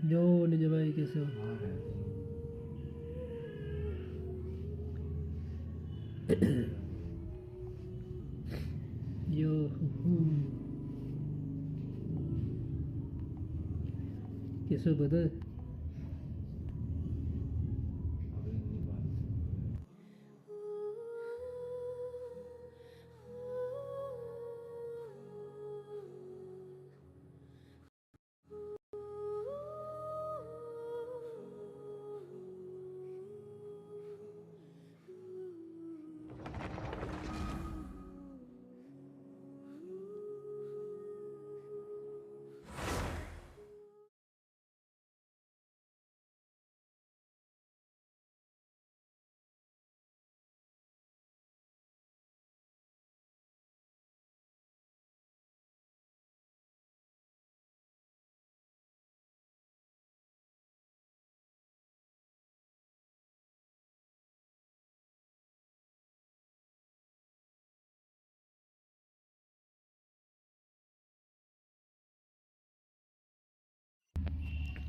Yo निजा भाई कैसे हो? यो कैसे हो brother?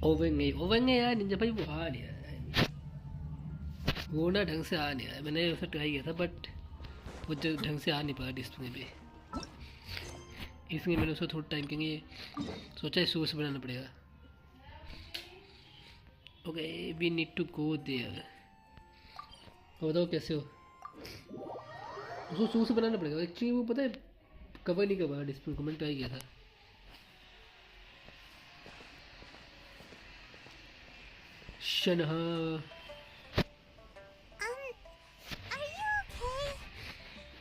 ओवर गए यार निजा भाई वो आ नहीं है वो ना ढंग से आ नहीं है मैंने उसे ट्राई किया था बट वो जो ढंग से आ नहीं पाया डिस्प्ले पे इसलिए मैंने उसको थोड़ा टाइम के लिए सोचा सोर्स बनाना पड़ेगा okay we need to go there बताओ कैसे हो उसको सोर्स बनाना पड़ेगा एक्चुअली वो पता है कवर नहीं करवा डिस्प्ले को मैंने ट्राई किया था शनहा Are you okay?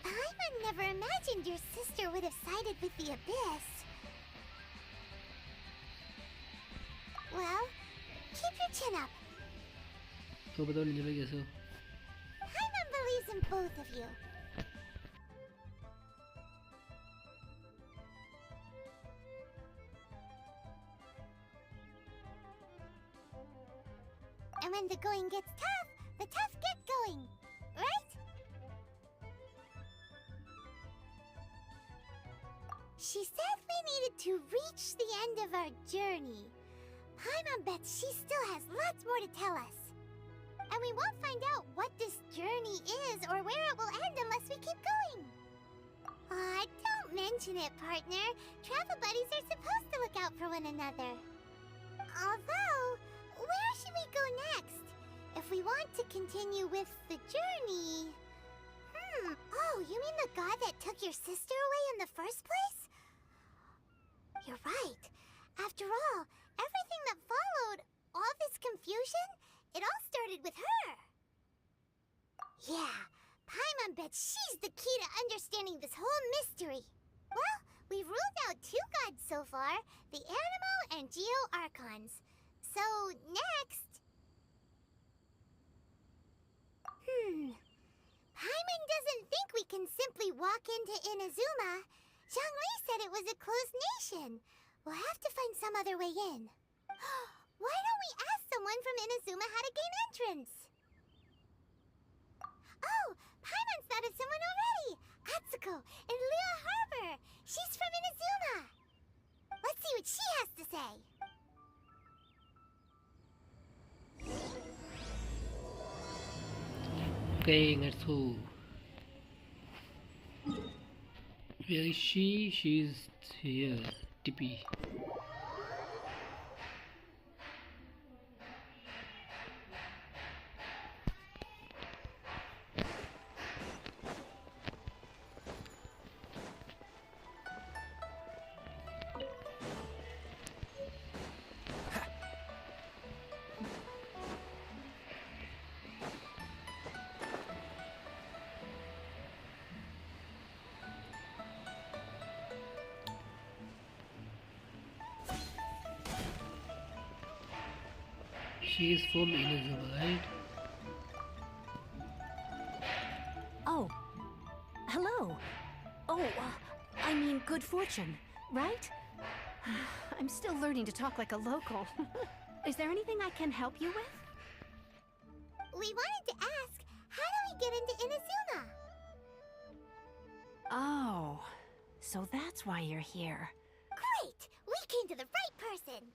Paimon never imagined your sister would have sided with the Abyss. Well, keep your chin up. तो बताओ निजा भाई कैसे हो Paimon believes in both of you. And when the going gets tough, the tough get going, right? She said we needed to reach the end of our journey. Paimon bets she still has lots more to tell us. And we won't find out what this journey is or where it will end unless we keep going. Aw, don't mention it, partner. Travel buddies are supposed to look out for one another. Although, where should we go next? If we want to continue with the journey... Oh, you mean the god that took your sister away in the first place? You're right. After all, everything that followed, all this confusion, it all started with her. Yeah, Paimon bets she's the key to understanding this whole mystery. Well, we've ruled out 2 gods so far, the Animo and Geo Archons. So, next... Paimon doesn't think we can simply walk into Inazuma. Zhongli said it was a closed nation. We'll have to find some other way in. Why don't we ask someone from Inazuma how to gain entrance? Oh, Paimon's thought of someone already! Atsuko, in Lua Harbor! She's from Inazuma! Let's see what she has to say! Okay, let's go. Where is she? She's here. TP. She is from Inazuma, right? Oh, hello. Oh, I mean good fortune, right? I'm still learning to talk like a local. Is there anything I can help you with? We wanted to ask, how do we get into Inazuma? Oh, so that's why you're here. Great! We came to the right person!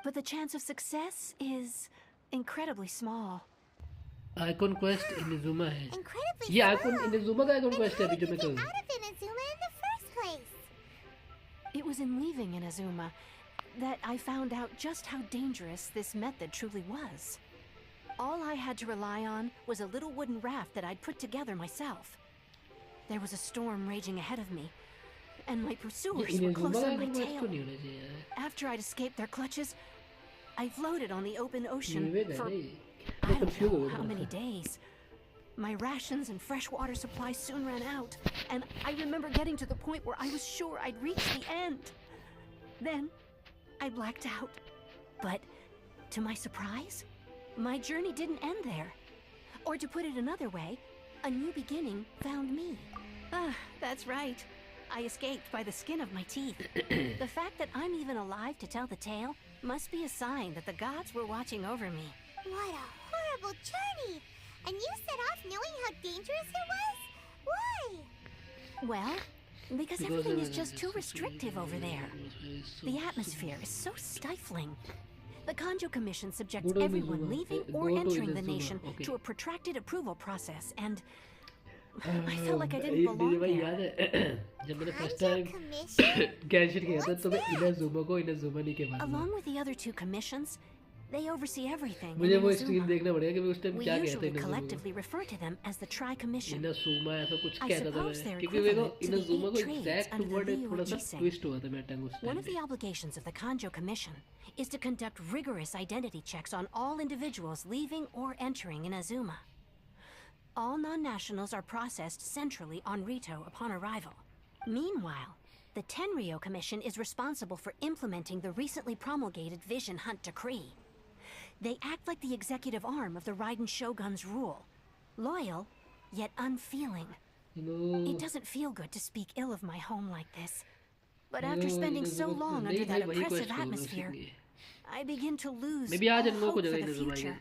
but the chance of success is incredibly small. Icon quest Inazuma है। Incredibly ये icon small. Inazuma का icon Then quest है how अभी did जो you मैं get करूँ। out of Inazuma in the first place? It was in leaving Inazuma that I found out just how dangerous this method truly was. All I had to rely on was a little wooden raft that I'd put together myself. There was a storm raging ahead of me, and my ये pursuers were इनजुमा close का on my icon quest tail. तो नहीं होना चाहिए। After I'd escaped their clutches, I floated on the open ocean ये वेद for है I मैं don't confuse हो know गया how many थोड़ा। days. My rations and fresh water supplies soon ran out, and I remember getting to the point where I was sure I'd reached the end. Then, I blacked out. But, to my surprise, my journey didn't end there. Or to put it another way, a new beginning found me. Ah, that's right. I escaped by the skin of my teeth. The fact that I'm even alive to tell the tale must be a sign that the gods were watching over me. What a horrible journey! And you set off knowing how dangerous it was? Why? Well, because everything is just too restrictive over there. The atmosphere is so stifling. The Kanjo Commission subjects Go to everyone Inazuma. leaving Go or to entering the Inazuma. nation Okay. to a protracted approval process, and I felt like I didn't belong भाई there. याद है जब मैंने first Kanjo time Commission? गैंशिन किया था What's तो मैं that? Inazuma को इनाजुमा नहीं के बाद Along with the other two commissions, they oversee everything मुझे in वो स्क्रीन Inazuma. देखना पड़ेगा कि मैं उस टाइम We क्या कहता usually इनाजुमा को collectively refer to them as the Tri-Commission. Inazuma ऐसा कुछ I कहता था suppose मैं they're क्योंकि मेरे को equivalent to the इनाजुमा को 8 trades exact under the word Liu थोड़ा सा Jiseng. ट्विस्ट हुआ था मेरे टाइम उस One time of the obligations of the Kanjo Commission is to conduct rigorous identity checks on all individuals leaving or entering Inazuma. All non-nationals are processed centrally on Rito upon arrival. Meanwhile, the Tenryo Commission is responsible for implementing the recently promulgated Vision Hunt Decree. They act like the executive arm of the Raiden Shogun's rule. Loyal, yet unfeeling. It doesn't feel good to speak ill of my home like this. But after spending so long under that oppressive atmosphere, I begin to lose मैं भी आज all इन लोगों को hope for जगह the Inazuma future.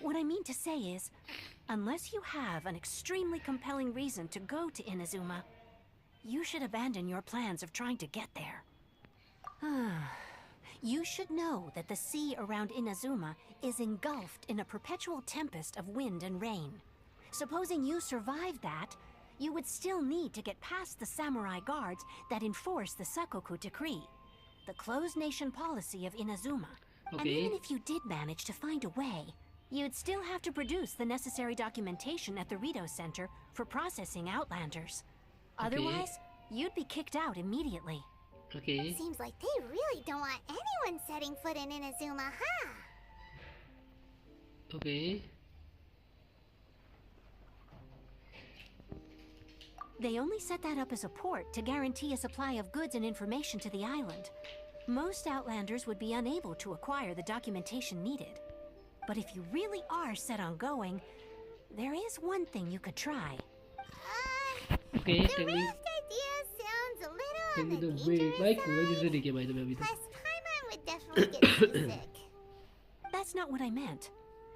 What I mean to say is, unless you have an extremely compelling reason to go to Inazuma, you should abandon your plans of trying to get there. You should know that the sea around Inazuma is engulfed in a perpetual tempest of wind and rain. Supposing you survived that, you would still need to get past the samurai guards that enforce the Sakoku Decree, the closed nation policy of Inazuma. And Okay. even if you did manage to find a way, you'd still have to produce the necessary documentation at the Rito Center for processing Outlanders. Otherwise, you'd be kicked out immediately. Okay. Seems like they really don't want anyone setting foot in Inazuma, huh? Okay. They only set that up as a port to guarantee a supply of goods and information to the island. Most Outlanders would be unable to acquire the documentation needed. But if you really are set on going, there is one thing you could try. Okay, The tell me. raft idea sounds a little Tell on me the the way. dangerous Like, side. वही जिसने नहीं किया भाई तुम्हें अभी तक. Plus, Paimon would definitely get seasick. That's not what I meant.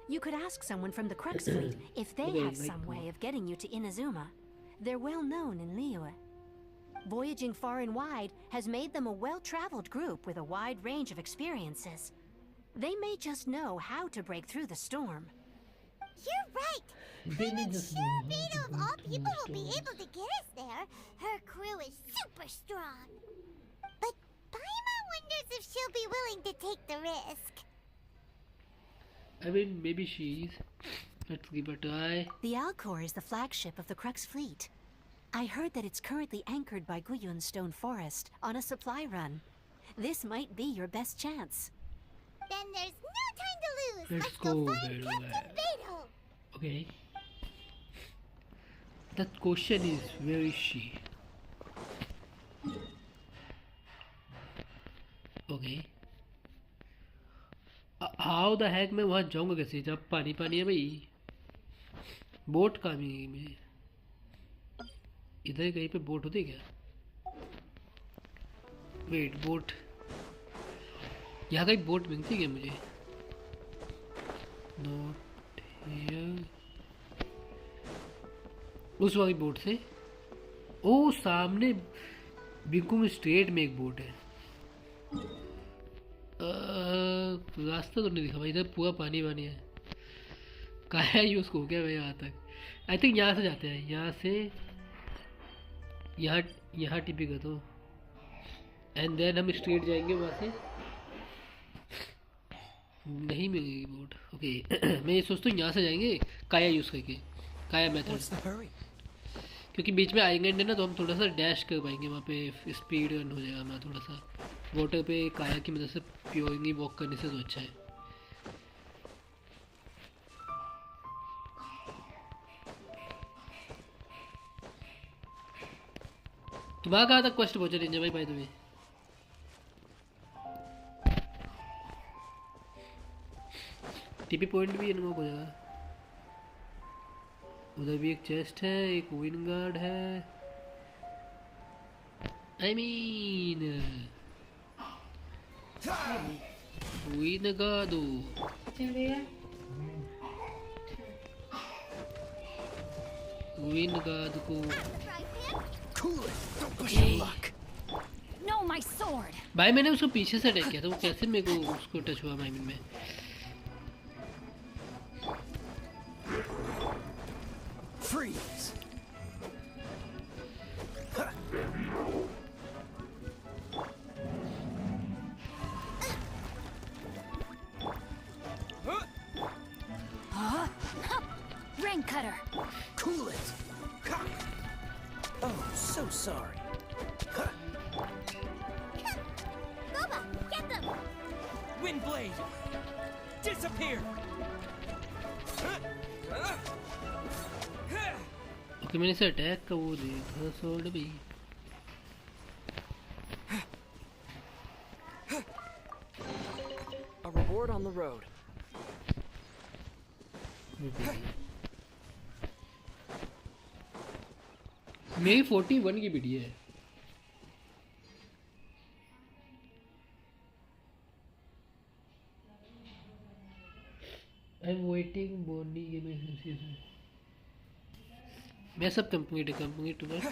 You could ask someone from the Crux fleet if they Okay, have like some what? way of getting you to Inazuma. They're well known in Liyue. Voyaging far and wide has made them a well-traveled group with a wide range of experiences. They may just know how to break through the storm. You're right. They may just know how to Rito of break all through people the will be storm. able to get us there. Her crew is super strong. But Paimon wonders if she'll be willing to take the risk. I mean, maybe she is. Let's give it a try. The Alcor is the flagship of the Crux fleet. I heard that it's currently anchored by Guyun Stone Forest on a supply run. This might be your best chance. Then there's no time to lose. Let's Let's go go, find Beto. Captain Beto. Okay. The question is, where is she? Okay. How the heck मैं वहाँ जाऊँगा कैसे जब पानी पानी है भाई boat कहाँ मिलेगी मुझे इधर कहीं पे बोट होती है क्या वेट बोट यहाँ कहीं बोट मिलती है क्या मुझे नॉट हियर उस वाली बोट से ओ सामने बिकुम स्ट्रेट में एक बोट है रास्ता तो नहीं दिखा भाई, इधर पूरा पानी पानी है। कहाँ है यूज़ हो गया मैं यहाँ तक। आई थिंक यहाँ से जाते हैं, यहाँ से यहाँ यहाँ टीपी कर दो एंड देन हम स्ट्रेट जाएंगे वहाँ से। नहीं मिलेगी बोट। ओके मैं ये सोचता हूँ यहाँ से जाएंगे काया यूज़ करके, काया मेथड, क्योंकि बीच में आएंगे ना तो हम थोड़ा सा डैश कर पाएंगे, वहाँ पे स्पीड रन हो जाएगा हमारा थोड़ा सा। वाटर पे काया की मदद से प्योरिंगली वॉक करने से तो अच्छा है। तुम्हारा कहाँ तक क्वेश्चन पहुँचा निंजा भाई तुम्हें? टीपी पॉइंट भी इनका हो जाएगा। उधर भी एक चेस्ट है, एक विन गार्ड है। आई मीन विन गार्ड को No, my sword. भाई मैंने उसको पीछे से अटैक किया था, वो कैसे मेरे को उसको टच हुआ माइमिन में? Freeze. Rain cutter. Cool it. Oh, so sorry. Boba, get them! Wind blade. Disappear. Okay मैंने इसे अटैक का वो देखा सोल्ड भी। A reward on the road. मेरी 41 की वीडियो है। आई एम वेटिंग बोनी के में मैं सब कंप्लीट तुम्हारा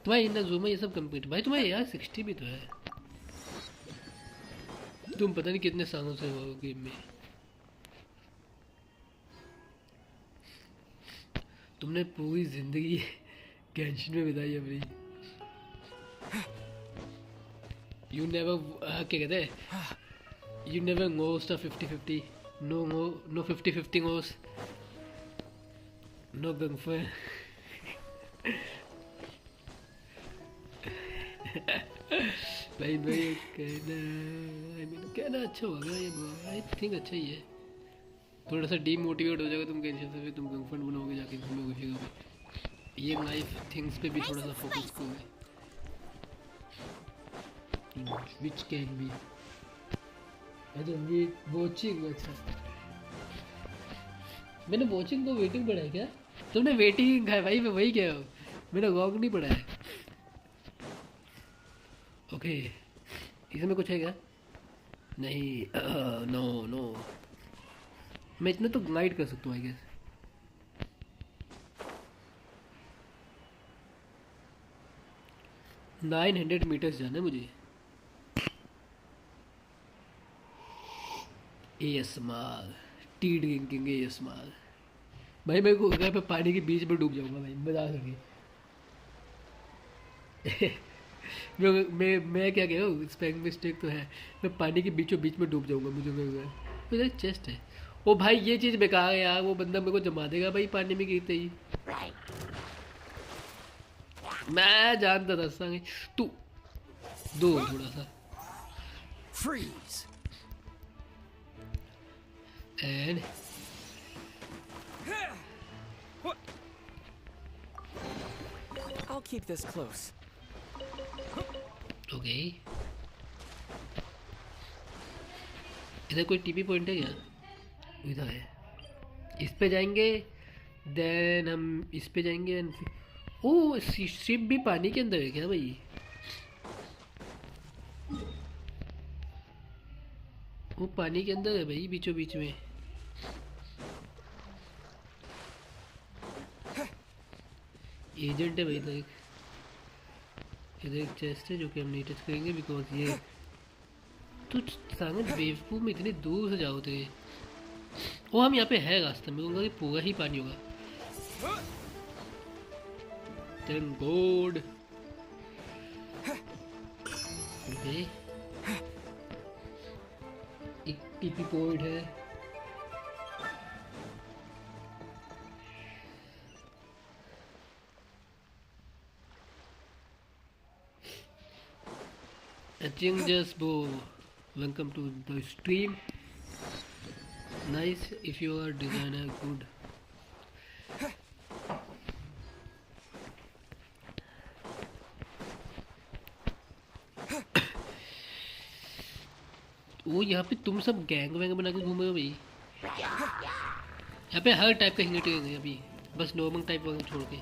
तुम्हारा इन जूम ये सब कंप्लीट। भाई तुम्हारा यार 60 भी तो है। तुम पता नहीं कितने सालों से हो गेम में। तुमने पूरी जिंदगी गेंशिन में बिताई अपनी। यू नेवर क्या कहते हैं, you never goes 50-50, no 50-50 goes, no गंगफर। भाई भाई कहना अच्छा होगा ये, आई थिंक अच्छा ही है। थोड़ा सा डीमोटिवेट हो जाएगा तुम गेंशिन से, फिर तुम गंगफर बनाओगे जाके घूमोगे फिरोगे। ये लाइफ थिंग्स पे भी थोड़ा सा फोकस करोगे, which can be I don't need watching। अच्छा मैंने वॉचिंग को वेटिंग पढ़ा है क्या? तुमने वेटिंग है भाई, मैं वही कह रहा हूँ, मैंने वॉक नहीं पढ़ा है। ओके इसमें कुछ है क्या? नहीं नो नो, मैं इतना तो गाइड कर सकता हूँ आई गेस। $900 मीटर्स जाना है मुझे। ASMR T drinking ASMR। भाई मेरे को अगर मैं पानी के बीच में डूब जाऊंगा भाई, मजा आ सके। मैं क्या कह रहा हूँ, स्पेलिंग मिस्टेक तो है, मैं पानी के बीचों बीच में डूब जाऊंगा। मुझे चेस्ट है। ओ भाई ये चीज़ बेकार है यार, वो बंदा मेरे को जमा देगा भाई पानी में गिरते ही। मैं जानता था संग तू दो थोड़ा सा। Freeze. And I'll keep this close. Okay इधर कोई टीपी पॉइंट है क्या? इधर है, इस पे जाएंगे देन हम इस पे जाएंगे एंड ओ शिप भी पानी के अंदर है क्या भाई? वो पानी के अंदर है भाई बीचों बीच में। एजेंट है भाई। इधर एक चेस्ट है जो कि हम नहीं टच करेंगे बिकॉज ये तू सांगन बेवकूफ में इतनी दूर से जाओ थे। ओ हम यहाँ पे है रास्ता में, कहूँगा कि पूरा ही पानी होगा। Thank God. ओके एक टीपी पॉइंट है। Just bro, welcome to the stream. Nice if you are designer good. वो यहाँ पे तुम सब गैंग वैंग बना के घूम रहे हो भाई। यहाँ पे हर टाइप का हिंगटे हैं अभी, बस नॉर्मल टाइप वगैरह छोड़ के।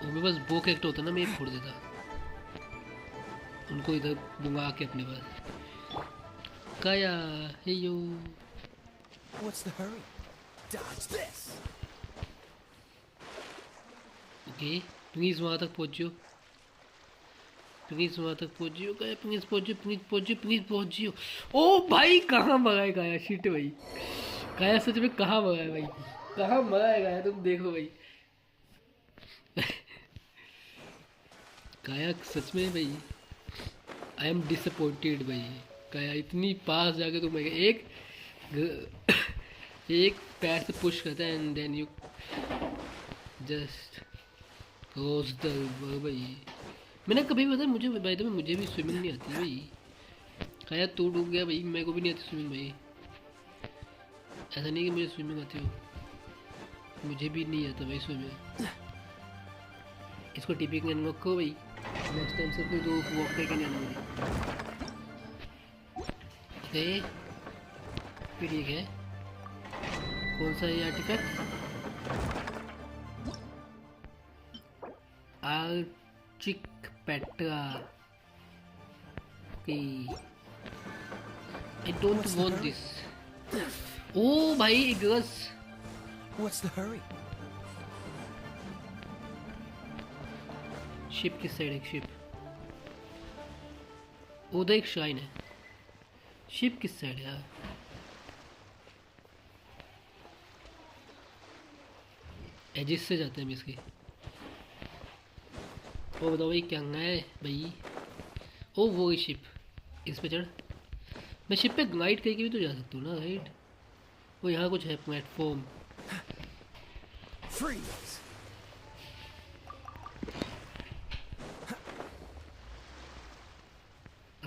मेरे पास वो कैरेक्टर होता ना, मैं ये फोड़ देता उनको इधर बुला के अपने पास। काया हे यो। What's the hurry? Dodge this. Okay please वहाँ तक पहुँचियो, प्लीज वहाँ तक पहुँचियो काया, प्लीज पहुँचियो, प्लीज पहुँचियो, प्लीज पहुँचियो। ओ भाई कहाँ मरा है काया, शिट भाई। काया सच में कहाँ मरा है भाई, कहाँ मरा है काया, तुम देखो भाई। काया सच में भाई आई एम डिसअपॉइंटेड भाई। काया इतनी पास जाके तुम एक पैर से पुश करता है and then you just cross the river भाई। मैंने कभी भी बताया मुझे भाई, तो मुझे भी स्विमिंग नहीं आती भाई। काया तू डूब गया भाई, मेरे को भी नहीं आती स्विमिंग भाई। ऐसा नहीं कि मुझे स्विमिंग आती हो, मुझे भी नहीं आता भाई स्विमिंग। इसको टिपिक ने रखो भाई, नेक्स्ट टाइम से कोई तो वॉक करके नहीं आना। ओके फिर ठीक है, कौन सा ये artefact? Archaic Petra. Okay I don't want this. Oh भाई गस। What's the hurry? शिप किस साइड है? शिप उधर एक श्राइन है। शिप किस साइड है यार? एजिस से जाते हैं हम इसके। ओ बताओ भाई क्या है भाई? ओ वो शिप, इस पे चढ़। मैं शिप पे ग्लाइड करके भी तो जा सकता हूँ ना, राइट? वो यहाँ कुछ है प्लेटफॉर्म। Freeze.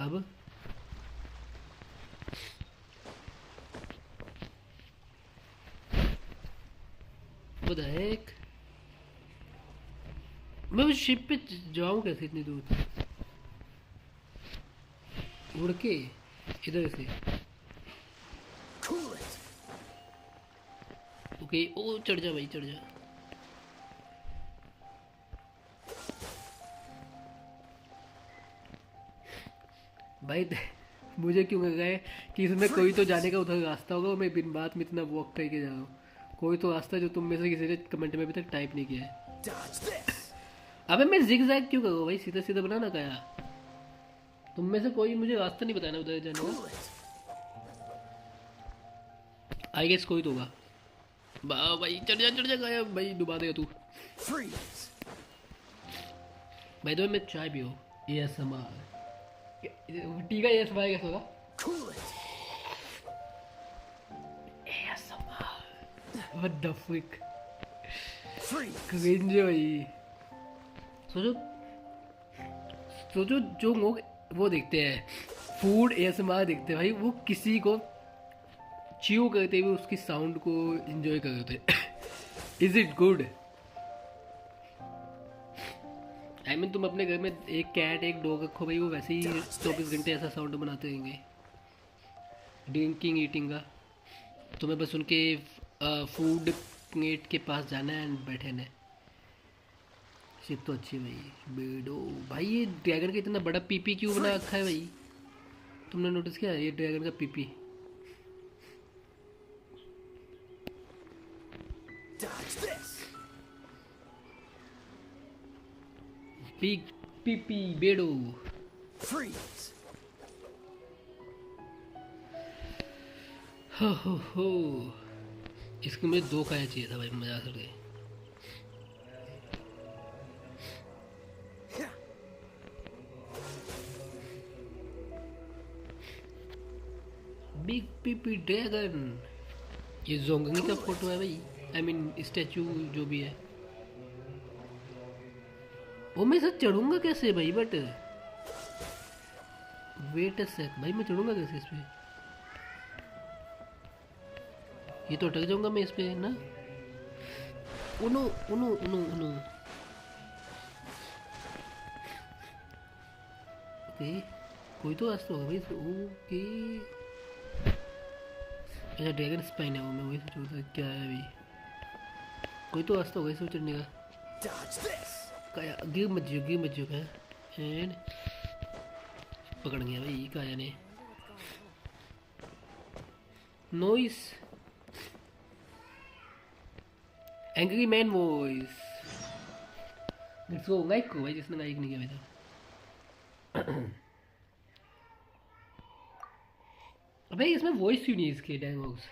अब what the heck? मैं उस शिप पे जाऊँ कैसे इतनी दूर तक? उड़ के इधर से। Cool it. ओके ओ चढ़ जा भाई, चढ़ जा। भाई मुझे क्यों लग रहा है कि इसमें कोई तो जाने का उधर रास्ता होगा और मैं बिन बात में इतना वॉक करके जा रहा हूँ। कोई तो रास्ता जो तुम में से किसी ने कमेंट में अभी तक टाइप नहीं किया है। Dodge this. अबे मैं जिगजैग क्यों करूँ भाई, सीधा सीधा बनाना क्या? तुम में से कोई मुझे रास्ता नहीं बताना उधर जाने Cool का। it. आई गेस कोई तो होगा। वाह भाई चढ़ जा गया भाई, डुबा देगा तू। Freeze. भाई तो मैं चाय पियो। ASMR टी का ASMR कैसा होगा? Cool it. ASMR what the freak. Freeze. Cringe भाई। सोचो सोचो जो लोग वो देखते हैं फूड ASMR देखते हैं भाई, वो किसी को च्यू करते हुए उसकी साउंड को एंजॉय करते हैं। Is it good? I mean तुम अपने घर में एक कैट एक डॉग रखो भाई, वो वैसे ही 24 घंटे ऐसा साउंड बनाते रहेंगे ड्रिंकिंग ईटिंग का। तुम्हें बस उनके फूड प्लेट के पास जाना है एंड बैठना है। शिप तो अच्छी है भाई। बेडो भाई ये ड्रैगन का इतना बड़ा पीपी क्यों बना रखा है भाई? तुमने नोटिस किया ये ड्रैगन का PP? Dodge Big Pipi Bedo. Freeze. हो इसको मुझे 2 काया चाहिए था भाई, मजा आ गई। बिग पीपी ड्रैगन, ये जोंगनी का फोटो है भाई, आई मीन स्टैचू जो भी है। वो मैं सच चढ़ूंगा कैसे भाई? बट वेट अ सेक भाई, मैं चढ़ूंगा कैसे इस पे? ये तो अटक जाऊंगा मैं इस पे ना। उनो उनो उनो उनो। ओके, कोई तो रास्ता होगा भाई। ओके, अच्छा ड्रैगन स्पाइन है वो, मैं वही सोच रहा था क्या है अभी। कोई तो रास्ता होगा इसमें चढ़ने का। Dodge this. काया गिर मत जाओ है। एंड पकड़ गया भाई काया ने। Noise angry man voice. Let's go. गाइक को भाई, जिसने गाइक नहीं किया अभी तक। अबे इसमें वॉइस क्यों नहीं है इसके डायलॉग्स?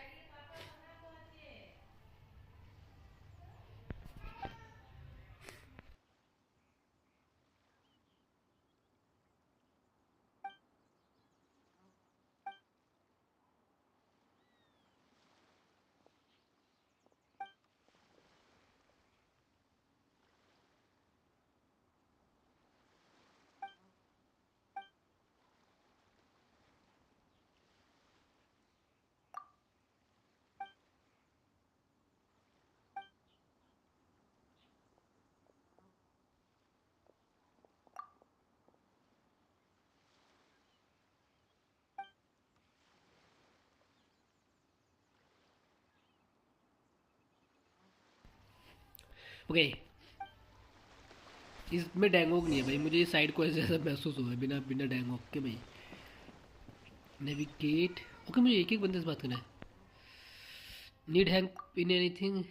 ओके, इसमें डैंगोक नहीं है भाई, मुझे साइड को ऐसा महसूस हुआ है बिना बिना डैंगोक के भाई। नेविगेट। ओके, मुझे एक एक बंदे से बात करना है। Need help in anything?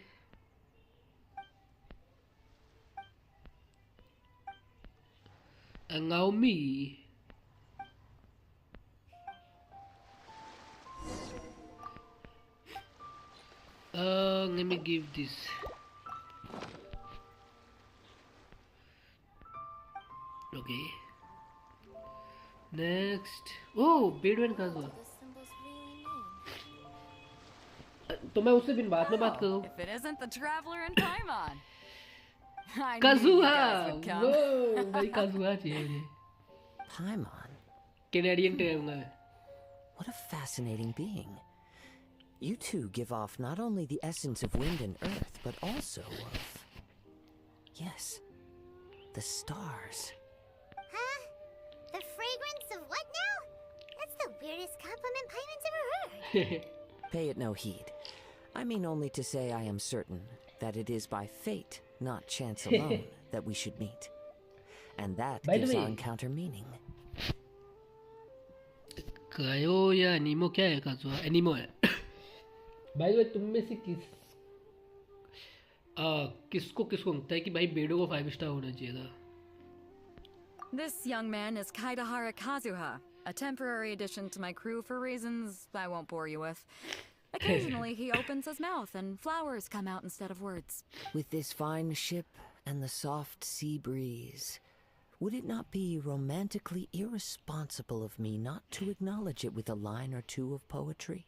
allow me let me give this. Okay, next. Oh, बेडवेन कहाँ हुआ? तो मैं उससे बिन बाद में बात करूँ। If it isn't the traveler in Paimon. I knew you काजुहा, guys would come. वो भाई काजुहा चाहिए मुझे। Paimon, कैनेडियन ट्रेवलर है। what a fascinating being. You two give off not only the essence of wind and earth, but also of... Yes, the stars. Huh? The fragrance of what now? That's the weirdest compliment Paimon's ever heard. Pay it no heed. I mean only to say I am certain that it is by fate, not chance alone, that we should meet. And that By the gives our way- encounter meaning. कायो या एनिमो क्या है? काजुहा एनिमो है। भाई भाई तुम में से किसको लगता है कि भाई बेडो को 5 स्टार होना चाहिए था? This young man is Kaidahara Kazuha, a temporary addition to my crew for reasons I won't bore you with. Occasionally he opens his mouth and flowers come out instead of words. With this fine ship and the soft sea breeze, would it not be romantically irresponsible of me not to acknowledge it with a line or two of poetry?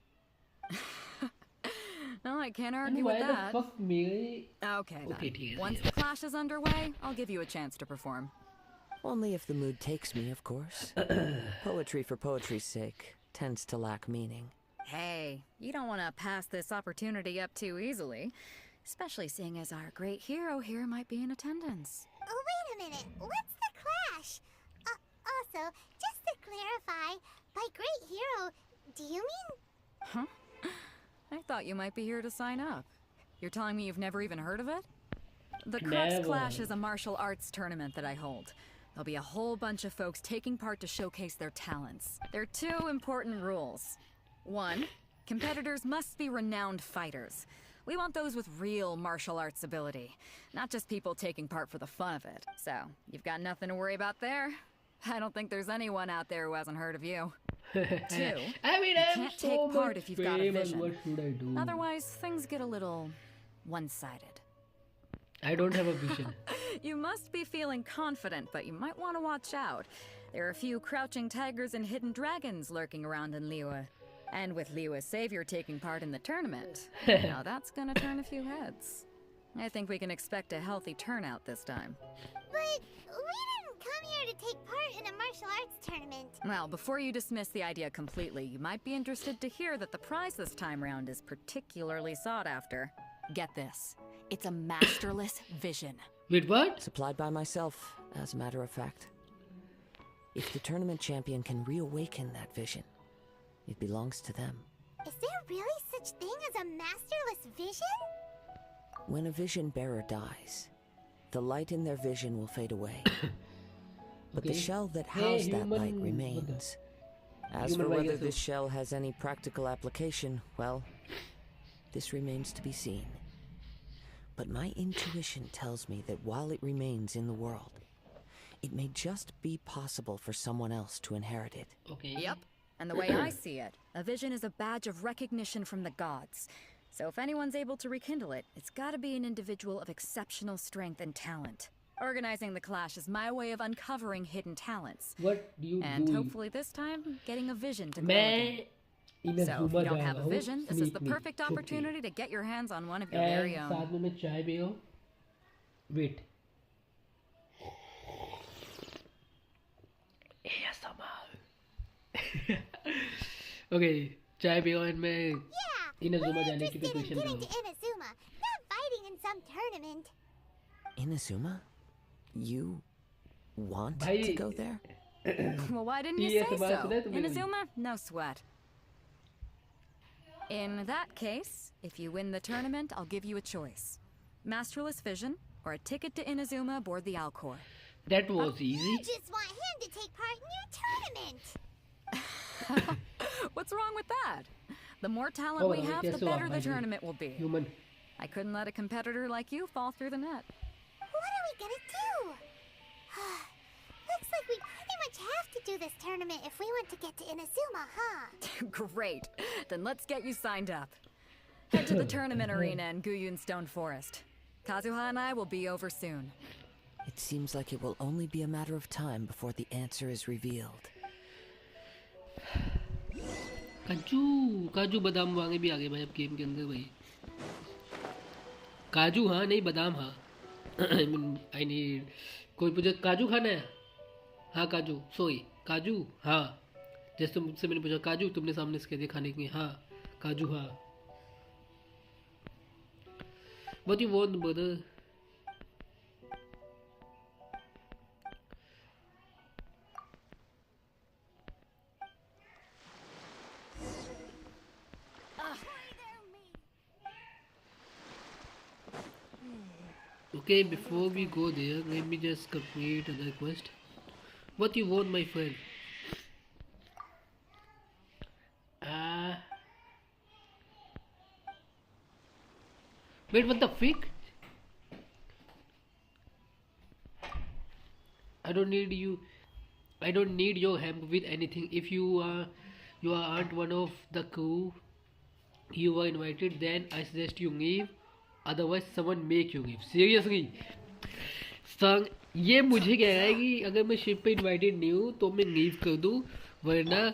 No, I can't argue with that. fuck me? Okay, Okay, then. ठीक है, Once ठीक है। the clash is underway, I'll give you a chance to perform. Only if the mood takes me, of course. Poetry for poetry's sake tends to lack meaning. Hey, you don't want to pass this opportunity up too easily, especially seeing as our great hero here might be in attendance. Oh, wait a minute. What's the clash? Also, just to clarify, by great hero, do you mean... I thought you might be here to sign up. You're telling me you've never even heard of it? The Crux Never. Clash is a martial arts tournament that I hold. There'll be a whole bunch of folks taking part to showcase their talents. There are 2 important rules. 1, competitors must be renowned fighters. We want those with real martial arts ability, not just people taking part for the fun of it. So, you've got nothing to worry about there. I don't think there's anyone out there who hasn't heard of you. 2, I mean, you I'm can't so take part much if you've got a famous. What vision. should I do? Otherwise, things get a little one-sided. I don't have a vision. You must be feeling confident, but you might want to watch out. There are a few crouching tigers and hidden dragons lurking around in Liyue. And with Liyue's savior taking part in the tournament, now that's gonna turn a few heads. I think we can expect a healthy turnout this time. But we didn't come here to take part in a martial arts tournament. Well, before you dismiss the idea completely, you might be interested to hear that the prize this time round is particularly sought after. Get this. It's a masterless vision. Wait, what? Supplied by myself, as a matter of fact. If the tournament champion can reawaken that vision, it belongs to them. Is there really such thing as a masterless vision? When a vision bearer dies, the light in their vision will fade away. But the Okay. shell that Hey, housed that light human- remains. As Human for whether bias. this shell has any practical application, well, this remains to be seen. But my intuition tells me that while it remains in the world, it may just be possible for someone else to inherit it. Okay. Yep. And the way I see it, a vision is a badge of recognition from the gods. So if anyone's able to rekindle it, it's gotta be an individual of exceptional strength and talent. Organizing the clash is my way of uncovering hidden talents. What do you And do? hopefully this time, getting a vision to grow मैं again. इन्हें So if घुमा you don't जा have रहा a हूँ vision, this is the sneak में, perfect छुप के। opportunity to get your hands on one of your And very own. साथ में मैं चाय भी हूँ. Wait. ASMR. Okay, चाय भी हूँ and मैं Yeah, Inazuma we're जाने की interested in preparation getting कर to Inazuma, not fighting in some tournament. Inazuma? You want भाई to go there? Well, why didn't you ये say सवाल so? सुना है तुमने कभी? Inazuma? No sweat. In that case, if you win the tournament, I'll give you a choice. Masterless Vision, or a ticket to Inazuma aboard the Alcor. That was easy. You just want him to take part in your tournament. What's wrong with that? The more talent Oh, we have, the कैसे हुआ better the भाई? tournament will be. Human. I couldn't let a competitor like you fall through the net. What are we gonna do? Looks like we pretty much have to do this tournament if we want to get to Inazuma, huh? Great. Then let's get you signed up. Head to the tournament arena in Guyun Stone Forest. Kazuha and I will be over soon. It seems like it will only be a matter of time before the answer is revealed. काजू बादाम वांगे भी आ गए भाई अब game के अंदर भाई. काजू हाँ नहीं बादाम हाँ. I need कोई पूछे काजू खाना है. हाँ काजू सोई काजू हाँ. जैसे मुझसे मैंने पूछा काजू तुमने सामने से कह दिया खाने के लिए हाँ काजू हाँ. What do you want, brother? Okay, before we go there, let me just complete another quest. What you want, my friend? Wait, what the frick? I don't need you. I don't need your help with anything. If you aren't one of the crew you were invited, then I suggest you leave. Otherwise, someone make you leave. Seriously, संग ये मुझे कह रहा है कि अगर मैं ship पे इनवाइटेड नहीं हूँ तो मैं लीव कर दूँ, वरना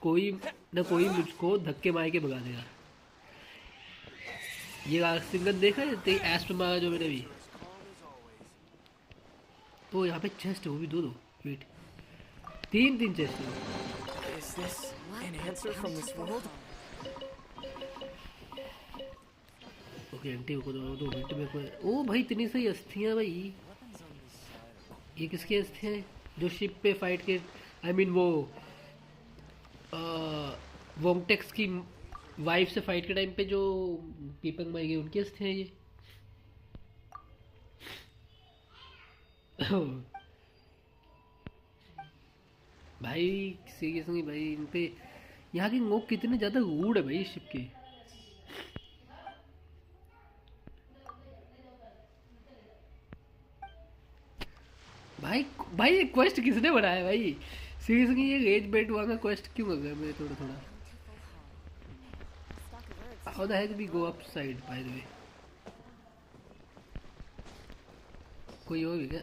कोई ना कोई मुझको धक्के मार के भगा देगा. ये सिंगर देखा है तेरी एस पे मारा जो मैंने भी. तो यहाँ पे चेस्ट है वो भी दो वेट तीन चेस्ट है. Is this an answer from this world? Okay aunty को दो मिनट में कोई. ओ भाई इतनी सही अस्थियाँ भाई. ये किसकी अस्थियाँ हैं जो शिप पे फाइट के आई मीन वो वोमटेक्स की वाइफ से फाइट के टाइम पे जो पीपक मारी गई उनकी अस्थियाँ हैं ये. भाई सीरियसली भाई इन पे यहाँ के लोग कितने ज़्यादा रूड है भाई शिप के. भाई भाई ये क्वेस्ट किसने बनाया भाई? सीरियसली ये रेज बेट हुआ का क्वेस्ट क्यों कर रहे हैं मेरे थोड़ा थोड़ा? How the heck we go upside by the way? कोई और भी क्या?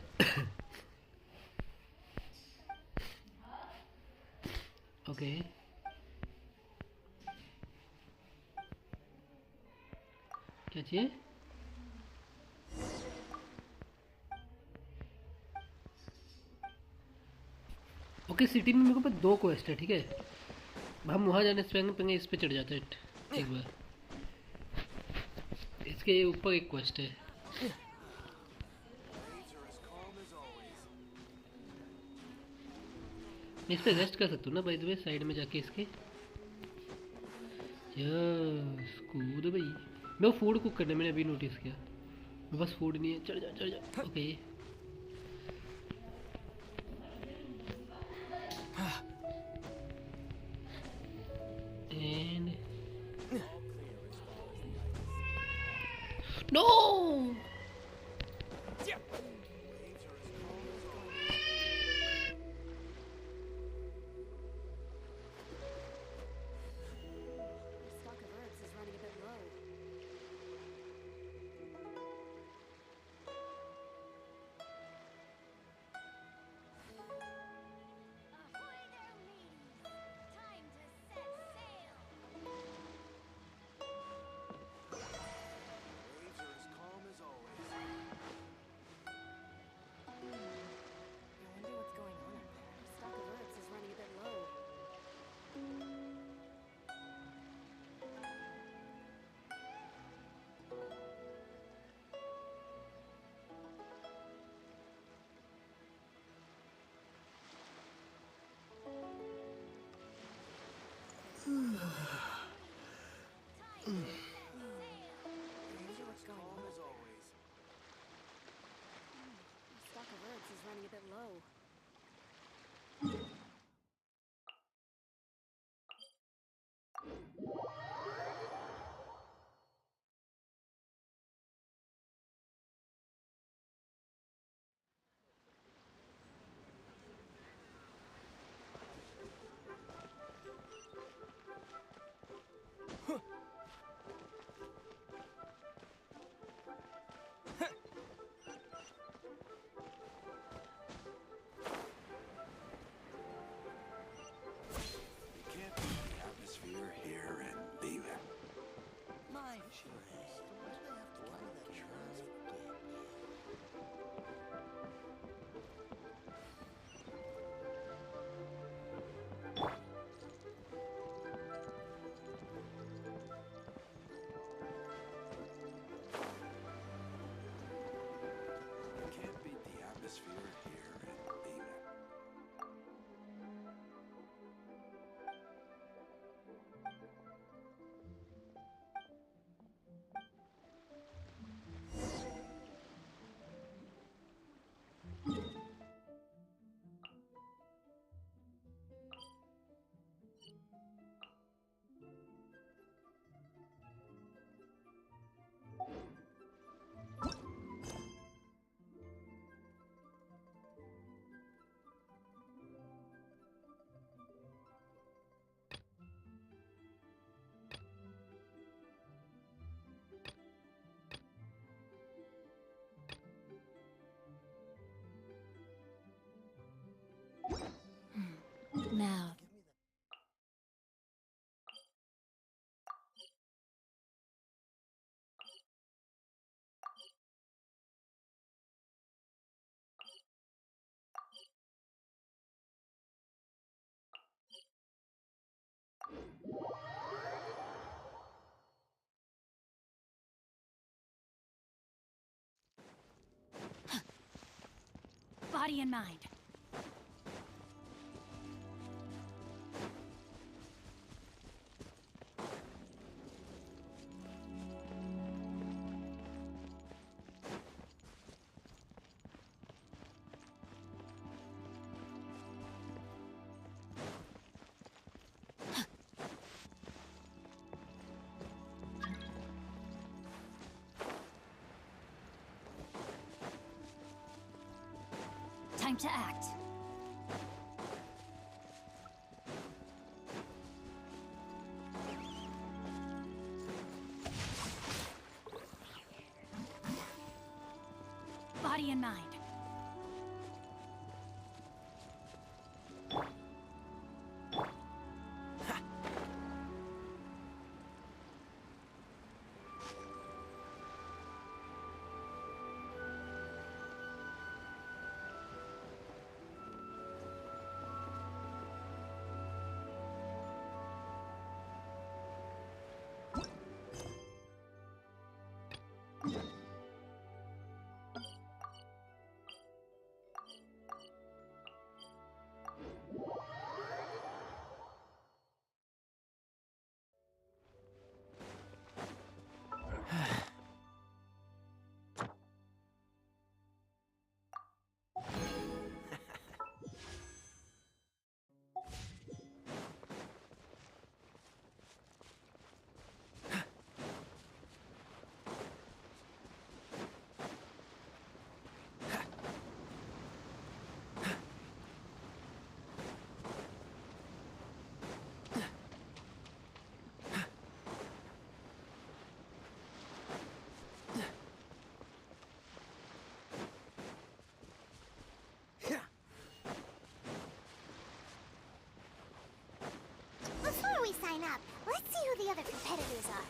ओके क्या चाहिए? ओके सिटी में मेरे को पास 2 क्वेस्ट है, ठीक है? हम वहाँ जाने से पहले इस पे चढ़ जाते हैं एक बार। इसके ऊपर एक क्वेस्ट है। मैं इस पे रेस्ट कर सकता हूँ ना बाय द वे, साइड में जाके इसके। यस कूद भाई। मैं वो फूड कुक करना मैंने अभी नोटिस किया। मेरे पास फूड नहीं है। चढ़ जा चढ़ जा। Okay and no Stock of herbs is running a bit low. Ahoy there, ladies! Time to set sail! Waves are as calm as always. I wonder what's going on up there. Stock of herbs is running a bit low. I wonder what's going Calm on. as always. Stock of herbs is running a bit low. You can't beat the atmosphere here and leave it. My friend, why do I have to carry that trash again? You can't beat the atmosphere here and leave it. Now, body and mind. Time to act. Body and mind. Before we sign up, let's see who the other competitors are.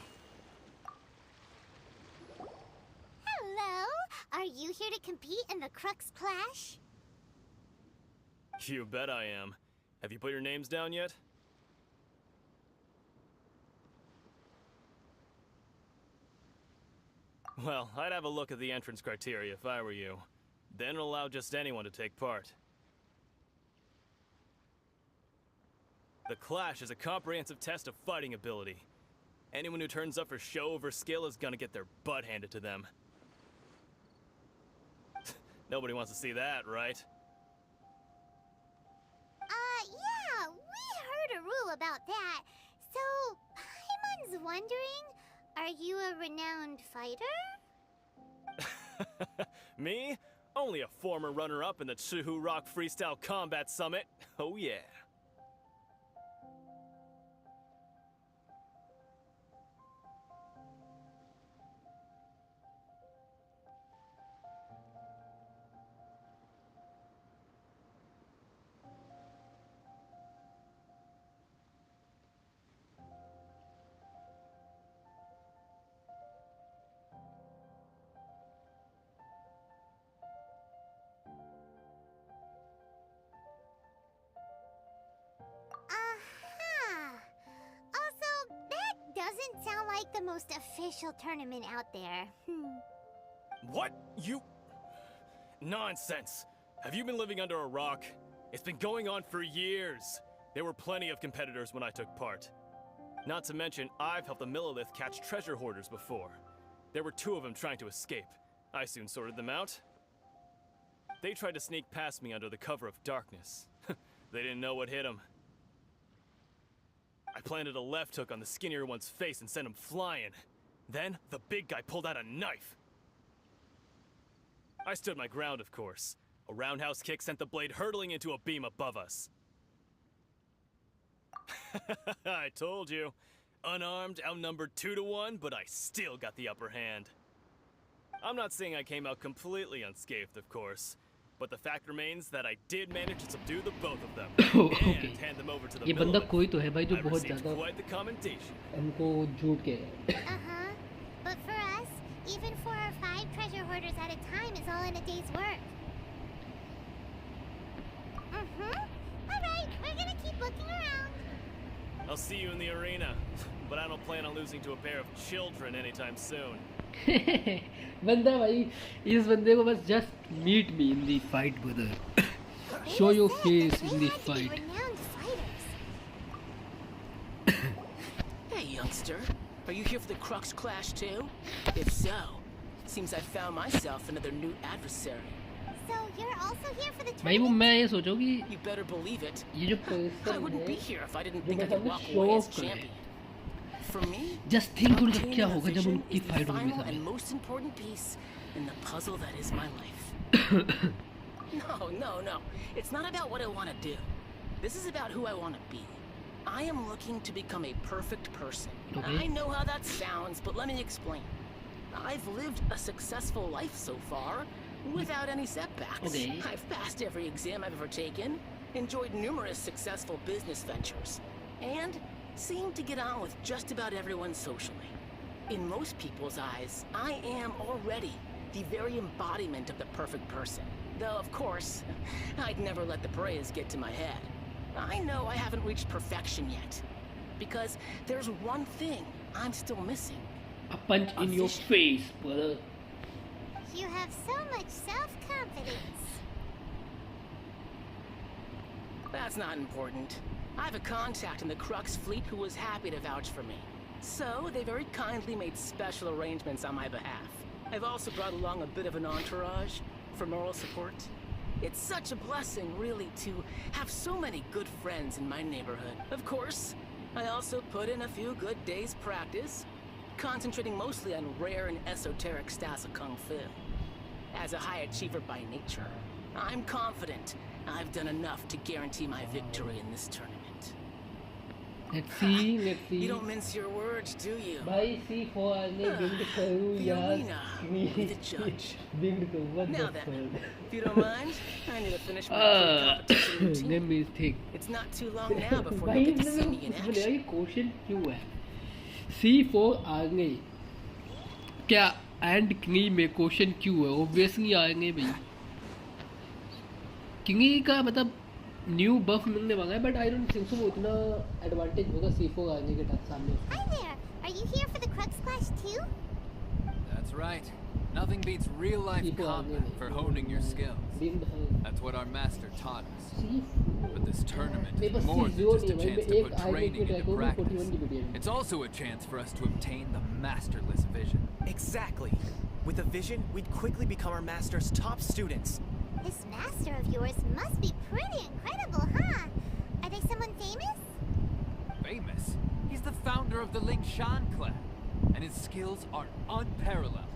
Hello! Are you here to compete in the Crux Clash? You bet I am. Have you put your names down yet? Well, I'd have a look at the entrance criteria if I were you. Then allow just anyone to take part. The Clash is a comprehensive test of fighting ability. Anyone who turns up for show over skill is gonna get their butt handed to them. Nobody wants to see that, right? Yeah, we heard a rule about that. So, Paimon's wondering, are you a renowned fighter? Me? Only a former runner-up in the Chihu Rock Freestyle Combat Summit. Oh yeah. Also, that doesn't sound like the most official tournament out there. What? You... Nonsense! Have you been living under a rock? It's been going on for years. There were plenty of competitors when I took part. Not to mention, I've helped the Millilith catch treasure hoarders before. There were 2 of them trying to escape. I soon sorted them out. They tried to sneak past me under the cover of darkness. They didn't know what hit them. I planted a left hook on the skinnier one's face and sent him flying. Then, the big guy pulled out a knife. I stood my ground, of course. A roundhouse kick sent the blade hurtling into a beam above us. I told you. Unarmed, outnumbered 2 to 1, but I still got the upper hand. I'm not saying I came out completely unscathed, of course. But the fact remains that I did manage to subdue the both of them. And hand them over to the ये बंदा Millilith. कोई तो है भाई जो I बहुत received ज़्यादा quite the commendation. हमको झूठ कह But for us, even 4 or 5 treasure hoarders at a time is all in a day's work. Alright, we're gonna keep looking around. I'll see you in the arena, but I don't plan on losing to a pair of children anytime soon. बंदा भाई इस बंदे को बस just meet me in the fight brother. Show your face in the fight. Renowned fighters. Hey, youngster. Are you here for the Crux Clash too? If so, seems I found myself another new adversary. So you're also here for the भाई वो tournament? मैं ये सोचो कि You better believe it. ये जो I person wouldn't be है here if I didn't जो think I could मतलब walk show away as off करे champion. For me, just think उनका obtaining क्या that होगा जब vision उनकी is the fight होगी final and सामने most important piece in the puzzle that is my life. No. It's not about what I want to do. This is about who I want to be. I am looking to become a perfect person. Okay. I know how that sounds, but let me explain. I've lived a successful life so far, without any setbacks. Okay. I've passed every exam I've ever taken, enjoyed numerous successful business ventures, and seem to get on with just about everyone socially. In most people's eyes, I am already the very embodiment of the perfect person. Though, of course, I'd never let the praise get to my head. I know I haven't reached perfection yet, because there's one thing I'm still missing. A punch in your face, brother. You have so much self-confidence. That's not important. I have a contact in the Crux fleet who was happy to vouch for me. So, they very kindly made special arrangements on my behalf. I've also brought along a bit of an entourage for moral support. It's such a blessing, really, to have so many good friends in my neighborhood. Of course, I also put in a few good days' practice, concentrating mostly on rare and esoteric styles of Kung Fu. As a high achiever by nature, I'm confident I've done enough to guarantee my victory in this tournament. Let's see. You don't mince your words, do you? भाई C4 आने build करूँ The यार arena will be the judge. Build करूँ what Now the then, fuck if you don't mind, I need to finish my pre-competition let routine. me think It's not too long now before भाई you get to इसने see मेरे me in को कुछ बोला action. ये question क्यों है C4 आ गई क्या एंड किंगी में क्वेश्चन क्यों है ऑब्वियसली आएंगे भाई किंगी का मतलब न्यू बफ मिलने वाला है but I don't think so वो इतना एडवांटेज होगा C4 आने के सामने Hi there. Are you here for the Crux Clash too? That's right. Nothing beats real-life C4 आने combat for honing your skills. Build That's what our master taught us. C4 But this tournament मेरे is pass more than C0 just a नहीं है chance भाई to मैं put एक आगे training की into track होगी practice. 41 की video It's also a chance for us to obtain the masterless vision. Exactly. With a vision, we'd quickly become our master's top students. This master of yours must be pretty incredible, huh? Are they someone famous? Famous? He's the founder of the Lingshan clan, and his skills are unparalleled.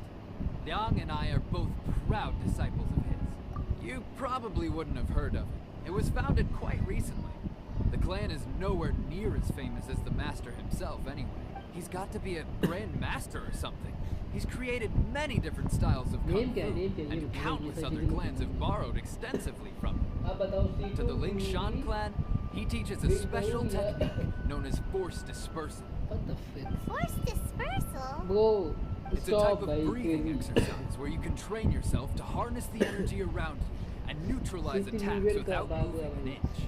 Liang and I are both proud disciples of his. You probably wouldn't have heard of it. It was founded quite recently. The clan is nowhere near as famous as the master himself anyway. He's got to be a grand master or something. He's created many different styles of kung fu, and countless other clans have borrowed extensively from him. आप बताओ C4 To the Lingshan clan, he teaches a special technique known as force dispersal. what the fuck Force dispersal? bro It's a stop type of भाई breathing crazy exercise where you can train yourself to harness the energy around you and neutralize City attacks level without का भाग moving an रहा inch.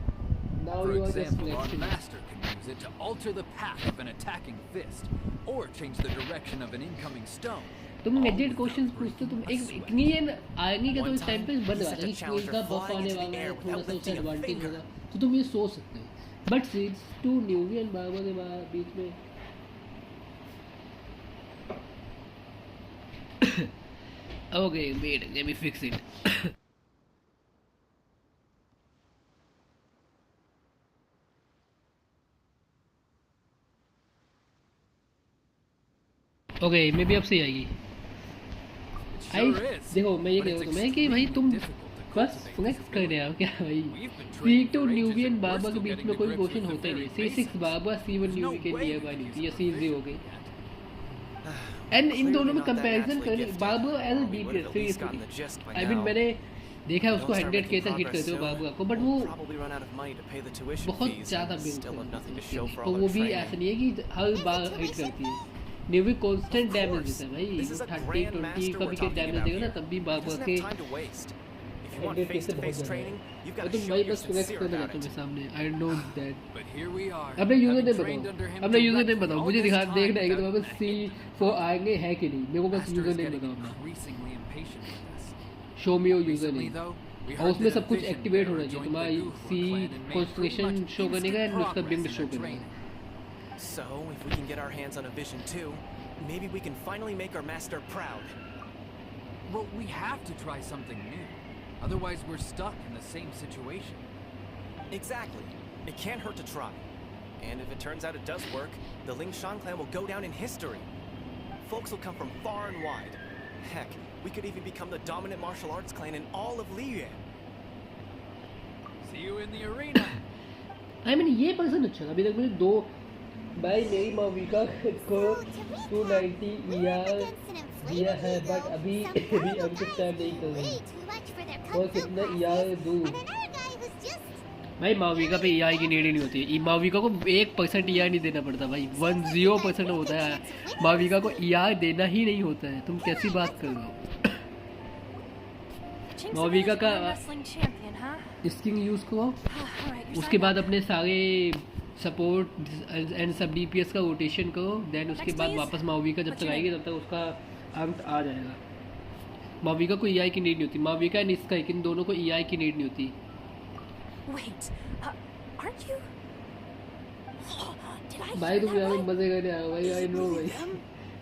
now For you are just example, our flexing master can use it to alter the path of an attacking fist, or change the direction of an incoming stone. तुम all legit without questions पूछते हो breaking तुम a एक sweat. इतनी ये आएंगे क्या तो इस टाइम पे बन He रहा sent है a कि challenger स्किल का बफ flying आने into the वाला है air थोड़ा without सा उससे lifting a एडवांटेज finger. होगा तो तुम ये सोच सकते हो बट सीड्स टू न्यूवी एंड बाबा के बीच में okay wait let me fix it okay may be अब सही आएगी It आई sure is. देखो मैं ये but कह it's रहा हूँ मैं कि भाई तुम extremely difficult to बस cultivate फ्लेक्स this कर ability. रहे हो क्या भाई We've been C2 training for न्यूवी ages and and we're बाबा के still बीच getting में to कोई grips क्वेश्चन with the होता ही नहीं very C6 basics. बाबा C1 There's no न्यूवी के way near we by can नहीं use थी या our C0 vision हो गई yet. एंड इन Clearly दोनों में not that कंपैरिजन naturally कर gifted, बाबा age or a we deep would have at least gotten seriously the gist by I mean now. मैंने देखा है Don't उसको start 100k making तक हिट progress करते हो soon. बाबा को बट We'll वो probably run out of money to pay the tuition बहुत fees ज़्यादा and build still have nothing to करती show है for तो all वो our भी training. ऐसा नहीं है कि हर बार हिट करती है न्यूवी कांस्टेंट डैमेज देता है भाई This is a 30 grand 20 master का we're भी talking डैमेज about देगा ना here. तब भी He बाबा doesn't के have time to waste. If you want 100k से बहुत face-to-face ज़्यादा training, है you've और got to तुम show भाई you're बस फ्लेक्स sincere करने about जाते हो it. सामने I know that But here we are. अपने user having name trained under बताओ him अपने यूजर नेम directly बताओ all मुझे this दिखा time देखना है कि without तुम्हारे C4 आएंगे है कि नहीं मेरे को बस Master user is name getting बताओ अपना increasingly impatient with us. Show me your user Recently, name though, we और heard उसमें that a सब कुछ vision एक्टिवेट होना bearer चाहिए joined the तुम्हारी Guhua C clan and made pretty constellation much show करने का instant एंड उसका progress being in show our करने training. का So, if we can get our hands on a vision too, maybe we can finally make our master proud. Well, we have to try something new. Otherwise, we're stuck in the same situation. Exactly. It can't hurt to try. And if it turns out it does work, the Lingshan clan will go down in history. Folks will come from far and wide. Heck, we could even become the dominant martial arts clan in all of Liyuan. see you in the arena. I mean ये person अच्छा था। अभी तक मुझे 2 भाई मेरी माविका को 290 ER दिया है, बट अभी तक टाइम नहीं कर रही और कितना ER दूँ भाई। माविका पे ER की नीड ही नहीं होती। माविका को 1% ER नहीं देना पड़ता भाई, 10% होता है। माविका को ER देना ही नहीं होता है। तुम कैसी बात कर रहे हो? माविका का स्किन यूज करो, उसके बाद अपने सारे सपोर्ट एंड सब DPS का रोटेशन करो, देन उसके बाद वापस माविका जब तक आएगी तब तक उसका अंत आ जाएगा। माविका को EI की नीड नहीं होती। माविका एंड इसका इन दोनों को EI की नीड नहीं होती। भाई तुम यहाँ मजे करने आए हो भाई। आई नो भाई,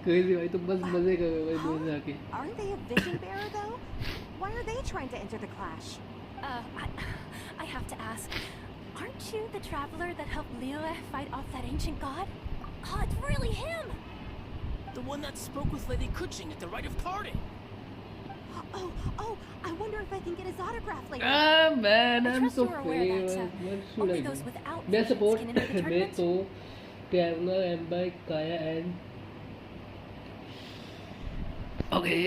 क्रेजी भाई, तुम बस मजे कर रहे हो भाई दूर जाके। Aren't they a vision bearer though? Why are they trying to enter the clash? I have to ask. Aren't you the traveler that helped Liyue fight off that ancient god? Oh, it's really him! The one that spoke with Lady Kuching at the rite of parting. Oh, I wonder if I can get his autograph later. Ah man, I I'm trust so you are aware famous. that, What should only I those do? without मैं visions support can enter the मैं tournament. तो Traveler, Amber, Kaya and okay,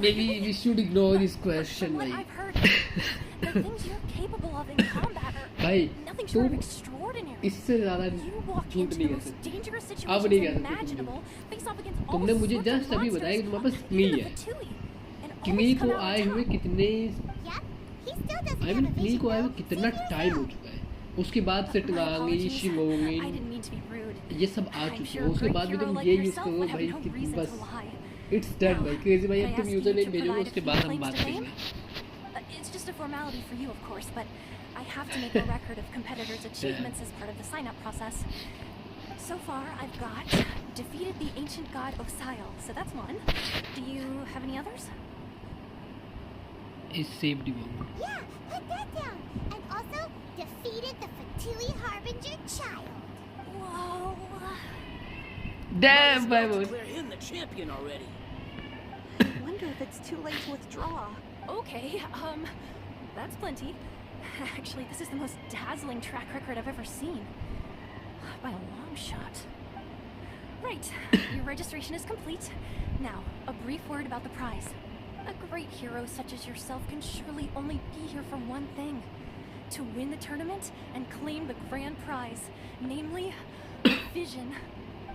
maybe we should ignore this question From what भाई। I've heard, the things you're capable of in combat are भाई nothing short of तुम extraordinary. इससे ज़्यादा You walk झूठ into नहीं the कर most सकते। dangerous अब नहीं situations कह सकते imaginable, face off against all तुमने मुझे sorts of just अभी बताया कि तुम्हारे पास monsters, किंग even है। the Fatui, and king always को come out आए on हुए top. कितने Yep, he still doesn't I have mean a king vision को आए हुए though. कितना Figure it टाइम हो out. चुका है। उसके बाद से My टंगांगी, apologies. शिमोंगी, I didn't mean to be rude. ये सब आ I'm चुके sure हैं। a उसके great बाद भी hero तुम like ये यूज़ yourself करो would have भाई no कि reason बस to lie. इट्स डन भाई। क्रेजी भाई, अब Can I तुम ask user you name to भेजोगे, provide उसके a बाद few हम claims बात to fame? करेंगे। It's just a formality for you, of course, but I have to make a record of competitors' achievements as part of the sign-up process. So far, I've got defeated the ancient god Osial, so that's one. Do you have any others? Is saved you. Yeah, put that down. And also defeated the Fatui Harbinger child. Whoa. Damn, Might as well भाई declare him the champion already. Wonder if it's too late to withdraw. Okay, that's plenty. Actually, this is the most dazzling track record I've ever seen. By a long shot. Right, your registration is complete. Now, a brief word about the prize. A great hero such as yourself can surely only be here for one thing. To win the tournament and claim the grand prize, namely, vision.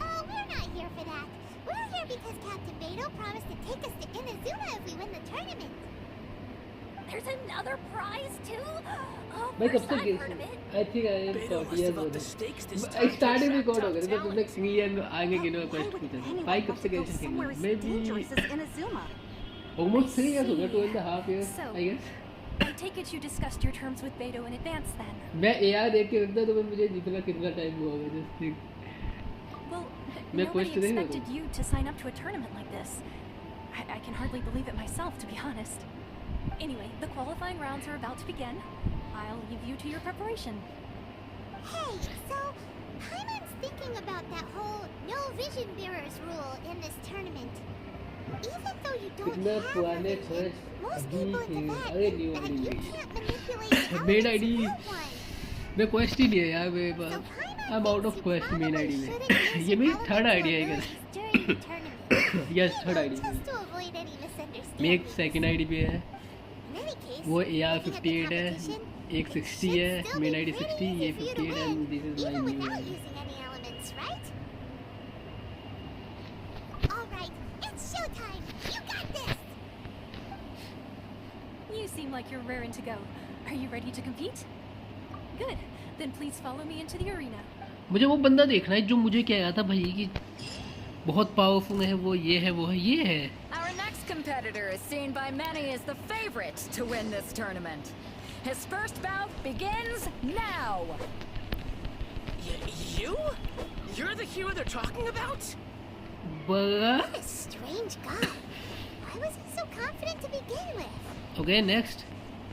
Oh, we're not here for that. We're here because Captain Beto promised to take us to Inazuma if we win the tournament. There's another prize too? Oh, भाई कब first से I've गए? heard of it. I think I am Beto 40 must years have upped old. the stakes this time. Starting to में record हो attract गया था, top तुमने talent. क्रिएन आगे गिनो Why क्वेस्ट would पूछा था। anyone भाई कब want से to go गए थे? somewhere as Maybe dangerous as Inazuma? almost 3 years हो गया, see. 2.5 years So, I guess। I take it you discussed your terms with Beto in advance then. मैं AR देख के रखता तो मुझे जितना कितना टाइम हुआ होगा just think। Well, मैं nobody question नहीं expected you to sign up to a tournament like this. I can hardly believe it myself, to be honest. Anyway, the qualifying rounds are about to begin. I'll leave you to your preparation. Hey, so Paimon's thinking about that whole no vision bearers rule in this tournament. Even though you don't कितना have a पुराने vision, quest most अभी people थे। in the अरे vet new that ID you नहीं can't manipulate the Main elements ID without one. मैं quest ही नहीं है यार मेरे So pass. Paimon I'm out of thinks you quest main probably ID में। shouldn't use ये मेरी your third elemental ID है guys। abilities during the tournament. Yes, You third know, ID just to avoid any misunderstandings. मेरी एक second ID पे है, In any case, वो looking at the AR58 है, competition, एक it 60 should है, still main be ID pretty 60, ये easy for you to 58 win, and this is my even new without ID। using any elements, right? All right, it's showtime. You got this. You seem like you're raring to go. Are you ready to compete? Good. Then please follow me into the arena. मुझे वो बंदा देखना है जो मुझे कह रहा था भाई कि बहुत पावरफुल है, वो ये है, वो है, ये है। Our next competitor is seen by many as the favorite to win this tournament. His first bout begins now. You? You're the hero they're talking about? बड़ा What a strange guy. Why was he so confident to begin with? Okay next.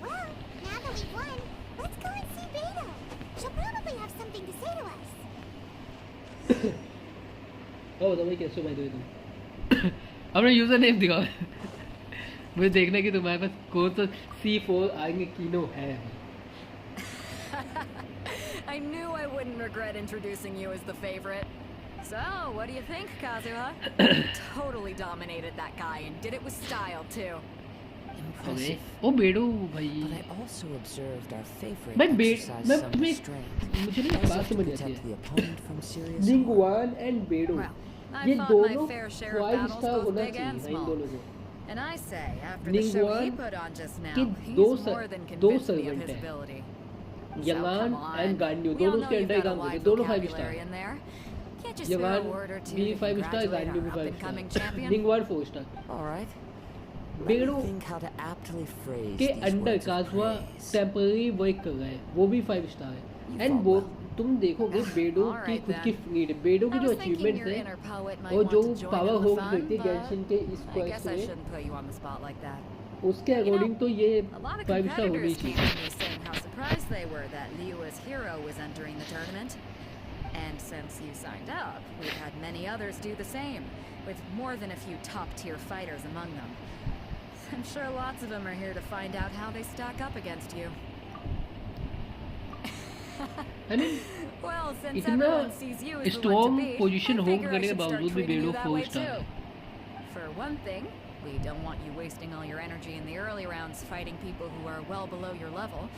Well, now that we've won, let's go and see Beto. She'll probably have something to say to us. ओ बताओ भाई कैसे हो भाई तुम? अपना user name दिखाओ। मुझे देखना है कि तुम्हारे पास कौन सा C4 आएंगे कीनो है। knew I wouldn't regret introducing you as the favorite. So, what do you think, Kazuha? Totally dominated that guy and did it with style too. Okay Impressive. ओ बेडो भाई But I also observed our favorite भाई exercise मैं some तुम्हें restraint. मुझे ना एक As बात if to समझ आती protect the है opponent from serious harm. Ningguang and Beidou Well, I ये fought my दोनों fair share of 5 battles, star both होना big चाहिए and ना इन small. दोनों को And I say, after the show he निंगवान put on just now, के he's दो more than दो convinced me of servant his हैं ability. यंगान So, come and on. गांडियो We all दोनों know उसके you've under he got a काम करते wide हैं दोनों 5 vocabulary star in there. Can't just throw a यंगान word or two भी to 5 star congratulate गांडियो भी our 5 up-and-coming star champion? निंगवान 4 star All right. Let बेडो me think how to aptly phrase के these under words of काजुआ praise. Temporary work कर रहा है वो भी 5 star है and वो तुम देखोगे बेडो की Alright खुद की then. फ्रीड बेडो की I जो was thinking अचीवमेंट्स your है inner poet might और want जो to join power in the hold fun, करती है but गैंशिन के इस I क्वेस्ट guess I में shouldn't put you on the spot like that. उसके You know, अकॉर्डिंग तो ये A lot of 5 स्टार होनी competitors came चाहिए to me saying how surprised they were that Liua's hero was entering the tournament. And since you signed up, we've had many others do the same, with more than a few top-tier fighters among them. I'm sure lots of them are here to find out how they stack up against you. I mean, Well, since इतना everyone sees you as the one strong to beat, position I hold figure I करने के should start बावजूद भी treating you बेडो that 4 way star है too. For one thing, we don't want you wasting all your energy in the early rounds fighting people who are well below your level.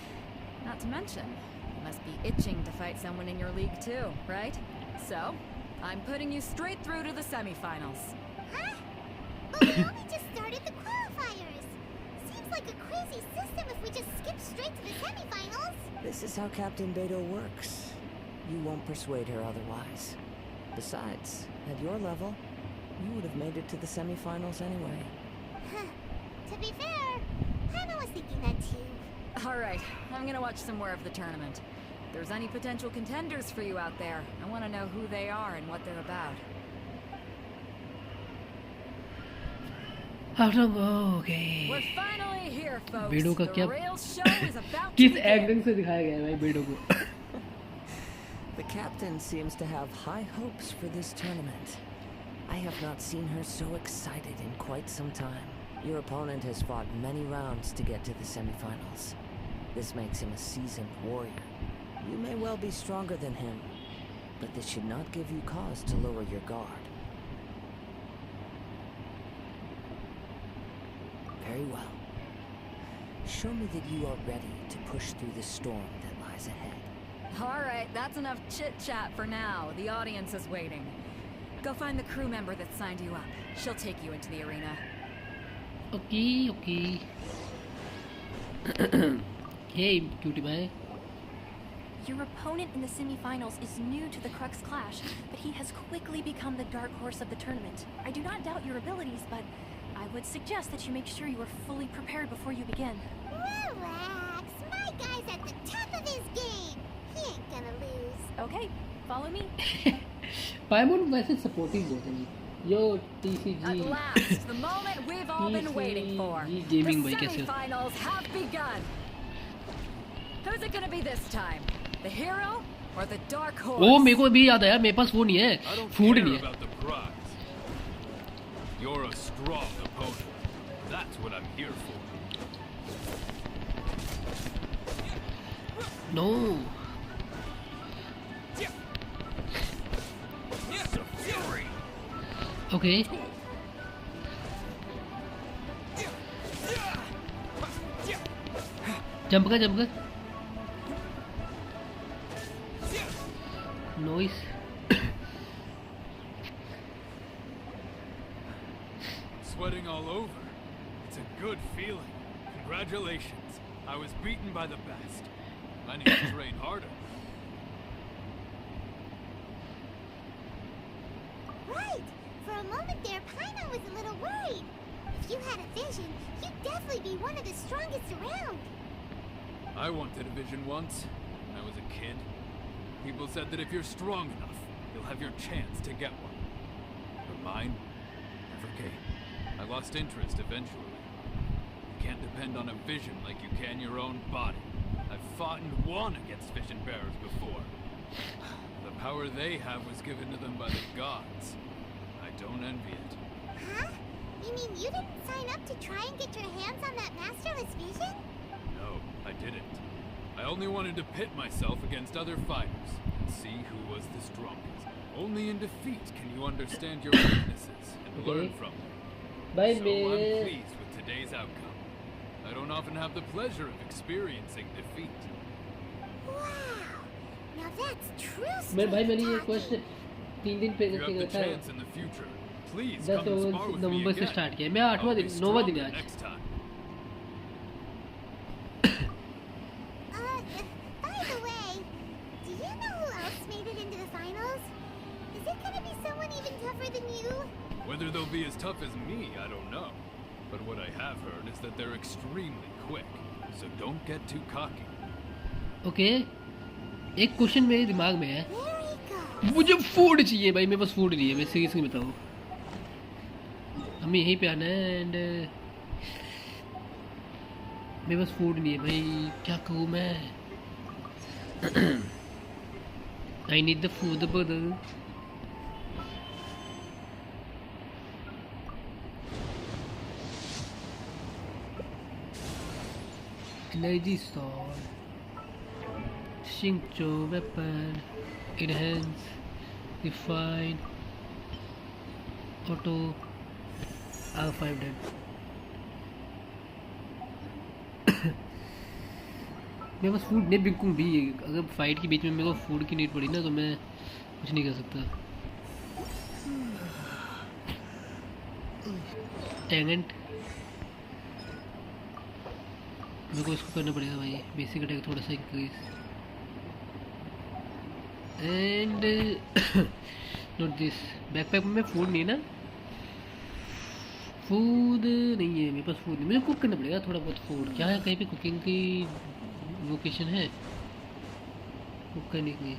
Not to mention, you must be itching to fight someone in your league too, right? So, I'm putting you straight through to the semifinals. Huh? But we only just started the qualifiers. Seems like a crazy system if we just skip straight to the semifinals. This is how Captain Beto works. You won't persuade her otherwise. Besides, at your level, you would have made it to the semifinals anyway. Huh. To be fair, Paimon was thinking that too. Alright, I'm gonna watch some more of the tournament. If there's any potential contenders for you out there, I want to know who they are and what they're about. Okay We're finally here, folks. बेडो का The क्या real show is about to किस begin. Angle से दिखाया गया है भाई बेडो को The captain seems to have high hopes for this tournament. I have not seen her so excited in quite some time. Your opponent has fought many rounds to get to the semifinals. This makes him a seasoned warrior. You may well be stronger than him, but this should not give you cause to lower your guard. Very well. Show me that you are ready to push through the storm that lies ahead. Alright, that's enough chit-chat for now. The audience is waiting. Go find the crew member that signed you up. She'll take you into the arena. Okay hey cutie भाई Your opponent in the semifinals is new to the Crux Clash, but he has quickly become the dark horse of the tournament. I do not doubt your abilities, but I would suggest that you make sure you are fully prepared before you begin. Relax. My guy's at the top of his game. He ain't gonna lose. Okay, follow me. पाइमोन वैसे supportive बहुत है यो TCG At last, the moment we've all been waiting for. TCG The gaming भाई कैसे semifinals have begun. Who's it gonna be this time? The hero or the dark horse? ओ मेरे को भी याद आया मेरे पास वो नहीं है I don't फूड care नहीं है about the prize. You're a strong opponent. That's what I'm here for. No okay jump कर noise Sweating all over. It's a good feeling. Congratulations. I was beaten by the best. I need to train harder. Right. For a moment there, Paimon was a little worried. If you had a vision, you'd definitely be one of the strongest around. I wanted a vision once, when I was a kid. People said that if you're strong enough, you'll have your chance to get one. But mine never came. I lost interest eventually. You can't depend on a vision like you can your own body. I've fought and won against vision bearers before. The power they have was given to them by the gods. I don't envy it. Huh? You mean you didn't sign up to try and get your hands on that masterless vision? No, I didn't. I only wanted to pit myself against other fighters and see who was the strongest. Only in defeat can you understand your weaknesses and learn from them. Bye, So I'm pleased with today's outcome. I don't often have the pleasure of experiencing defeat. Wow! Now that's true मैं भाई मैंने ये strength question 3 दिन If you पहले have the था, chance in the future, please 10 come and spar with me नवंबर से again. Start किया, मैं 8वां I'll be दिन 9वां दिन है stronger आज। next time. By the way, do you know who else made it into the finals? Is it gonna be someone even tougher than you? Whether they'll be as tough as me, I don't know. But what I have heard is that they're extremely quick, so don't get too cocky. Okay, एक question मेरे दिमाग में है, There he goes. मुझे food चाहिए भाई, मेरे पास food नहीं है, मैं सीरियसली बताऊँ। हमें यहीं पे आना है एंड मेरे पास फूड नहीं है भाई, क्या करूँ मैं? I need the food brother. Energy sword, Shincho weapon, enhance, refine, auto, R5 dead. मेरे पास फूड नहीं, बिल्कुल भी अगर फाइट के बीच में मेरे को फूड की नीड पड़ी ना तो मैं कुछ नहीं कर सकता। टैलेंट मेरे को इसको करना पड़ेगा भाई, बेसिक अटैक थोड़ा सा increase and not this. Backpack में फूड नहीं है ना, फूड नहीं है मेरे पास, फूड नहीं, मुझे कुक करना पड़ेगा थोड़ा बहुत फूड। क्या है कहीं पे कुकिंग की लोकेशन है कुक करने के लिए?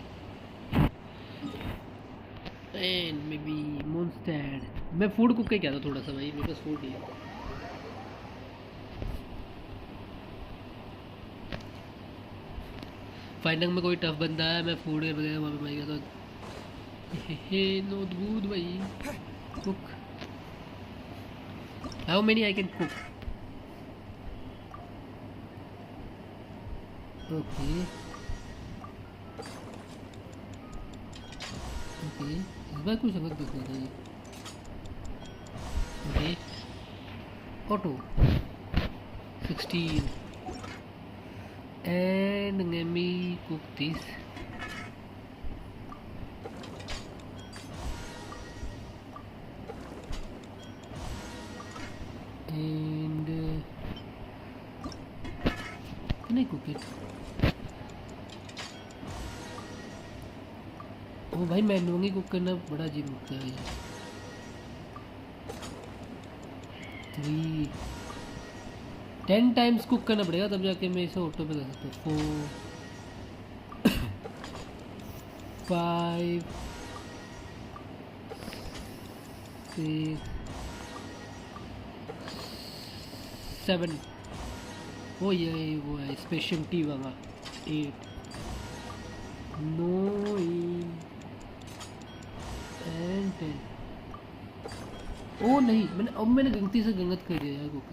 And maybe Mondstadt. मैं फूड कुक करके आता थोड़ा सा भाई, मेरे पास फूड नहीं है। फाइनल में कोई टफ बंदा है, मैं फूड वगैरह वहाँ पे मारेगा तो हे नो दूध भाई। Cook how many I can cook? Okay okay, इस बार कुछ अलग दिख रहा था ये। Okay auto 16 and let me cook this. And can I cook it? ओ भाई मैनुअली कुक करना बड़ा अजीब लगता है ये। 10 टाइम्स कुक करना पड़ेगा तब जाके मैं इसे ऑटो पे कर सकता हूँ। 4 5 6 7 ओ ये वो है स्पेशल टी वाला 8 9 एंड 10। ओ नहीं, मैंने गलती से गलत कर दिया यार, कुक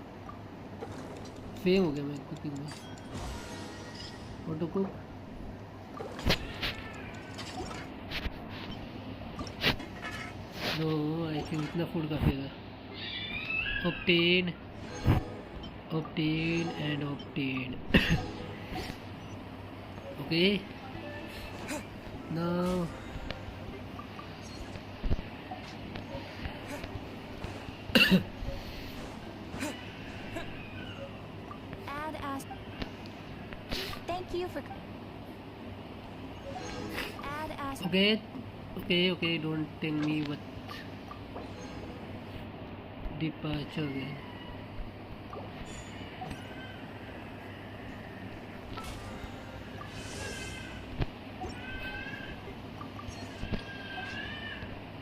फेल हो गया मैं कुकिंग में। Auto cook no, I think इतना फूड काफी है। Obtain obtain and obtain okay now Thank you for. Add as. Okay, don't tell me what departure again.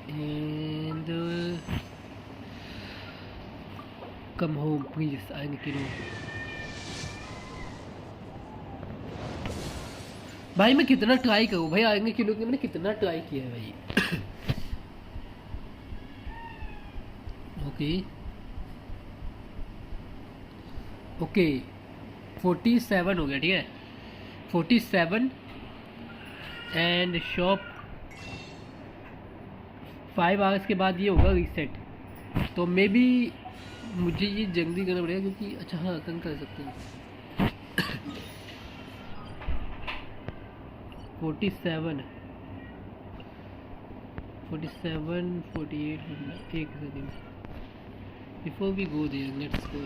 And come home please, I need to know. भाई मैं कितना try करूँ भाई, आगे kilo के मैंने कितना ट्राई किया है भाई। ओके ओके 47 हो गया, ठीक है 47 एंड शॉप 5 आवर्स के बाद ये होगा रीसेट। तो मे बी मुझे ये जल्दी करना पड़ेगा क्योंकि अच्छा हाँ कल कर सकते हैं। 47 48 एक second before we go there let's go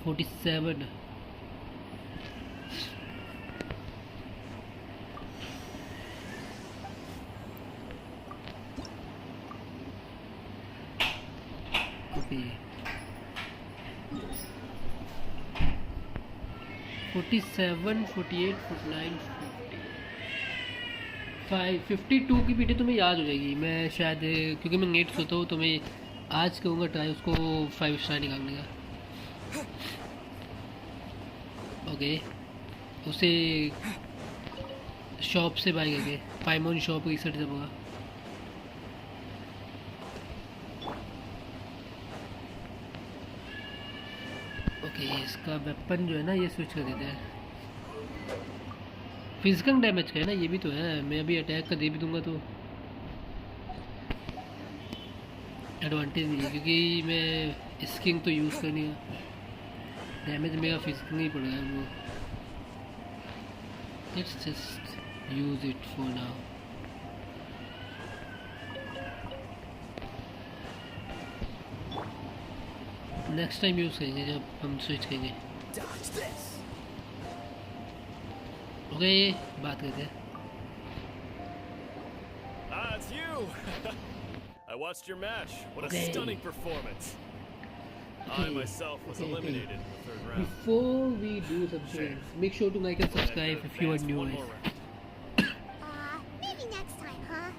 47 okay 47 48 49 52 की पीटे तुम्हें याद हो जाएगी। मैं शायद क्योंकि मैं नेट सोता हूँ तो मैं आज कहूँगा ट्राई उसको 5 स्टार निकालने का। ओके उसे शॉप से बाय करके पाइमोन शॉप रिसेट जब होगा। ओके इसका वेपन जो है ना ये स्विच कर देते हैं। फिजिकल डैमेज का है ना ये भी तो है। मैं अभी अटैक का दे भी दूंगा तो एडवांटेज नहीं है क्योंकि मैं स्किंग तो यूज़ करनी है। डैमेज मेरा फिजिकल नहीं पड़ रहा है वो। Let's just use it for now. Next time use करेंगे जब हम स्विच करेंगे। ओके बात करते हैं। Ah, it's you! I watched your match. What a Okay. stunning performance. I Okay. myself was Okay. eliminated in the third round. Before we do something, make sure to like and subscribe if you are new. One more round. Maybe next time, huh?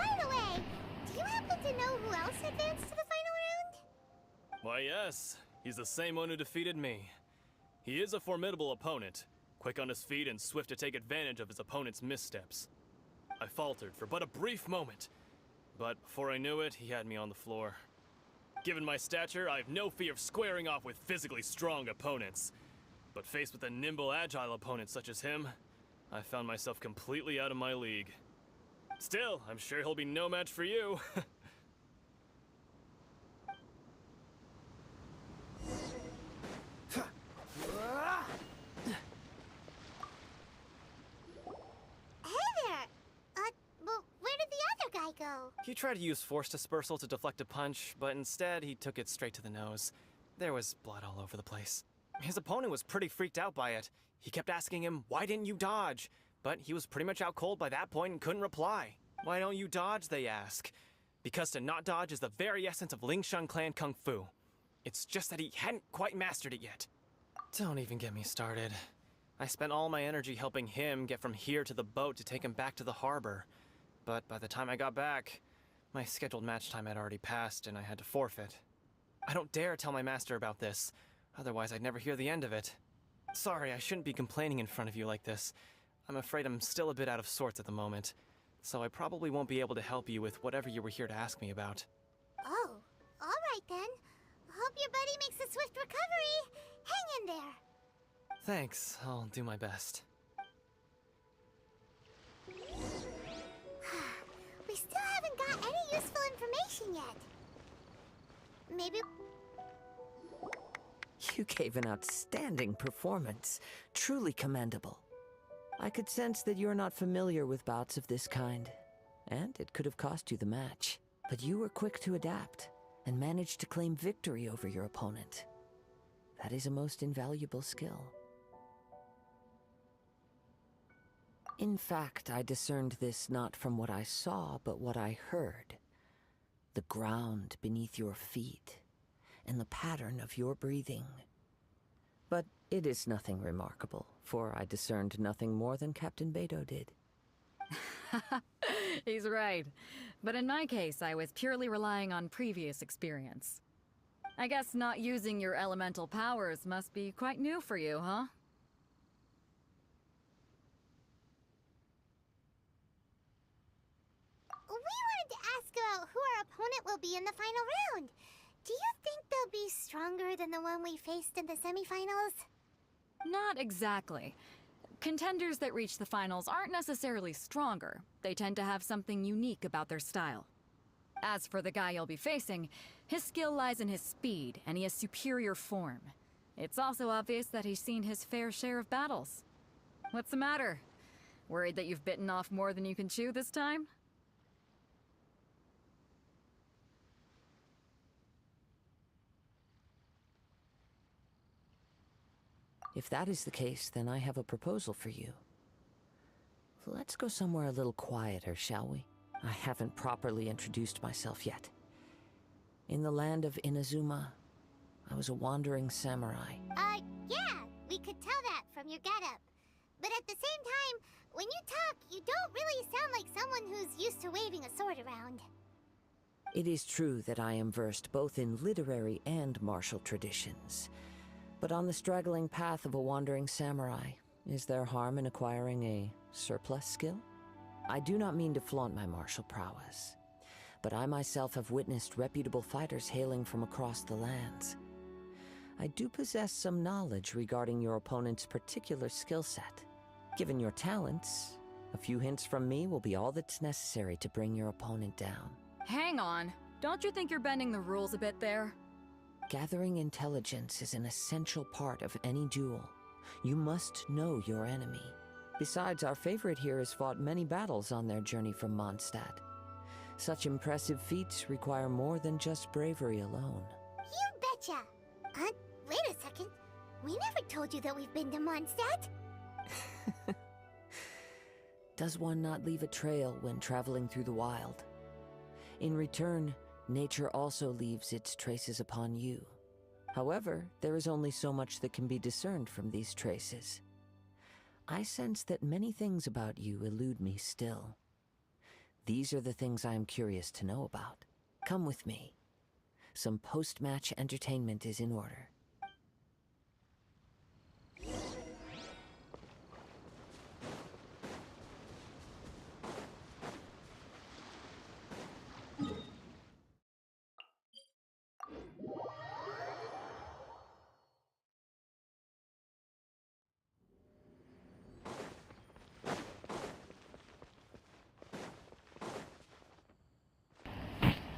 By the way, do you happen to know who else advanced to the final round? Why, yes. He's the same one who defeated me. He is a formidable opponent, quick on his feet and swift to take advantage of his opponent's missteps. I faltered for but a brief moment, but before I knew it, he had me on the floor. Given my stature, I have no fear of squaring off with physically strong opponents. But faced with a nimble, agile opponent such as him, I found myself completely out of my league. Still, I'm sure he'll be no match for you. Hey there! Well, where did the other guy go? He tried to use force dispersal to deflect a punch, but instead he took it straight to the nose. There was blood all over the place. His opponent was pretty freaked out by it. He kept asking him, "Why didn't you dodge?" But he was pretty much out cold by that point and couldn't reply. "Why don't you dodge?" they ask. Because to not dodge is the very essence of Lingshan clan kung fu. It's just that he hadn't quite mastered it yet. Don't even get me started. I spent all my energy helping him get from here to the boat to take him back to the harbor. But by the time I got back, my scheduled match time had already passed and I had to forfeit. I don't dare tell my master about this, otherwise I'd never hear the end of it. Sorry, I shouldn't be complaining in front of you like this. I'm afraid I'm still a bit out of sorts at the moment, so I probably won't be able to help you with whatever you were here to ask me about. Oh, alright then. Hope your buddy makes a swift recovery. Hang in there. Thanks, I'll do my best. We still haven't got any useful information yet. Maybe... You gave an outstanding performance. Truly commendable. I could sense that you're not familiar with bouts of this kind, and it could have cost you the match. But you were quick to adapt, and managed to claim victory over your opponent. That is a most invaluable skill. In fact, I discerned this not from what I saw, but what I heard. The ground beneath your feet, and the pattern of your breathing. But it is nothing remarkable, for I discerned nothing more than Captain Beto did. He's right. But in my case, I was purely relying on previous experience. I guess not using your elemental powers must be quite new for you, huh? We wanted to ask about who our opponent will be in the final round. Do you think they'll be stronger than the one we faced in the semifinals? Not exactly. Contenders that reach the finals aren't necessarily stronger. They tend to have something unique about their style. As for the guy you'll be facing, his skill lies in his speed, and he has superior form. It's also obvious that he's seen his fair share of battles. What's the matter? Worried that you've bitten off more than you can chew this time? If that is the case, then I have a proposal for you. Let's go somewhere a little quieter, shall we? I haven't properly introduced myself yet. In the land of Inazuma, I was a wandering samurai. Yeah, we could tell that from your getup. But at the same time, when you talk, you don't really sound like someone who's used to waving a sword around. It is true that I am versed both in literary and martial traditions. But on the straggling path of a wandering samurai, is there harm in acquiring a surplus skill? I do not mean to flaunt my martial prowess, but I myself have witnessed reputable fighters hailing from across the lands. I do possess some knowledge regarding your opponent's particular skill set. Given your talents, a few hints from me will be all that's necessary to bring your opponent down. Hang on. Don't you think you're bending the rules a bit there? Gathering intelligence is an essential part of any duel. You must know your enemy. Besides, our favorite here has fought many battles on their journey from Mondstadt. Such impressive feats require more than just bravery alone. You betcha! Wait a second. We never told you that we've been to Mondstadt. Does one not leave a trail when traveling through the wild? In return, nature also leaves its traces upon you. However, there is only so much that can be discerned from these traces. I sense that many things about you elude me still. These are the things I am curious to know about. Come with me. Some post-match entertainment is in order.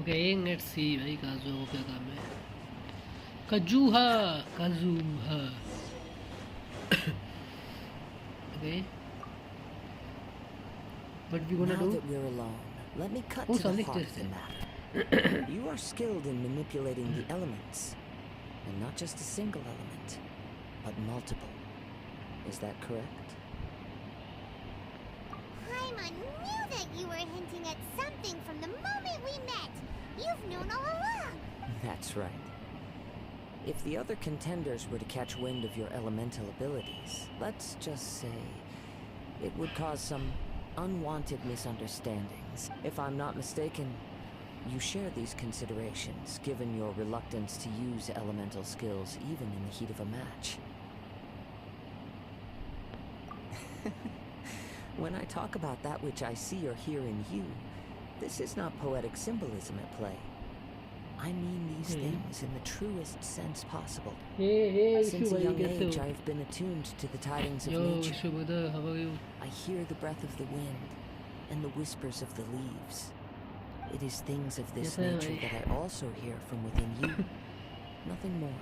Okay let's see भाई काजू को क्या काम है काजूहा काजूहा okay what we gonna Now do that we're alone, let me cut Oh, to the something heart of just the did. matter. You are skilled in manipulating the elements, and not just a single element, but multiple. Is that correct? Paimon knew that you were hinting at something from the moment we met. You've known all along. That's right. If the other contenders were to catch wind of your elemental abilities, let's just say it would cause some unwanted misunderstandings. If I'm not mistaken, you share these considerations, given your reluctance to use elemental skills even in the heat of a match. When I talk about that which I see or hear in you, this is not poetic symbolism at play. I mean these things in the truest sense possible. hey Since a young कैसे age, हो I have been attuned to the tidings of yo nature. Shubhada how are you I hear the breath of the wind and the whispers of the leaves. It is things of this Yes, sir. nature that I also hear from within you. Nothing more.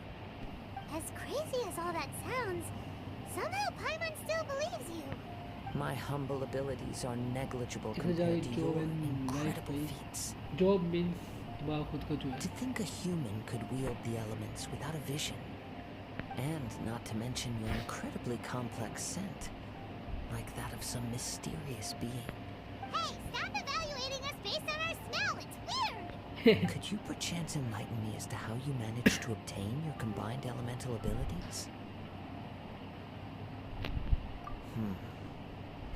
As crazy as all that sounds, somehow Paimon still believes you. My humble abilities are negligible देखो जाए compared to job your and life incredible भाई feats. job means दिमाग खुद का जो है To think a human could wield the elements without a vision, and not to mention your incredibly complex scent, like that of some mysterious being. Hey, stop evaluating us based on our smell. It's weird. Could you perchance enlighten me as to how you managed to obtain your combined elemental abilities?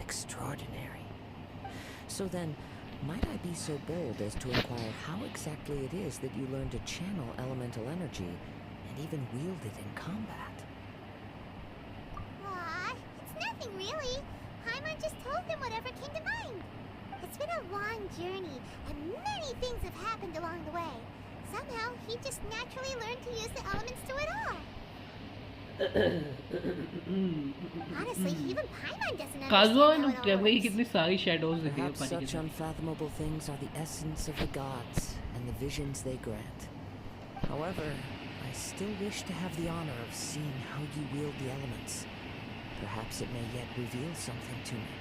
Extraordinary. So then, might I be so bold as to inquire how exactly it is that you learn to channel elemental energy and even wield it in combat? Aw, it's nothing really. Paimon just told him whatever came to mind. It's been a long journey, and many things have happened along the way. Somehow, he just naturally learned to use the elements to it all. Honestly, even Paimon doesn't काजुआ understand ने how it travel all की works. कितनी सारी shadows दिखी है Perhaps पानी के such अंदर. unfathomable things are the essence of the gods and the visions they grant. However, I still wish to have the honor of seeing how you wield the elements. Perhaps it may yet reveal something to me.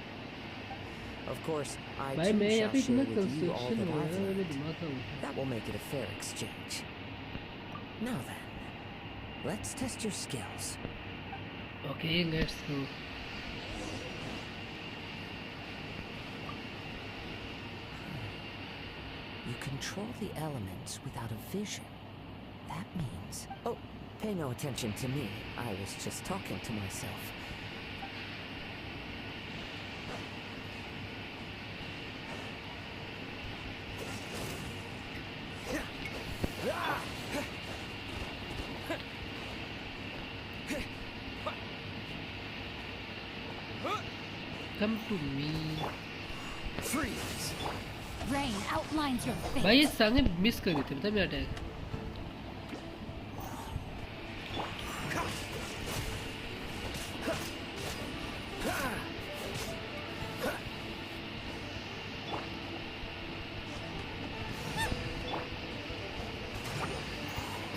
Of course, I भाई too मैं यहाँ shall पे इतना share with you all construction that हो I've रहा है मेरे learned. दिमाग का उठा. That will make it a fair exchange. Now then, let's test your skills. Okay, let's go. You control the elements without a vision. That means... Oh, pay no attention to me. I was just talking to myself. Come to me. Freeze! Rain outlines your face. भाई ये सांगे miss कर देते पता है मेरा attack.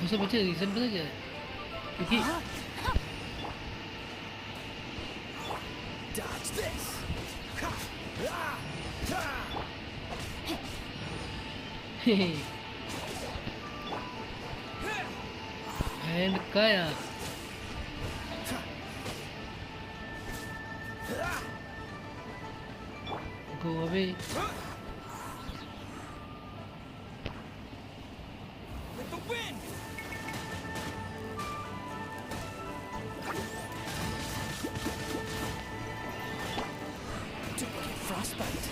उसे बच्चे reason पता क्या है? क्योंकि Dodge this! and Kaya. Go away. With the wind! Don't get frostbite.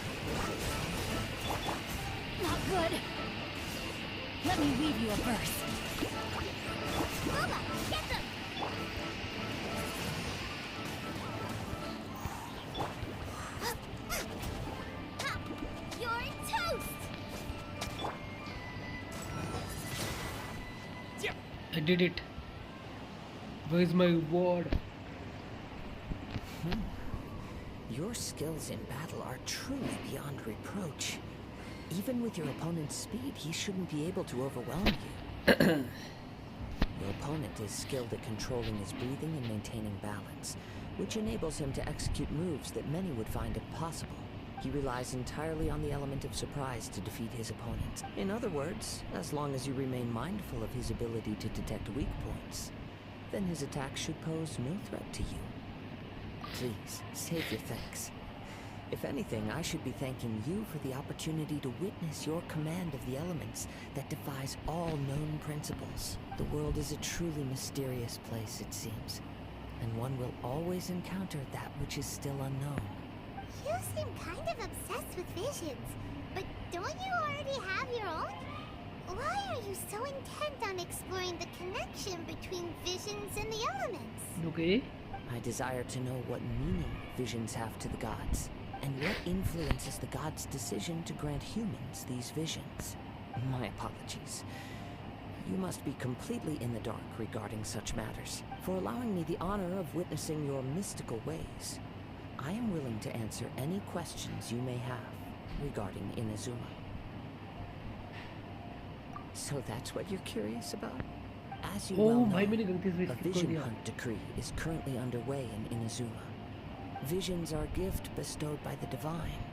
Not good. Let me weave you a verse. Mama, get them! You're toast! I did it. Where's my reward? Your skills in battle are truly beyond reproach. Even with your opponent's speed, he shouldn't be able to overwhelm you. Your opponent is skilled at controlling his breathing and maintaining balance, which enables him to execute moves that many would find impossible. He relies entirely on the element of surprise to defeat his opponent. In other words, as long as you remain mindful of his ability to detect weak points, then his attack should pose no threat to you. Please, save your thanks. If anything, I should be thanking you for the opportunity to witness your command of the elements that defies all known principles. The world is a truly mysterious place, it seems, and one will always encounter that which is still unknown. You seem kind of obsessed with visions, but don't you already have your own? Why are you so intent on exploring the connection between visions and the elements? Okay. I desire to know what meaning visions have to the gods, and what influences the gods' decision to grant humans these visions. My apologies. You must be completely in the dark regarding such matters. For allowing me the honor of witnessing your mystical ways, I am willing to answer any questions you may have regarding Inazuma. So that's what you're curious about? As you well know, भाई मैंने गलती से a skip कर vision दिया. hunt decree is currently underway in Inazuma. Visions are a gift bestowed by the divine.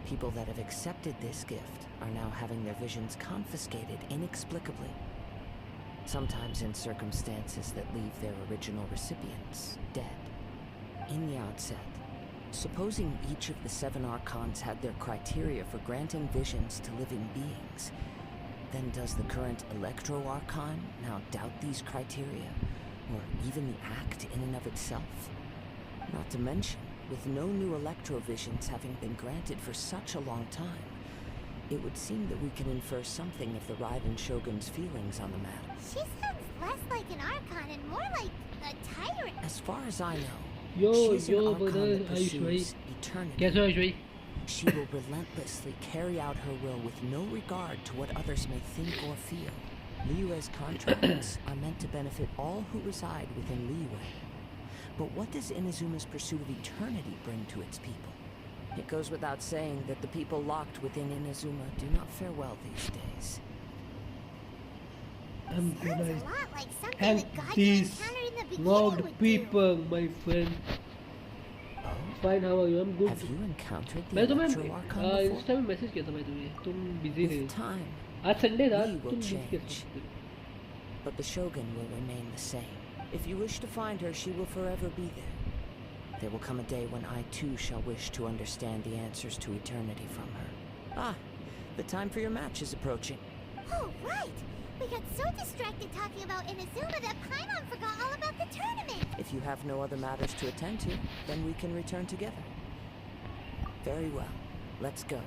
People that have accepted this gift are now having their visions confiscated inexplicably. Sometimes in circumstances that leave their original recipients dead. In the outset, supposing each of the 7 archons had their criteria for granting visions to living beings, then does the current Electro Archon now doubt these criteria, or even the act in and of itself? Not to mention, with no new Electro visions having been granted for such a long time, it would seem that we can infer something of the Raiden Shogun's feelings on the matter. She sounds less like an Archon and more like a tyrant. As far as I know, Yo, she's an yo, Archon brother, that Ayush pursues bhai. eternity. कैसे हो आयुष भाई? She will relentlessly carry out her will with no regard to what others may think or feel. Liyue's contracts are meant to benefit all who reside within Liyue. But what does Inazuma's pursuit of eternity bring to its people? It goes without saying that the people locked within Inazuma do not fare well these days. I'm Sounds gonna a lot like something help the god you these encountered in the beginning locked would people, my friend. Fine, how are you? I'm good. Have you encountered the मैं तुम्हें Electro Archon before? Insta में message किया था मैं तुम्हें, तुम busy थे. With time, आज संडे था, we will तुम बिजी change. थे. But the Shogun will remain the same. If you wish to find her, she will forever be there. There will come a day when I too shall wish to understand the answers to eternity from her. Ah, the time for your match is approaching. Oh, right! We got so distracted talking about Inazuma that Paimon forgot all about the tournament! If you have no other matters to attend to, then we can return together. Very well. Let's go.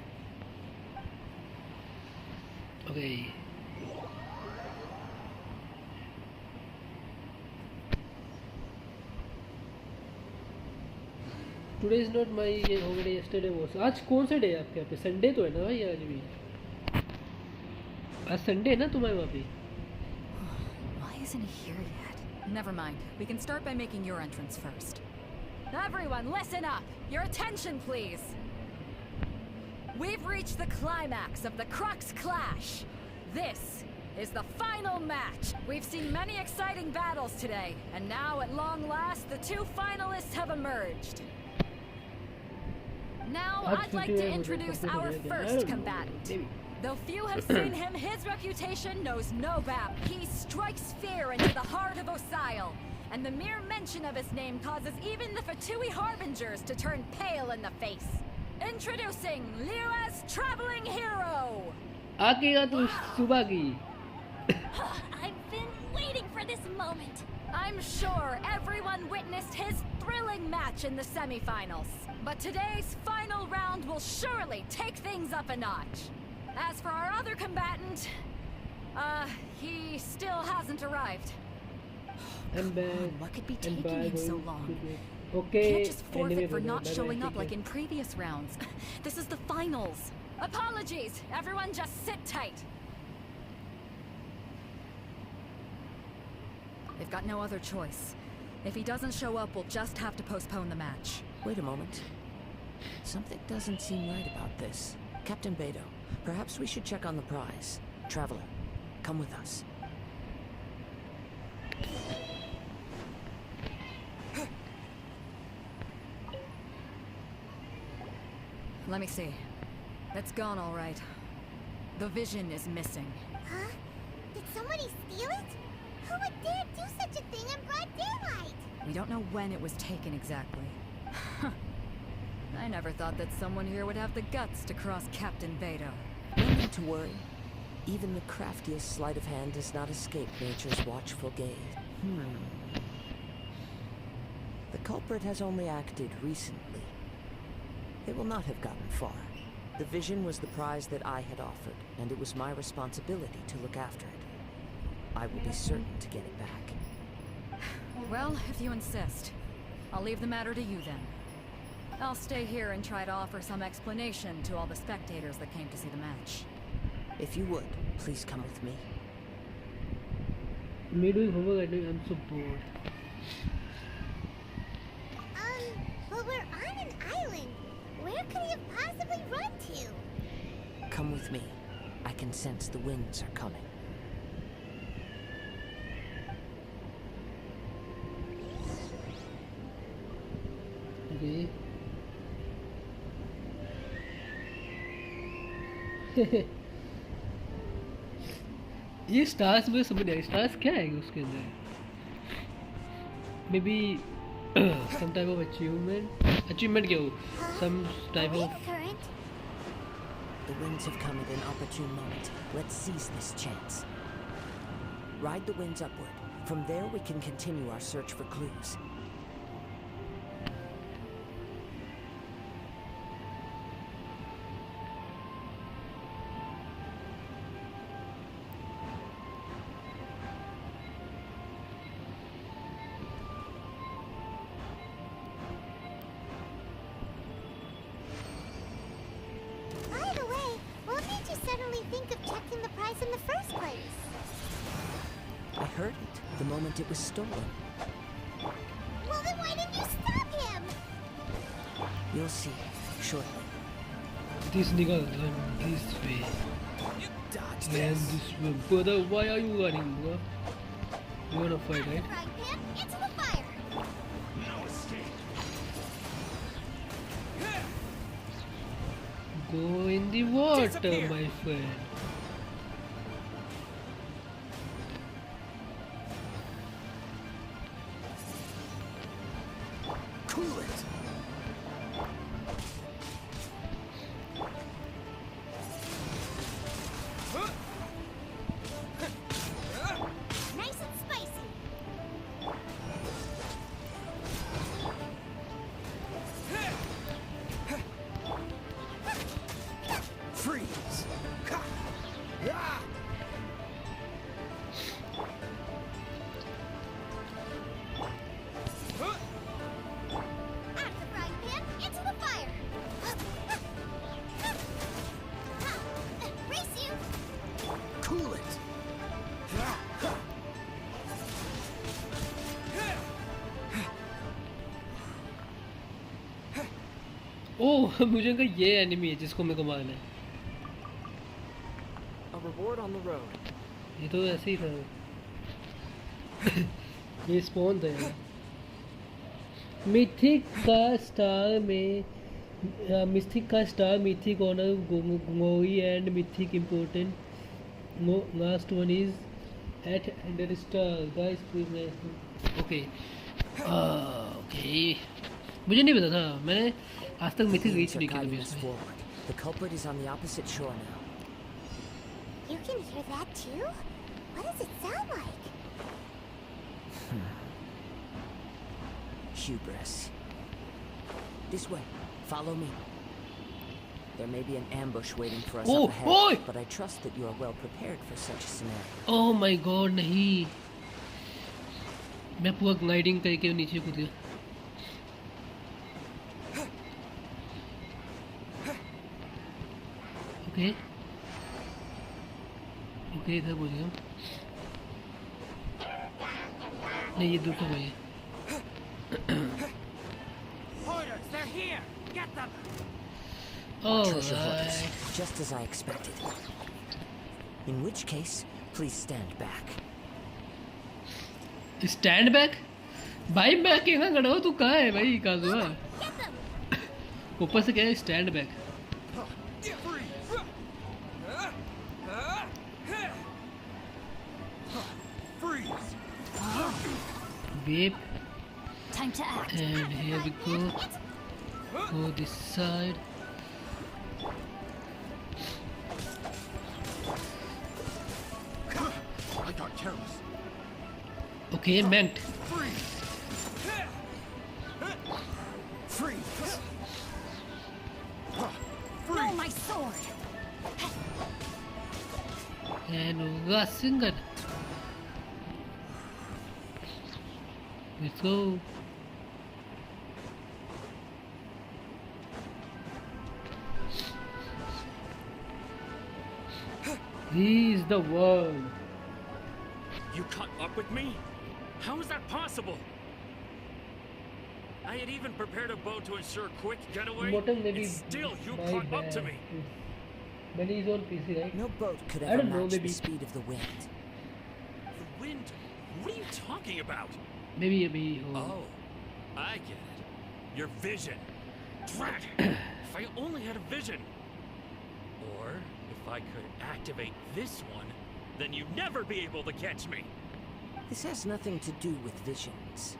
Okay. Today is not my holiday. Yesterday was. आज कौन सा day है आपके यहाँ पे? Sunday तो है ना भाई आज भी. आज संडे है ना तुम्हारे वहाँ पे? Why isn't he here yet? Never mind. We can start by making your entrance first. Everyone, listen up! Your attention, please! We've reached the climax of the Crux Clash. This is the final match. We've seen many exciting battles today, and now at long last, the two finalists have emerged. Now, I'd like to introduce our first combatant. Though few have seen him, his reputation knows no bounds. He strikes fear into the heart of Osile, and the mere mention of his name causes even the Fatui Harbingers to turn pale in the face. Introducing Liyue's traveling hero! आकेगा तो सुबह की. I've been waiting for this moment. I'm sure everyone witnessed his thrilling match in the semifinals. But today's final round will surely take things up a notch. As for our other combatant, he still hasn't arrived. I'm back. What could be I'm taking him back. so long? Okay. Can't just forfeit anyway, for not bye-bye, showing take up like care. in previous rounds. This is the finals. Apologies. Everyone just sit tight. They've got no other choice. If he doesn't show up, we'll just have to postpone the match. Wait a moment. Something doesn't seem right about this. Captain Beidou, perhaps we should check on the prize. Traveler, come with us. Let me see. It's gone all right. The vision is missing. Huh? Did somebody steal it? Who would dare do such a thing in broad daylight? We don't know when it was taken exactly. I never thought that someone here would have the guts to cross Captain Beidou. No need to worry. Even the craftiest sleight of hand does not escape nature's watchful gaze. The culprit has only acted recently. They will not have gotten far. The vision was the prize that I had offered, and it was my responsibility to look after it. I will be certain to get it back. Well, if you insist. I'll leave the matter to you then. I'll stay here and try to offer some explanation to all the spectators that came to see the match. If you would, please come with me. Me doing homework, I'm so bored. But we're on an island. Where could he have possibly run to? Come with me. I can sense the winds are coming. Okay. ये stars मुझे समझ नहीं आया. Stars क्या है उसके अंदर? Maybe some type of achievement. Achievement क्या हो? Some type of. Current? The winds have come at an opportune moment. Let's seize this chance. Ride the winds upward. From there we can continue our search for clues. think of checking the price in the first place? I heard it the moment it was stolen. Well, then why didn't you stop him? You'll see shortly. This nigga run this way. You dodged And this. this way. Brother, why are you running, bro? You wanna fight, right? Frying pan into the fire. No escape. Go in the water, Disappear. my friend. Cool it. Nice and spicy. Freeze. Ha. Ah. Out of the frying pan into the fire. Race you. Cool it. ओह मुझे लगा ये enemy है जिसको मेरे को मारना है. A reward on the road. ये तो ऐसे ही था. ये स्पॉन था यार. मिथिक का स्टार में मिथिक का star mythic honour glory and mythic important last one is at 100 star guys please. Okay okay मुझे नहीं पता था. मैंने आज तक मिथिक रीच Things are नहीं किया guiding कभी us इसमें. forward. The culprit is on the opposite shore now. You can hear that too? What does it sound like? Hubris. This way. Follow me. There may be an ambush waiting for us Oh, up ahead, oi! but I trust that you are well prepared for such a scenario. Oh my God नहीं. मैं पूरा gliding करके नीचे कूद गया. Okay okay इधर पहुंच गया. नहीं ये दूर का भाई है. Hoarders, they're here! Get them! Treasure hoards, Alright. just as I expected. In which case, please stand back. Stand back भाई मैं अकेला खड़ा हूँ. तू कहाँ है भाई? काजुआ Get them! ऊपर से क्या है? Stand back. Freeze. Whip. Time to act. And here we go. Go this side. I got careless. Okay, meant. Freeze. Freeze. No, my sword. And Rasengan. Let's go. He is the one. You caught up with me? How is that possible? I had even prepared a boat to ensure a quick getaway. Morton maybe and still you my caught up to bad. me. But he's on PC, right? No boat could I ever don't know, match maybe. the speed of the wind. The wind? What are you talking about? Maybe. Oh, I get it. Your vision. Drat! If I only had a vision. Or if I could activate this one, then you'd never be able to catch me. This has nothing to do with visions.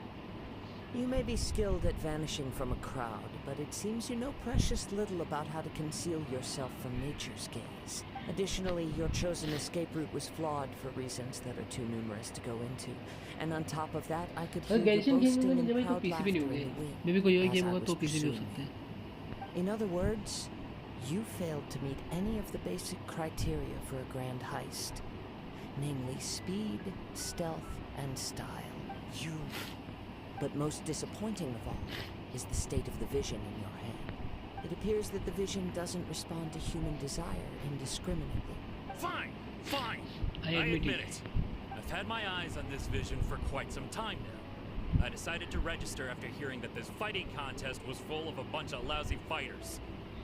You may be skilled at vanishing from a crowd, but it seems you know precious little about how to conceal yourself from nature's gaze. Additionally, your chosen escape route was flawed for reasons that are too numerous to go into. And on top of that, I could hear you Genshin boasting Impact in में तो proud PC laughter भी नहीं in the होंगे. wind Maybe कोई और as game I होगा was तो PC भी हो pursuing सकते you. हैं. In other words, you failed to meet any of the basic criteria for a grand heist. Namely speed, stealth, and style. You. But most disappointing of all is the state of the vision in your hand. It appears that the vision doesn't respond to human desire indiscriminately. Fine, fine. I I admit admit it. it. I've had my eyes on this vision for quite some time now. I decided to register after hearing that this fighting contest was full of a bunch of lousy fighters.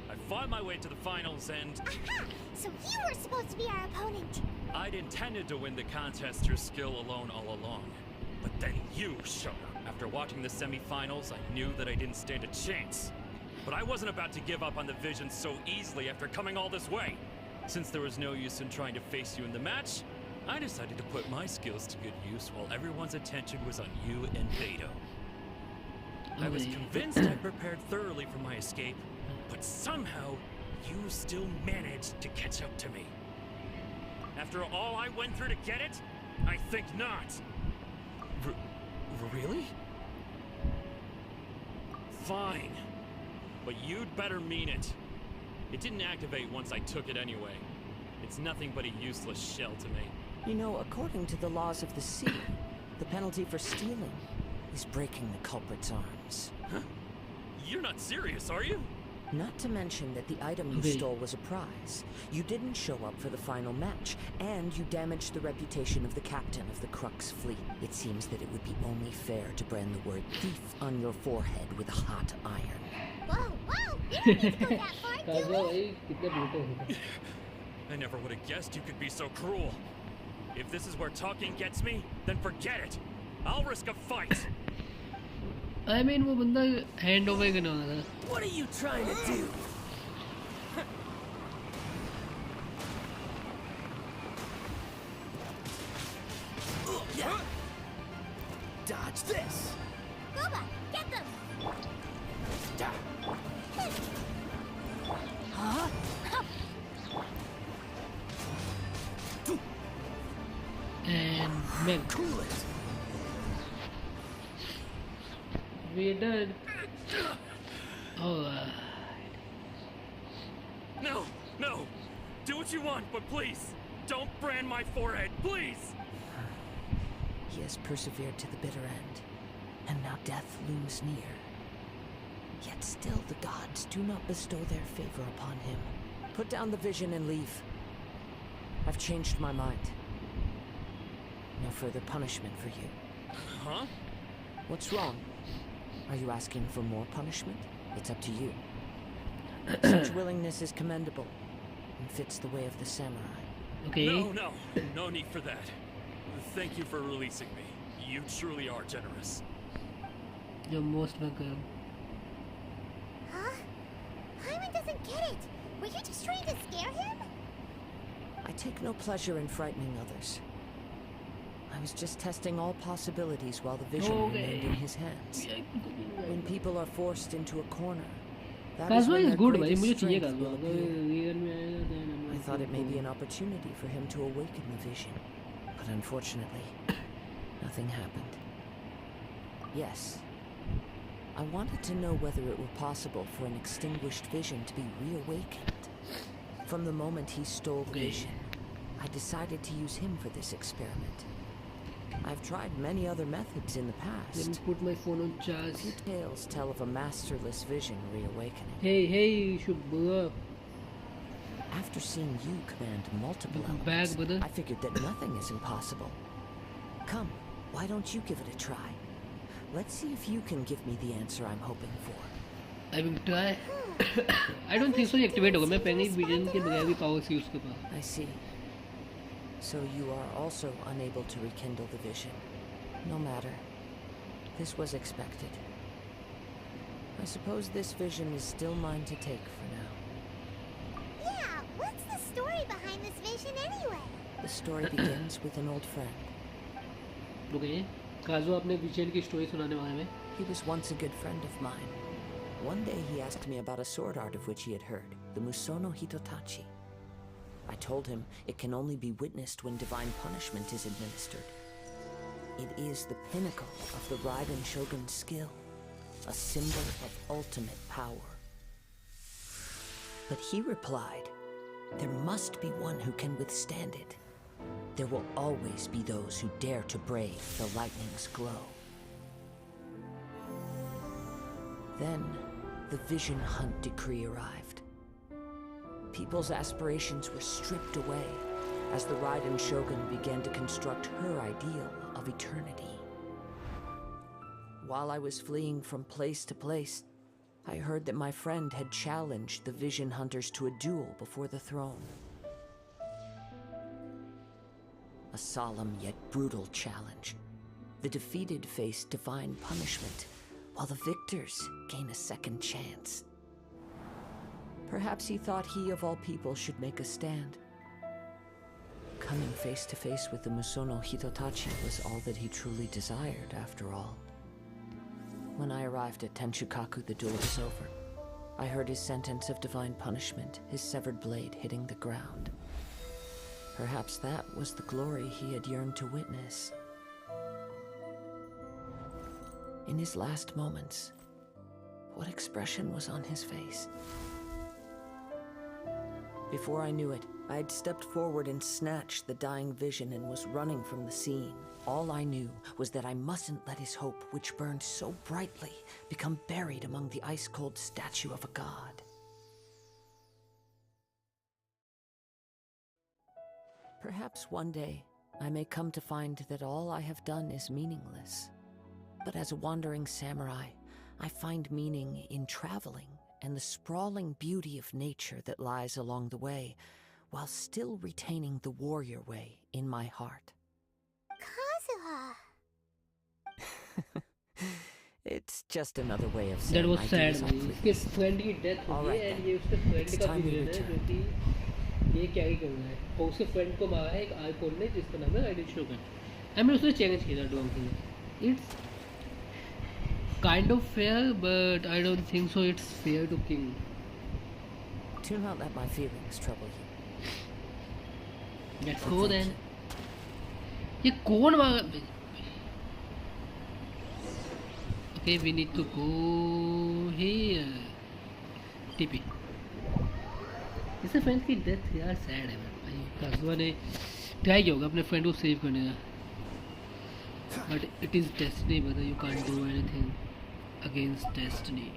I fought my way to the finals and Aha! So you were supposed to be our opponent. I'd intended to win the contest through skill alone all along. But then you showed up. After watching the semifinals, I knew that I didn't stand a chance. But I wasn't about to give up on the vision so easily after coming all this way. Since there was no use in trying to face you in the match, I decided to put my skills to good use while everyone's attention was on you and Beto. I was convinced I'd prepared thoroughly for my escape, but somehow you still managed to catch up to me. After all I went through to get it, I think not. Really? Fine. But you'd better mean it. It didn't activate once I took it anyway. It's nothing but a useless shell to me. You know, according to the laws of the sea, the penalty for stealing is breaking the culprit's arms. Huh? You're not serious, are you? Not to mention that the item you stole was a prize. You didn't show up for the final match, and you damaged the reputation of the captain of the Crux fleet. It seems that it would be only fair to brand the word thief on your forehead with a hot iron. Whoa, whoa! We don't need to go that far, do we? I never would have guessed you could be so cruel. If this is where talking gets me, then forget it. I'll risk a fight. I mean, वो बंदा hand over करने वाला था. What are you trying to do? Dodge this! Boba, get them! Huh? And man, Cool it! we're done. Oh, No, no. Do what you want, but please, don't brand my forehead, please. He has persevered to the bitter end, and now death looms near. Yet still the gods do not bestow their favor upon him. Put down the vision and leave. I've changed my mind. No further punishment for you. Huh? What's wrong? Are you asking for more punishment? It's up to you. Such willingness is commendable and fits the way of the samurai. okay. No need for that. Thank you for releasing me. You truly are generous. You're most welcome. Huh? Paimon doesn't get it. Were you just trying to scare him? I take no pleasure in frightening others. I was just testing all possibilities while the vision remained in his hands. When people are forced into a corner, that is Kazuha when is their good, bhai. greatest मुझे चाहिए strength will Kazuha. appear. अगर real में आएगा then I thought it may be an opportunity for him to awaken the vision, but unfortunately, nothing happened. Yes, I wanted to know whether it were possible for an extinguished vision to be reawakened. From the moment he stole the vision, I decided to use him for this experiment. I've tried many other methods in the Let me past. put my phone on charge. Few tales tell of a masterless vision reawakening. Hey, you should blow up. After seeing you command multiple Bag, elements, brother. I figured that nothing is impossible. Come, why don't you give it a try? Let's see if you can give me the answer I'm hoping for. I will try. I don't think so. ये activate होगा. मैं पहले ही vision के बगैर भी powers use कर पाऊँ. I see. So you are also unable to rekindle the vision. No matter. This was expected. I suppose this vision is still mine to take for now. Yeah, what's the story behind this vision anyway? The story begins with an old friend. Okay. Kazuha अपने vision की story सुनाने वाले में. He was once a good friend of mine. One day he asked me about a sword art of which he had heard, the Musono Hitotachi. I told him it can only be witnessed when divine punishment is administered. It is the pinnacle of the Raiden Shogun's skill, a symbol of ultimate power. But he replied, there must be one who can withstand it. There will always be those who dare to brave the lightning's glow. Then, the Vision Hunt decree arrived. People's aspirations were stripped away, as the Raiden Shogun began to construct her ideal of eternity. While I was fleeing from place to place, I heard that my friend had challenged the Vision Hunters to a duel before the throne. A solemn yet brutal challenge. The defeated face divine punishment, while the victors gain a second chance. Perhaps he thought he of all people should make a stand. Coming face to face with the Musono Hitotachi was all that he truly desired, after all. When I arrived at Tenshukaku, the duel was over. I heard his sentence of divine punishment, his severed blade hitting the ground. Perhaps that was the glory he had yearned to witness. In his last moments, what expression was on his face? Before I knew it, I had stepped forward and snatched the dying vision and was running from the scene. All I knew was that I mustn't let his hope, which burned so brightly, become buried among the ice-cold statue of a god. Perhaps one day, I may come to find that all I have done is meaningless. But as a wandering samurai, I find meaning in traveling and the sprawling beauty of nature that lies along the way, while still retaining the warrior way in my heart. Kazuha. It's just another way of saying That was sad. इसके friend की death हो गई है and ये उसके friend का villain है जो कि ये क्या ही कर रहा है और उसके friend को मारा है एक आइकॉन ने जिसका नाम है राइडेन शोगन. I mean उसने challenge किया था डोंग के. It's kind of fair, but I don't think so. It's fair to King. Do not let my feelings trouble you. Let's go then. ये कौन मारा? Okay, we need to go here. TP. इससे friend की death यार sad है भाई. काजुआ ने try किया होगा अपने फ्रेंड को सेव करने का. But it is destiny, brother. You can't do anything against destiny.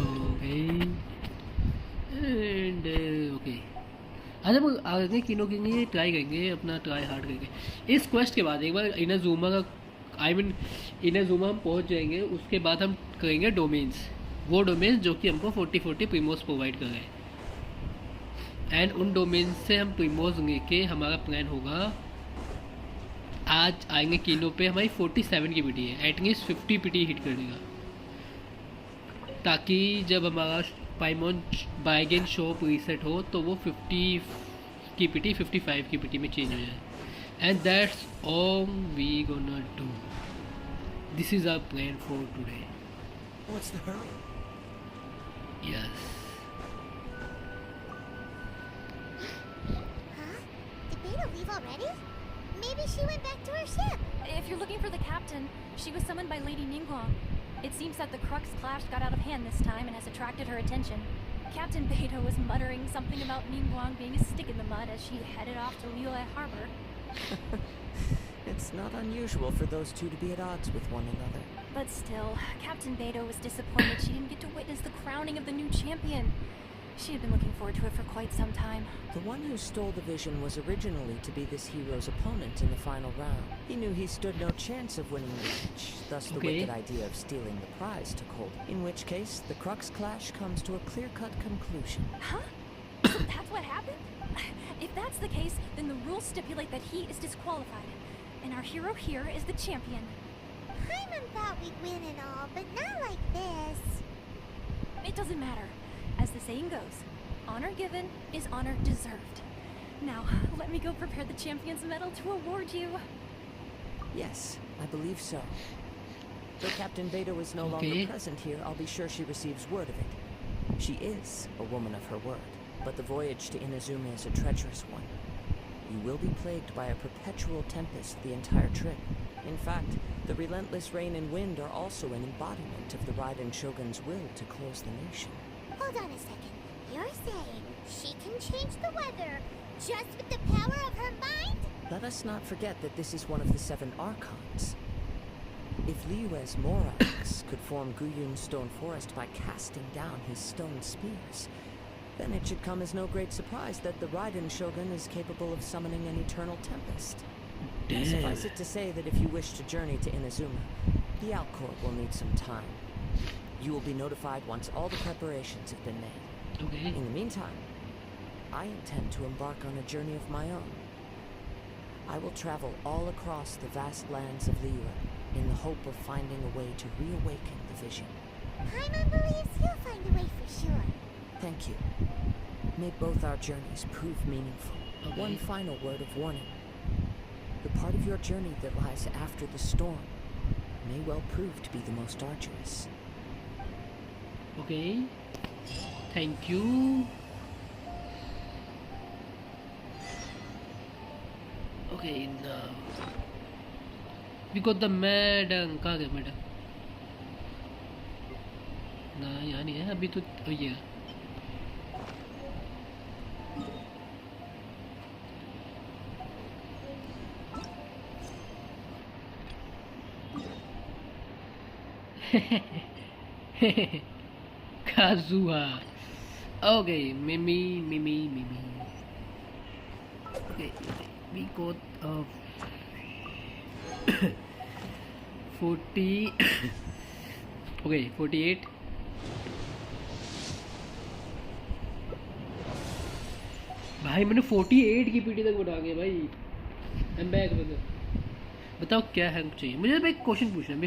Okay. And okay. आज हम आगे किनो के लिए ट्राई करेंगे अपना ट्राई हार्ड करके. इस क्वेस्ट के बाद एक बार इनाजुमा का इनाजुमा हम पहुंच जाएंगे. उसके बाद हम करेंगे डोमेन्स. वो डोमेन्स जो कि हमको 40-40 प्रीमोस प्रोवाइड कर रहे हैं. एंड उन डोमेन से हम प्रीमोस लेके हमारा प्लान होगा. आज आएंगे किलो पे. हमारी 47 की पीटी है. एटलीस्ट 50 पीटी हिट कर देगा ताकि जब हमारा पाइमोन बाइगेन शॉप रीसेट हो तो वो 50 की पीटी 55 की पीटी में चेंज हो जाए. And that's all we gonna do. This is our plan for today. What's the hurry? Yes. Beta leave already? Maybe she went back to her ship. If you're looking for the captain, she was summoned by Lady Ningguang. It seems that the Crux clash got out of hand this time and has attracted her attention. Captain Beta was muttering something about Ningguang being a stick in the mud as she headed off to Liyue Harbor. It's not unusual for those two to be at odds with one another. But still, Captain Beta was disappointed she didn't get to witness the crowning of the new champion. She had been looking forward to it for quite some time. The one who stole the vision was originally to be this hero's opponent in the final round. He knew he stood no chance of winning the match, thus the wicked idea of stealing the prize took hold. In which case, the Crux clash comes to a clear-cut conclusion. Huh? So that's what happened? If that's the case, then the rules stipulate that he is disqualified. And our hero here is the champion. Paimon thought we'd win and all, but not like this. It doesn't matter. As the saying goes, honor given is honor deserved. Now, let me go prepare the champion's medal to award you. Yes, I believe so. Though Captain Beta is no longer present here, I'll be sure she receives word of it. She is a woman of her word, but the voyage to Inazuma is a treacherous one. You will be plagued by a perpetual tempest the entire trip. In fact, the relentless rain and wind are also an embodiment of the Raiden Shogun's will to close the nation. Hold on a second. You're saying she can change the weather just with the power of her mind? Let us not forget that this is one of the 7 Archons. If Liyue's Morax could form Guyun's stone forest by casting down his stone spears, then it should come as no great surprise that the Raiden Shogun is capable of summoning an eternal tempest. Damn. Suffice it to say that if you wish to journey to Inazuma, the Outcourt will need some time. You will be notified once all the preparations have been made. Okay. In the meantime, I intend to embark on a journey of my own. I will travel all across the vast lands of Liyue in the hope of finding a way to reawaken the vision. Paimon believes you'll find a way for sure. Thank you. May both our journeys prove meaningful. Okay. One final word of warning. The part of your journey that lies after the storm may well prove to be the most arduous. Okay. Thank you. Okay, now we got the madam. कहाँ गया madam? ना यहाँ नहीं है अभी तो ये है. Kazuha. Okay, Mimi. Okay, we got 40. Okay, 48. भाई मैंने 48 की पीटी तक बढ़ा गया भाई. I'm back brother. बताओ क्या हैंक चाहिए मुझे. एक क्वेश्चन पूछना है.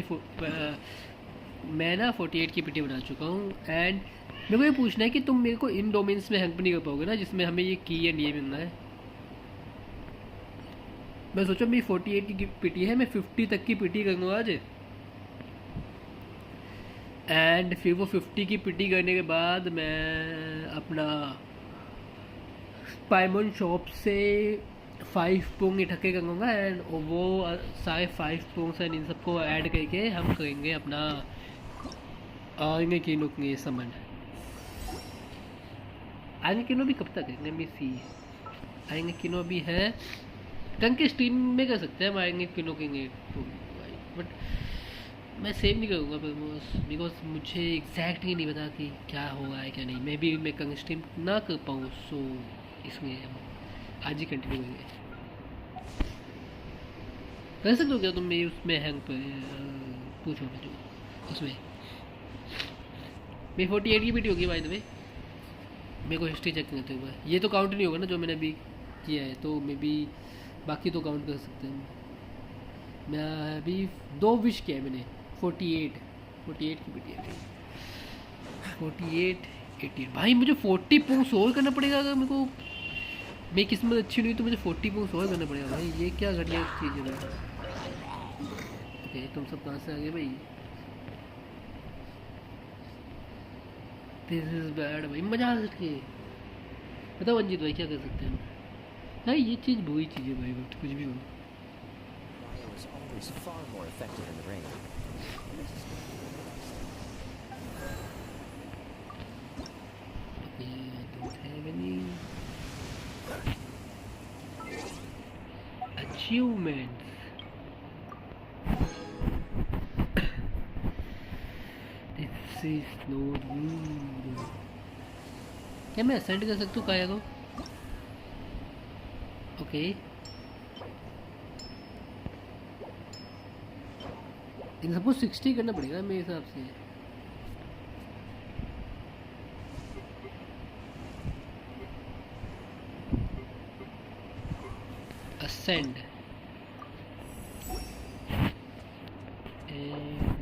मैं ना 48 की पीटी बना चुका हूँ एंड मेरे को ये पूछना है कि तुम मेरे को इन डोमेन्स में हैंक नहीं कर पाओगे ना जिसमें हमें ये की एंड ये मिलना है. मैं सोचा मेरी 48 की पीटी है, मैं 50 तक की पीटी करूँगा आज एंड फिर वो 50 की पीटी करने के बाद मैं अपना पाइमन शॉप से 5 पोंग इकट्ठे करूँगा एंड वो सारे 5 पोंग्स एंड इन सबको ऐड करके हम करेंगे अपना आएंगे किनो के समन. आएंगे किनो भी कब तक है? मैं सी आएंगे किनो भी है रंग के स्ट्रीम में कर सकते हैं हम. आएंगे किनो के बट मैं सेव नहीं करूँगा बिकॉज मुझे एग्जैक्टली नहीं पता कि क्या होगा है क्या नहीं. मैं भी मैं कंग स्ट्रीम ना कर पाऊँ सो इसलिए हम आज ही कंटिन्यू करेंगे. कर सकते हो क्या तुम मेरी उसमें हैंग पर पूछो मुझे उसमें. मेरी 48 की वीडियो होगी बाय द वे. मेरे को हिस्ट्री चेक करते हुए ये तो काउंट नहीं होगा ना जो मैंने अभी किया है तो मे बी बाकी तो काउंट कर सकते हैं. मैं अभी 2 विश किया है मैंने. 48 की वीडियो है. 48 88 भाई मुझे 40 पोंग्स और करना पड़ेगा. अगर मेरे को मेरी किस्मत अच्छी नहीं तो मुझे 40 पोंग्स और करना पड़ेगा भाई. ये क्या घटिया चीज़ है भाई. ओके तुम सब कहाँ से आ गए भाई. दिस इज बैड भाई. मजा आ सकती है. बताओ अंजित भाई क्या कर सकते हैं भाई. ये चीज़ बुरी चीज़ है भाई. बट कुछ भी हो. Achievements. This is not good. क्या मैं असेंड कर सकता हूँ काया को? ओके इन सबको 60 करना पड़ेगा मेरे हिसाब से. Ascend and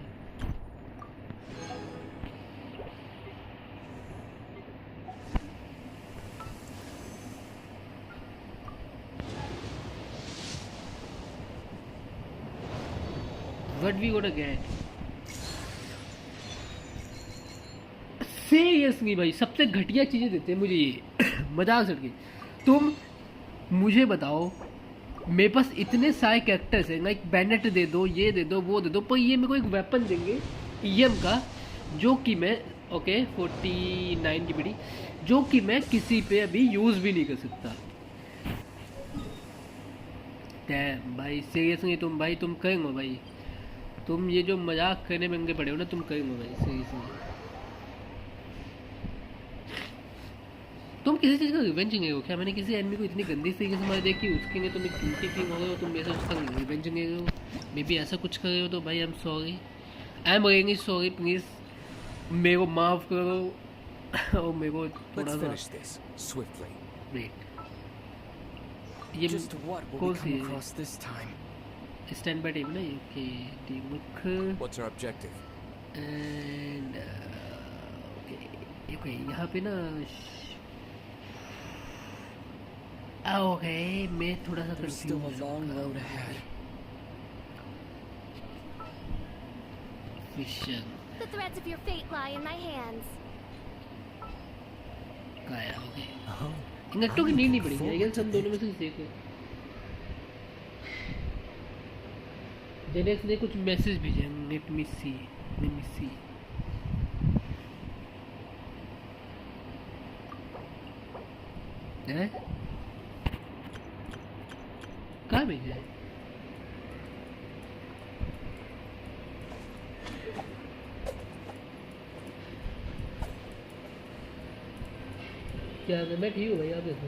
what we gonna get? Seriously भाई सबसे घटिया चीज़ें देते हैं मुझे ये. मजाक सड़के. तुम मुझे बताओ मेरे पास इतने सारे कैरेक्टर्स हैं. लाइक बैनेट दे दो, ये दे दो, वो दे दो, पर ये मेरे को एक वेपन देंगे ईएम का जो कि मैं 49 की पीढ़ी जो कि मैं किसी पे अभी यूज़ भी नहीं कर सकता. डैम भाई सीरियसली तुम करेंगे भाई. तुम ये जो मजाक करने में पड़े हो ना तुम करेंगे भाई सीरियसली. तुम किसी चीज़ का रिवेंज ले हो क्या? मैंने किसी एनिमी को इतनी गंदी तरीके से मार दिया कि उसके लिए तुम्हें गिल्टी फील हो रहे हो, तुम मेरे से उसका रिवेंज ले रहे हो। मे बी ऐसा कुछ कर रहे हो तो भाई I am sorry, I am really sorry, please मेरे को माफ़ करो और मेरे को थोड़ा सा वेट, ये कौन सी है? स्टैंड बाय टेबल ना ये? Okay team What's our objective? And okay यहाँ पे ना ओके मैं थोड़ा सा confuse mission The threads of your fate lie in my hands. काया हो गए। इन नट्टों की नींद नहीं पड़ेगी आई गेस हम दोनों में से किसी को। जेनेक्स ने कुछ मैसेज भेजे, लेट मी सी, लेट मी सी। हैं कहाँ भेजा है? क्या मैं ठीक हूँ भाई, आप देखो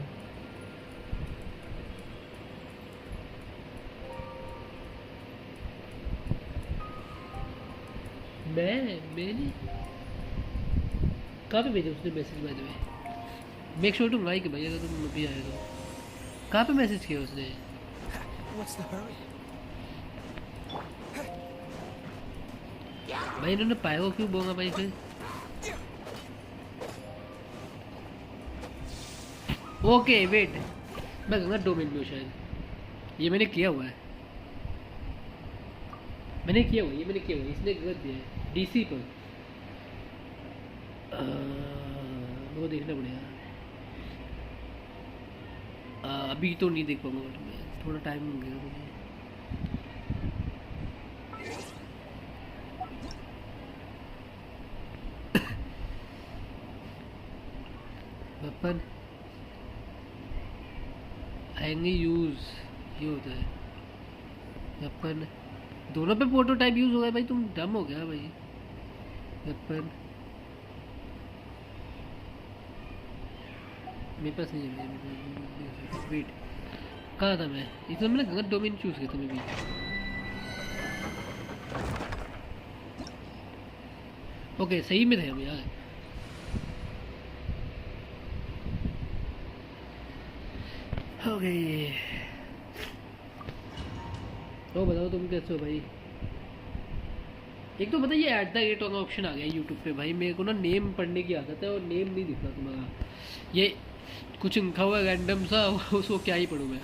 मैंने कहाँ पे भेजा उसने message? By the way make sure to like भाई अगर तुम अभी आए तो। कहाँ पे मैसेज किया उसने? भाई इन्होंने पाया क्यों बोला भाई फिर? ओके वेट, मैं गलत डोमेन में हूँ शायद। ये मैंने किया हुआ है, मैंने किया हुआ है, इसने गलत दिया है डीसी पर। वो देखना पड़ेगा, अभी तो नहीं देख पाऊंगा, बट मैं थोड़ा टाइम लगेगा मुझे। वेपन आएंगे यूज, ये होता है वेपन। दोनों पे प्रोटोटाइप यूज हो गया भाई, तुम डम हो गया भाई। वेपन मेरे पास नहीं है, वेट कहाँ था मैं? इसमें मैंने गलत डोमेन चूज किया था मैं भी। ओके सही में थे हम यार। ओके तो बताओ तुम कैसे हो भाई? एक तो बताइए ऐट द रेट वाला ऑप्शन आ गया यूट्यूब पे भाई, मेरे को ना नेम पढ़ने की आदत है और नेम नहीं दिख रहा तुम्हारा। ये कुछ लिखा हुआ रैंडम सा, उसको क्या ही पढ़ूँ मैं?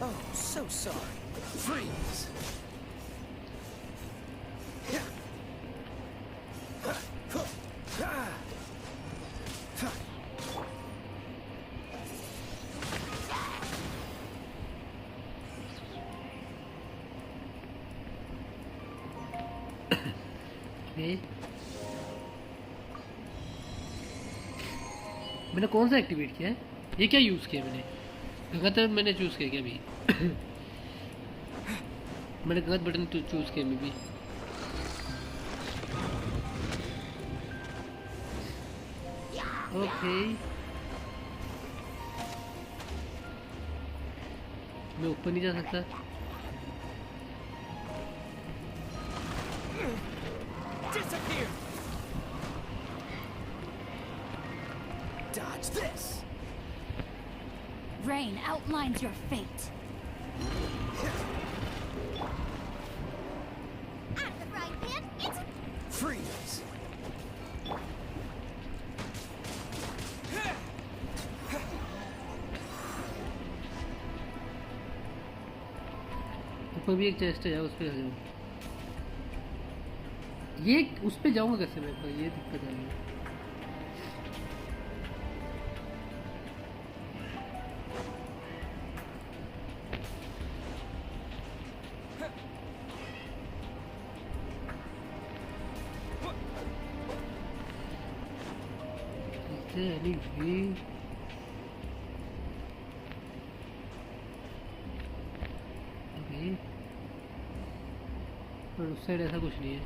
Oh, so sorry. Freeze. मैंने कौन सा एक्टिवेट किया है? ये क्या यूज़ किया मैंने? गलत मैंने चूज़ किया क्या अभी? मैंने गलत बटन चूज़ किया मैं भी। ओके मैं ऊपर नहीं जा सकता। Disappear. Dodge this. Rain outlines your fate. At the frying pan, it's Freeze. ऊपर भी एक चेस्ट है, उस पे आ जाओ। ये उस पे जाऊंगा कैसे मैं? ये दिक्कत आ रही है। any way? Okay. पर उस साइड ऐसा कुछ नहीं है।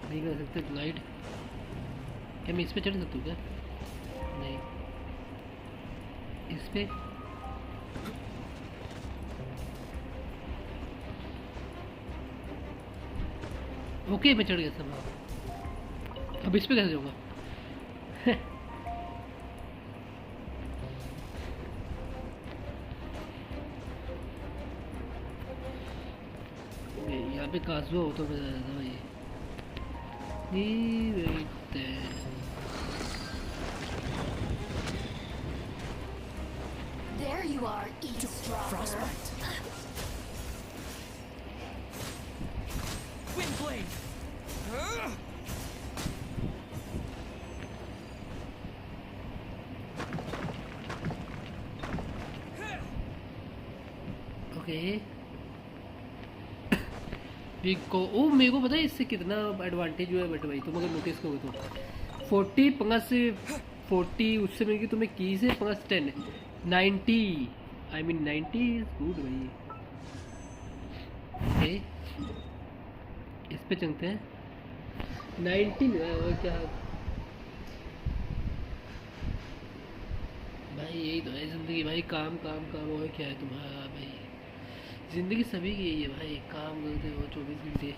नहीं कर सकते ग्लाइड। क्या मैं इस पे चढ़ सकता हूँ क्या? नहीं, इस पे ओके मैं चढ़ गया सब। अब इस पे कैसे जाऊँगा? यहाँ पे काजुआ हो तो मजा आता भाई। There you are, eavesdropper. Frostbite. Windblade! Okay big को ओ मेरे को पता है इससे कितना एडवांटेज हुआ है बट भाई तुम अगर नोटिस करोगे तो 40 पंगस 40 उससे मिलेगी तुम्हें की से पंगस 10 90 आई मीन 90 इज गुड भाई। ओके इस पे चलते हैं 90 और क्या भाई, यही तो है जिंदगी भाई, काम काम काम और क्या है तुम्हारा भाई। ज़िंदगी सभी की यही है भाई, काम करते हो 24 घंटे।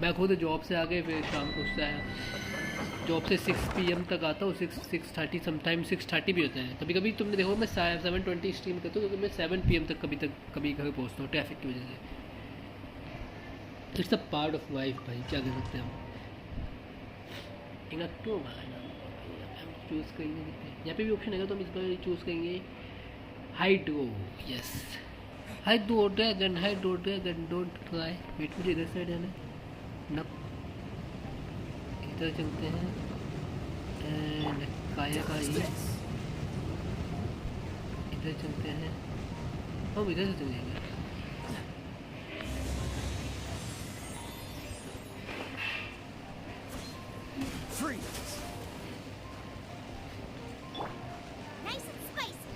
मैं खुद जॉब से आके फिर शाम को आया, जॉब से 6 PM तक आता हूँ, 6:30 समटाइम 6:30 भी होता है। कभी कभी तुमने देखो मैं 7:20 स्ट्रीम करता हूँ क्योंकि मैं 7 PM तक कभी घर पहुँचता हूँ ट्रैफिक की वजह से। It's a part of life भाई, क्या कर सकते हैं हम। हम चूज़ करेंगे, यहाँ पे भी ऑप्शन है तो हम इस बार चूज़ करेंगे हाइड गो। यस हाइड दो ड्रैगन, हाइड दो ड्रैगन, डोंट फ्लाई। वेट मुझे इधर साइड जाना है ना, इधर चलते हैं एंड काया का ये इधर चलते हैं, हम इधर से चलेंगे। Nice and spicy.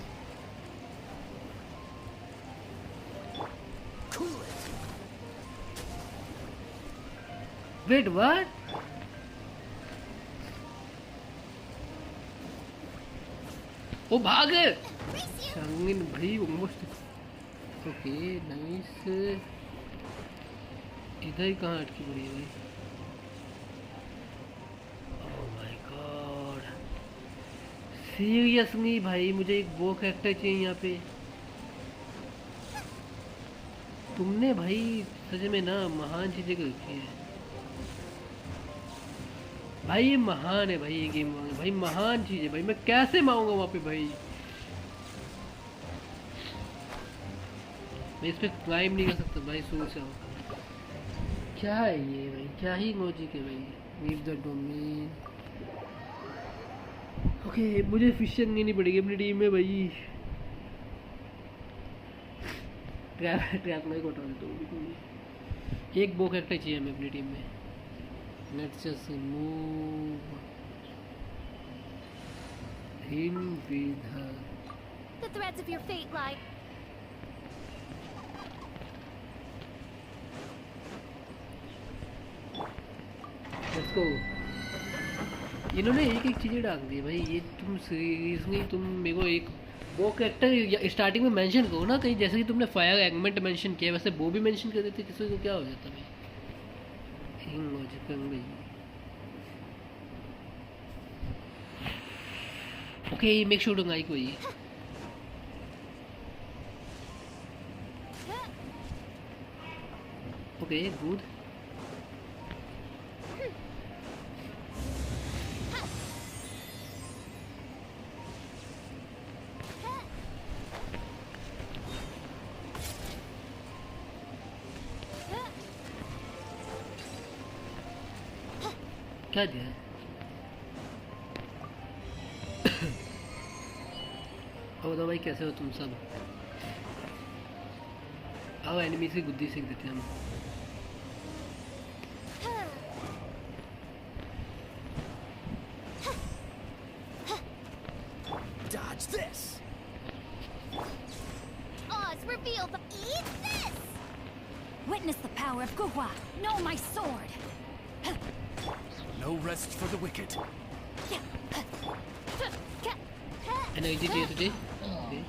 Wait what? Oh भाग संगीन भाई ऑलमोस्ट। ओके नाइस, इधर ही कहाँ अटकी पड़ी है भाई? ओह माय गॉड सीरियसली भाई, मुझे एक वो कैरेक्टर चाहिए यहाँ पे। तुमने भाई सच में ना महान चीजें कर रखी है भाई, ये महान है भाई, ये गेम भाई महान चीज है भाई। मैं कैसे मारूंगा वहाँ पे भाई? मैं इस पे क्लाइम नहीं कर सकता भाई, सोच रहा हूँ क्या है ये भाई, क्या ही लॉजिक है भाई। Leave the domain. ओके मुझे फिशिंग लेनी पड़ेगी अपनी टीम में भाई। ट्रैप नहीं उठा देता हूँ, एक बो कैरेक्टर चाहिए हमें अपनी टीम में। Let's just move him with her. The threads of your fate lie. Let's go. इन्होंने एक एक चीज़ें डाल दी भाई, ये तुम सीरियसली तुम मेरे को एक वो कैरेक्टर स्टार्टिंग में मेंशन करो ना कहीं, जैसे कि तुमने फायर एगमेंट मेंशन किया वैसे वो भी मेंशन कर देते, किसी को क्या हो जाता भाई। Okay make sure do like वही। Okay good. क्या दिया है? तो भाई कैसे हो तुम सब? आओ एनिमी से गुद्दी सीख देते हैं हम। Witness the power of Guhua. Know my sword. No rest for the wicked. Energy day today. Okay.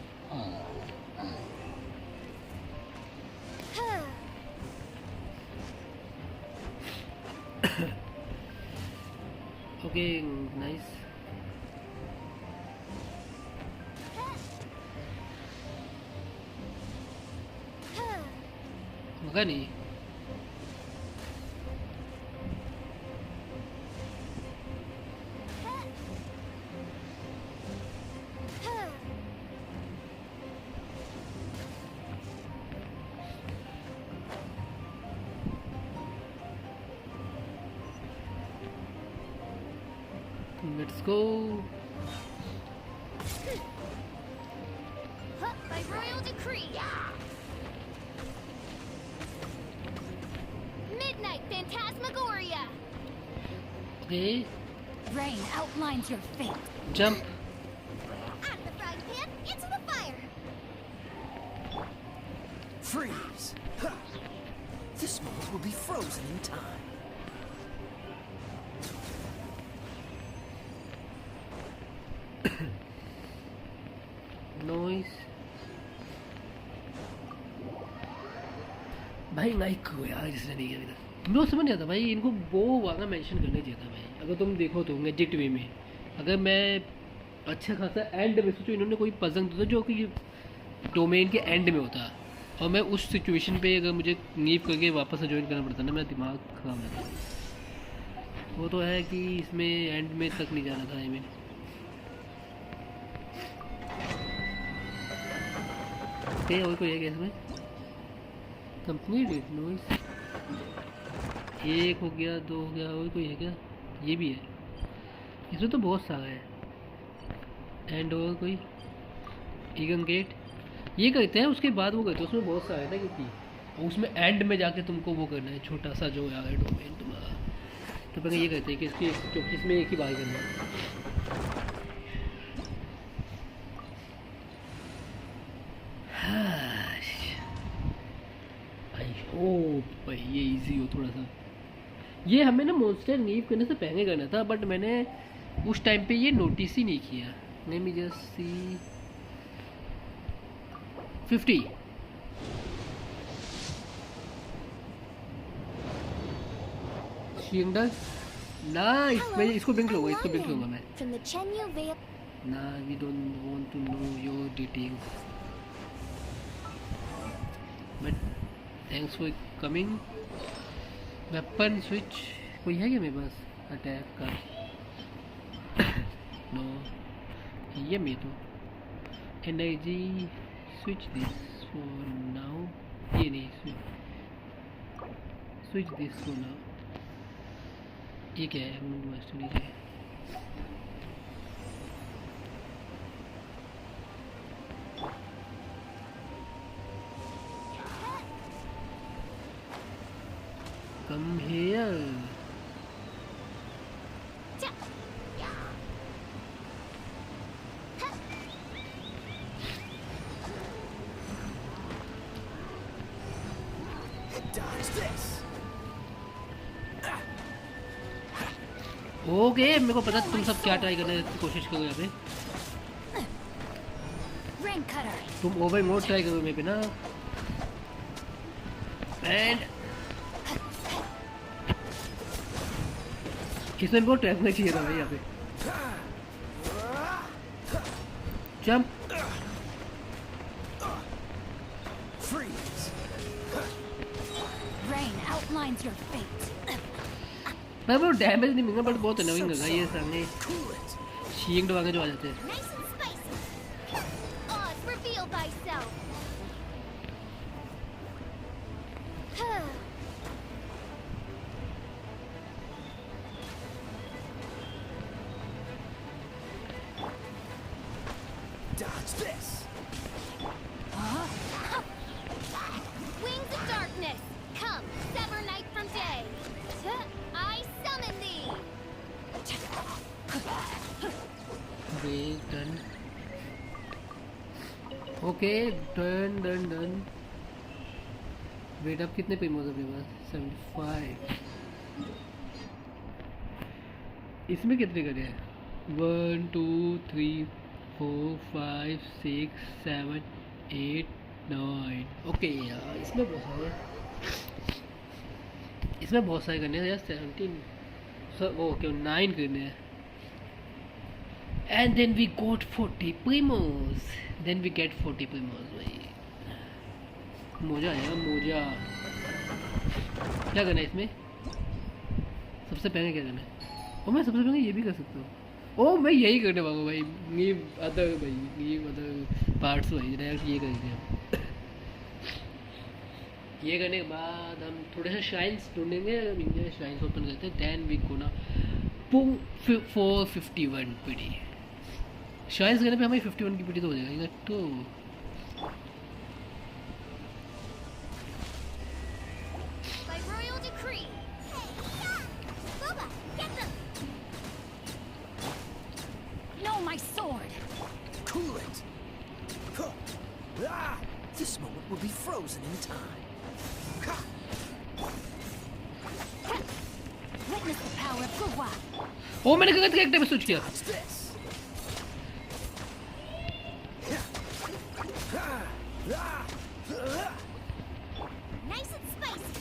Okay, nice. होगा नहीं. Let's go. By royal decree. Midnight Phantasmagoria. Okay. Rain outlines your fate. Jump. Out of the frying pan, into the fire. Freeze! Ha! This mold will be frozen in time. Noise. भाई like को यार इसने नहीं किया अभी तक. मुझे समझ नहीं आता भाई, इनको वो वाला मेंशन करना चाहिए था भाई. अगर तुम देखो तो एग्जिट वे में अगर मैं अच्छा खासा एंड में सोचो, इन्होंने कोई पसंद होता जो कि डोमेन के एंड में होता, और मैं उस सिचुएशन पे अगर मुझे नीव करके वापस से ज्वाइन करना पड़ता ना, मेरा दिमाग खराब रहता. वो तो है कि इसमें एंड में तक नहीं जाना था. आई मीन और कोई है क्या इसमें? Complete noise. एक हो गया, दो हो गया, और कोई है क्या? ये भी है. इसमें तो बहुत सारा है. एंड और कोई ईगन गेट ये करते हैं, उसके बाद वो करते हैं. उसमें बहुत सारा है ना, क्योंकि और उसमें एंड में जाके तुमको वो करना है छोटा सा जो यार है डोमेन तुम्हारा. तो पहले ये करते हैं कि इसकी चौकी इसमें एक ही बार करना है. आई होप भाई ये इजी हो थोड़ा सा. ये हमें ना मॉन्स्टर नीव करने से पहले करना था, बट मैंने उस टाइम पे ये नोटिस ही नहीं किया. Let me just see. 50 शिंगडल नाइस. मैं इसको ब्लिंक लूँगा, इसको ब्लिंक लूँगा मैं. From the Chenyu Vale. Nah, we don't want to know your details. But thanks for coming. Weapon switch कोई है क्या मेरे पास? अटैक का नो. ये मैं तो energy switch this for now. ये नहीं switch this for now. ये क्या है? मास्टर नीचे come here. Dodge this. Okay मेरे को पता तुम सब क्या ट्राई करने की कोशिश करो यहाँ पे. Rain cutter. तुम ओवर मोड ट्राई करो मेरे पे ना. एंड इसमें बहुत ट्रैप नहीं चाहिए था भाई यहाँ पे. Jump. Freeze. Rain outlines your fate. भाई वो डैमेज नहीं मिलेगा, बट बहुत अनोइंग लगा ये सामने शील्ड वाले जो आ जाते हैं. Nice and spicy. Oz, reveal thyself. Dodge this. Wings of darkness, come, sever night from day. I summon thee. Break done. Okay, done. Wait अब कितने प्रीमोज अपने पास? 75। इसमें कितने करने हैं? 1 2 3 4 5 6 7 8 9। ओके यार इसमें बहुत सारे करने हैं यार। 17 ओके 9 करने हैं। And then we got 40 primos. भाई मोजा आएगा मोजा। क्या करना है इसमें? सबसे पहले क्या करना है? ओ मैं सबसे पहले ये भी कर सकता हूँ। ओ मैं यही करने वाला हूँ भाई। ये अदर पार्ट्स भाई डायरेक्ट ये करेंगे हम। ये करने के बाद हम थोड़े से शाइन्स ढूंढेंगे। इंडिया शाइन्स ओपन करते हैं। Then we gonna 451 PD. Shrines करने पे हमें 51 की पीडी तो हो जाएगा। तो By royal decree. Boba, get them! No, my sword! Cool it! This moment will be frozen in time. Witness the power of Gurwa! ओ मैंने गलत कैरेक्टर में स्विच किया। Nice and spicy.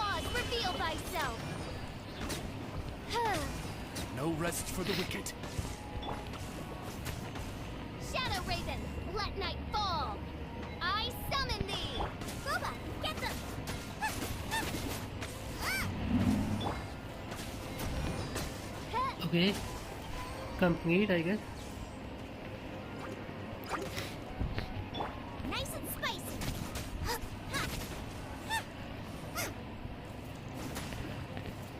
Oz, reveal thyself. No rest for the wicked. Shadow Raven, let night fall. I summon thee. Boba, get them. Okay, complete I guess. Nice and spicy.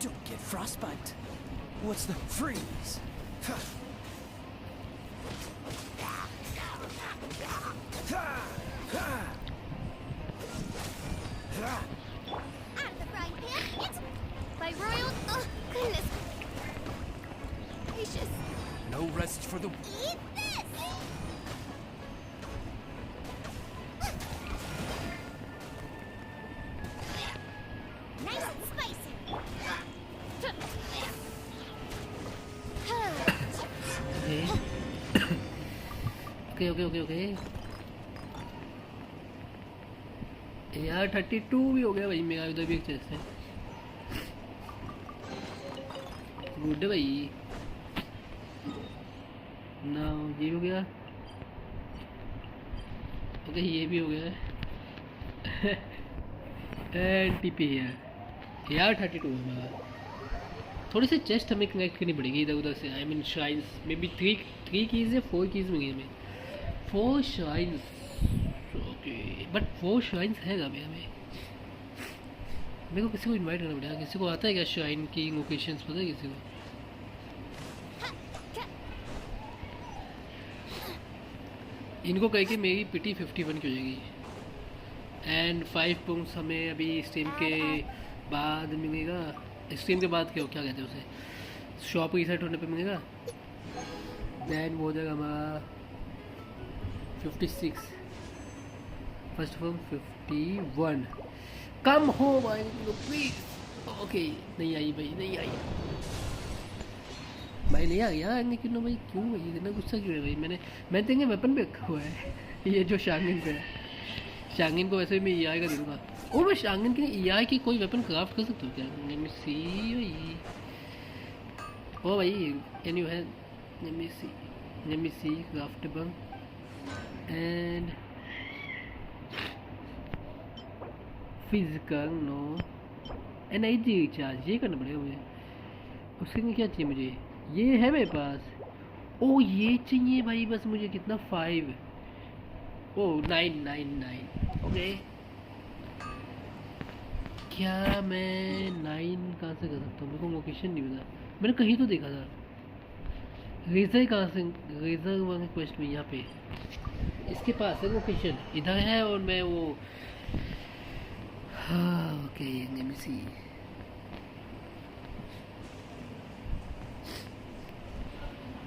Don't get frostbite. What's the freeze? Out of the frying pan, it's by royal. Oh goodness gracious! No rest for the... Eat this. Nice and spicy. Okay यार 32 भी हो गया भाई मेरा। उधर भी एक chest है। गुड भाई। ना ये हो गया। ओके ये भी हो गया। टीपी है यार 32 है मेरा। थोड़ी सी चेस्ट हमें कनेक्ट करनी पड़ेगी इधर उधर से। I mean shines may be 3 keys है 4 कीज मिली हमें। 4 शाइन्स ओके बट 4 शाइन्स है अभी हमें। मेरे को किसी को इनवाइट करना पड़ेगा। किसी को आता है क्या शाइन की लोकेशंस पता है किसी को? इनको कह के मेरी पिटी 51 की हो जाएगी। एंड 5 पॉइंट्स हमें अभी स्ट्रीम के बाद मिलेगा। स्ट्रीम के बाद क्या कहते हैं उसे? शॉप रीसेट होने पे मिलेगा। देन वो हो जाएगा हमारा 56 फर्स्ट फॉर्म 51। कम हो भाई प्लीज। ओके नहीं आई भाई नहीं आई भाई नहीं आ गया। क्यों भाई क्यों भाई इतना गुस्सा क्यों है भाई? मैंने तेरे वेपन पे रखा हुआ है ये जो शांगिन का है। शांगिन को वैसे भी मैं EI का दूंगा। ओ मैं शांगिन के EI की कोई वेपन क्राफ्ट कर सकता हूँ क्या? लेट मी सी भाई। ओ भाई can you have let me see craftable and physical no energy recharge. ये करना पड़ेगा मुझे। उसके लिए क्या चाहिए मुझे? ये है मेरे पास। ओ ये चाहिए भाई बस मुझे। कितना 5 ओ 9 ओके। क्या मैं 9 कहाँ से कर सकता हूँ? मेरे को लोकेशन नहीं पता। मैंने कहीं तो देखा था। रेजर कहाँ से? रेजर वाले क्वेस्ट में यहाँ पे इसके पास है लोकेशन। इधर है और मैं वो हाँ ओके लेट मी सी।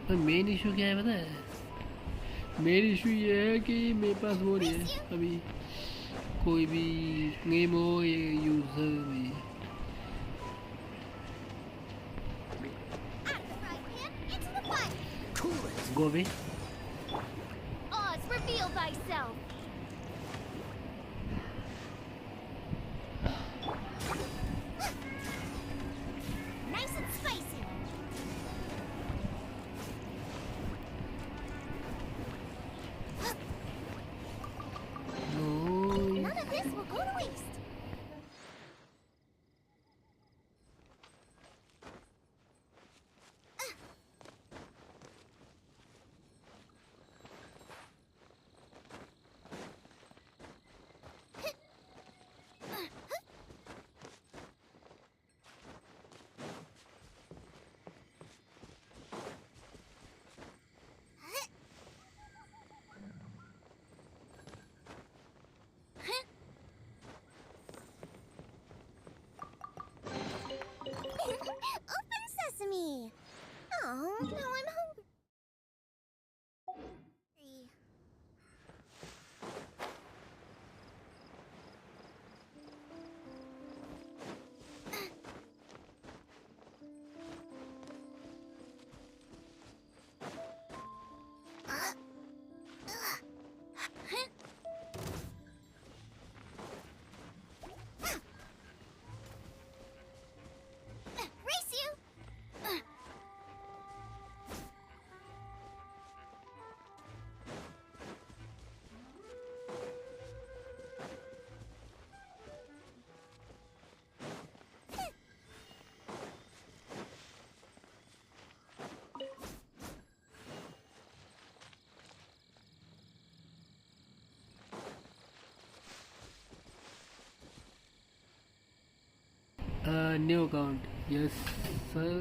पर मेन इशू क्या है पता है? मेन इशू ये है कि मेरे पास वो नहीं है अभी कोई भी गेम हो ये यूजर भी go away. Oz, reveal thyself. Nice and spicy. None of this will go to waste. Open sesame. Oh, now I'm hungry. Race you! New account. Yes, sir.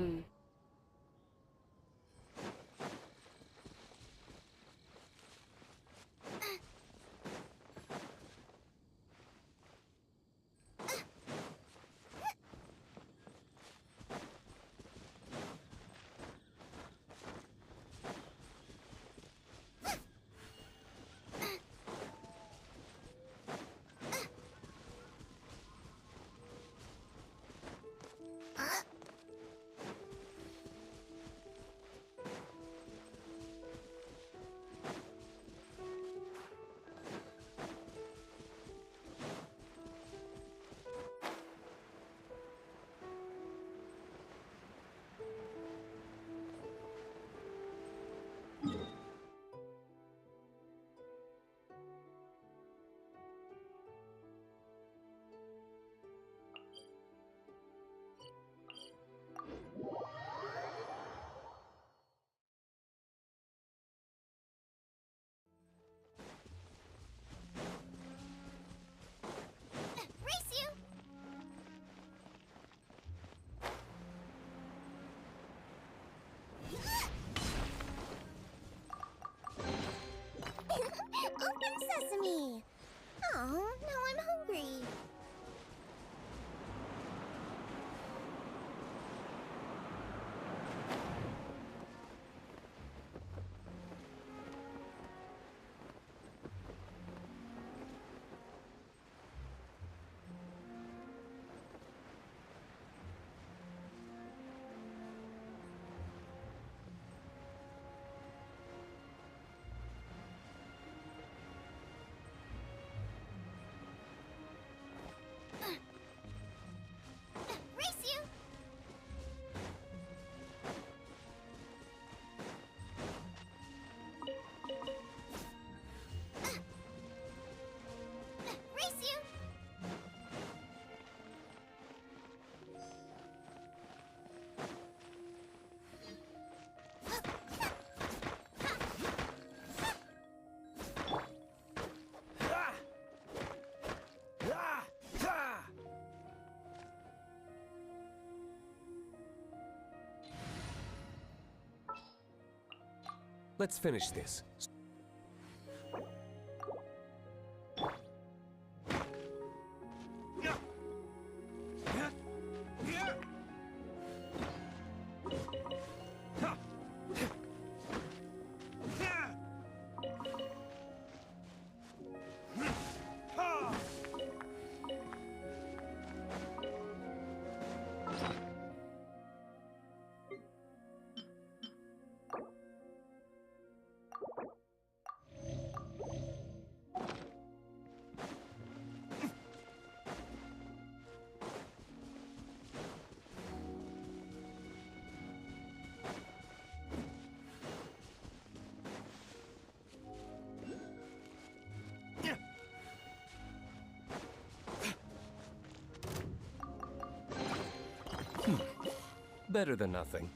Race you! Open sesame. Oh, now I'm hungry. Race you! Race you! Let's finish this. Better than nothing.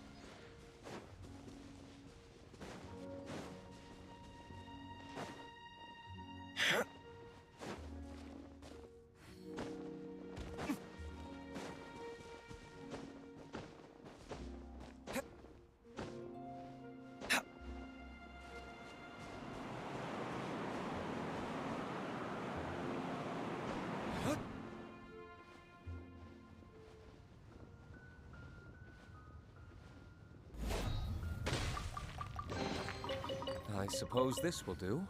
I suppose this will do.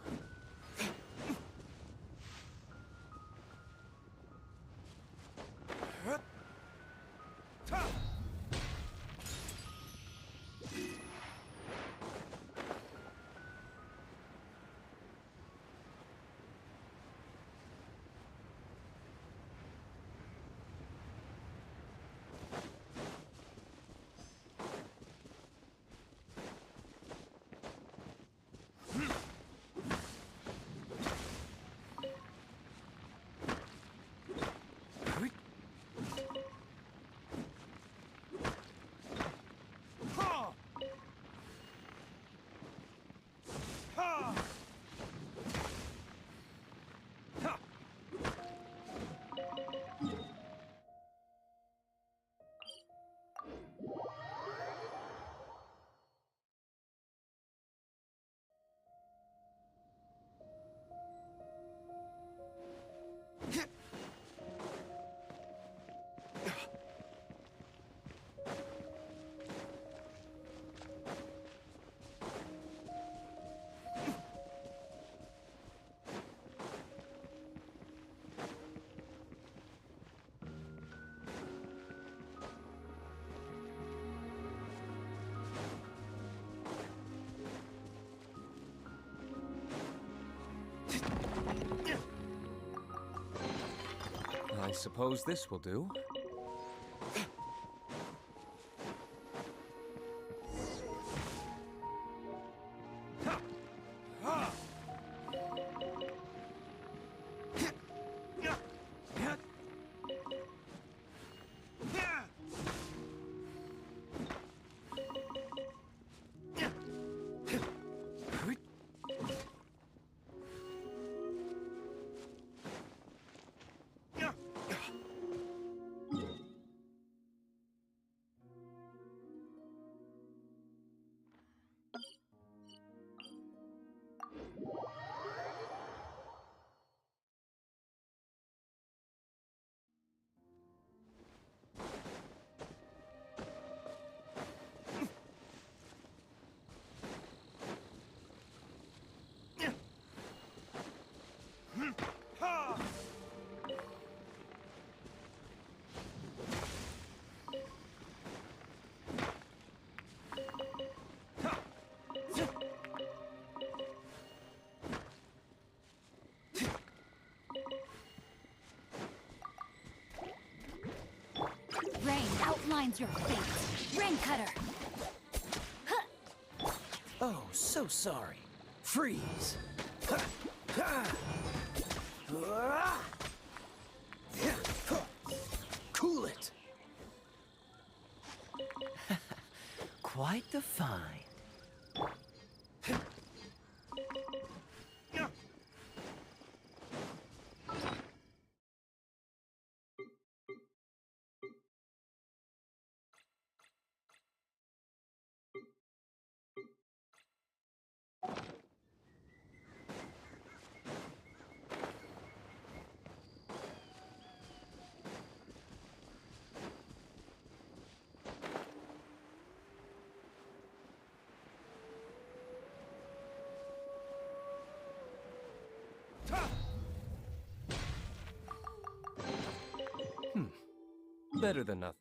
I suppose this will do. Rain outlines your fate. Rain cutter. Oh, so sorry. Freeze. Cool it. Quite the find. Better than nothing.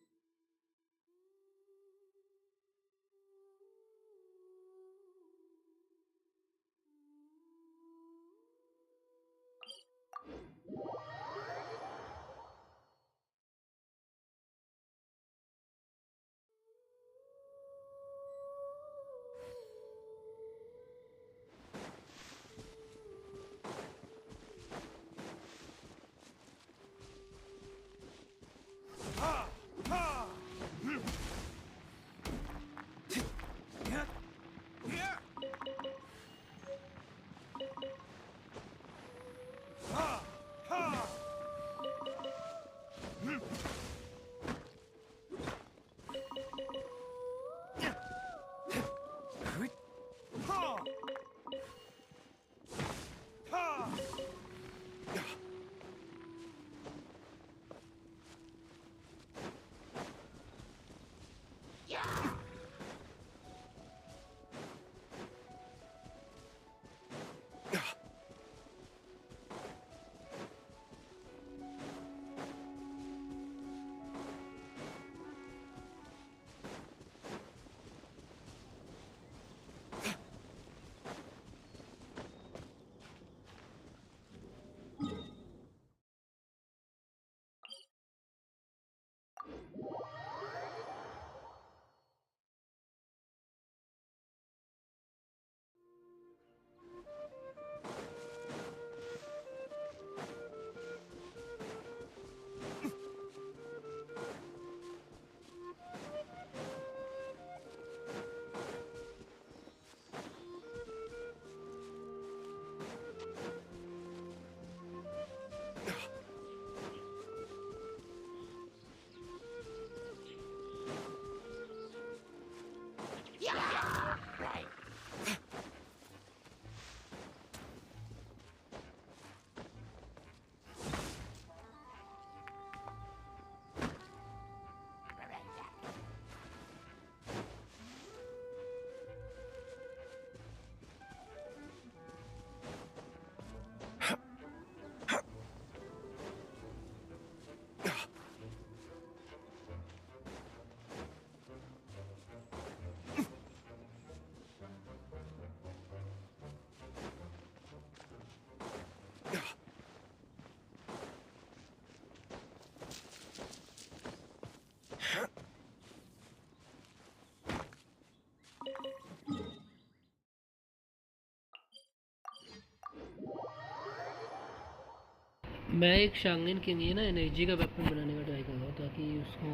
मैं एक शांगन के लिए ना energy का weapon बनाने का try कर रहा हूँ, ताकि उसको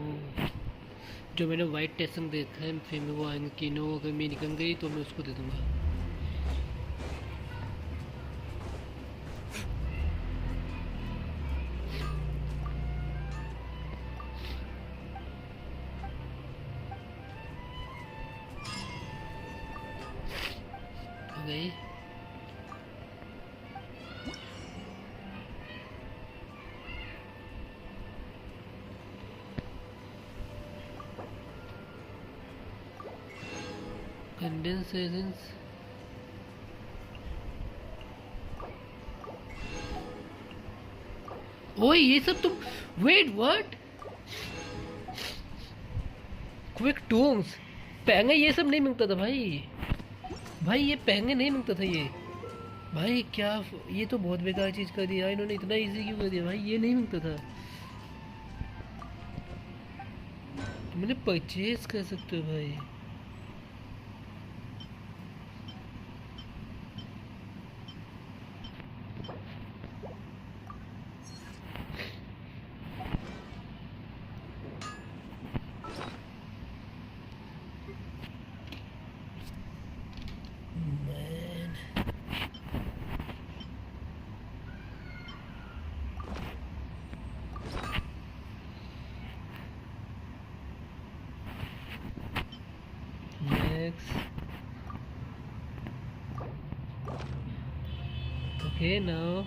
जो मैंने वाइट टेसन देखा है फिर मैं वो आएंगे किनो, अगर मैं निकल गई तो मैं उसको दे दूँगा। गई कंडेंसेशंस ओए ये सब तुम वेट व्हाट क्विक टूम्स पैंगे ये सब नहीं मिलता था भाई। भाई ये पैंगे नहीं मिलता था ये भाई। क्या ये तो बहुत बेकार चीज कर दिया इन्होंने, इतना इजी क्यों कर दिया भाई, ये नहीं मिलता था। मैंने परचेज कर सकते हो भाई। ओके नाउ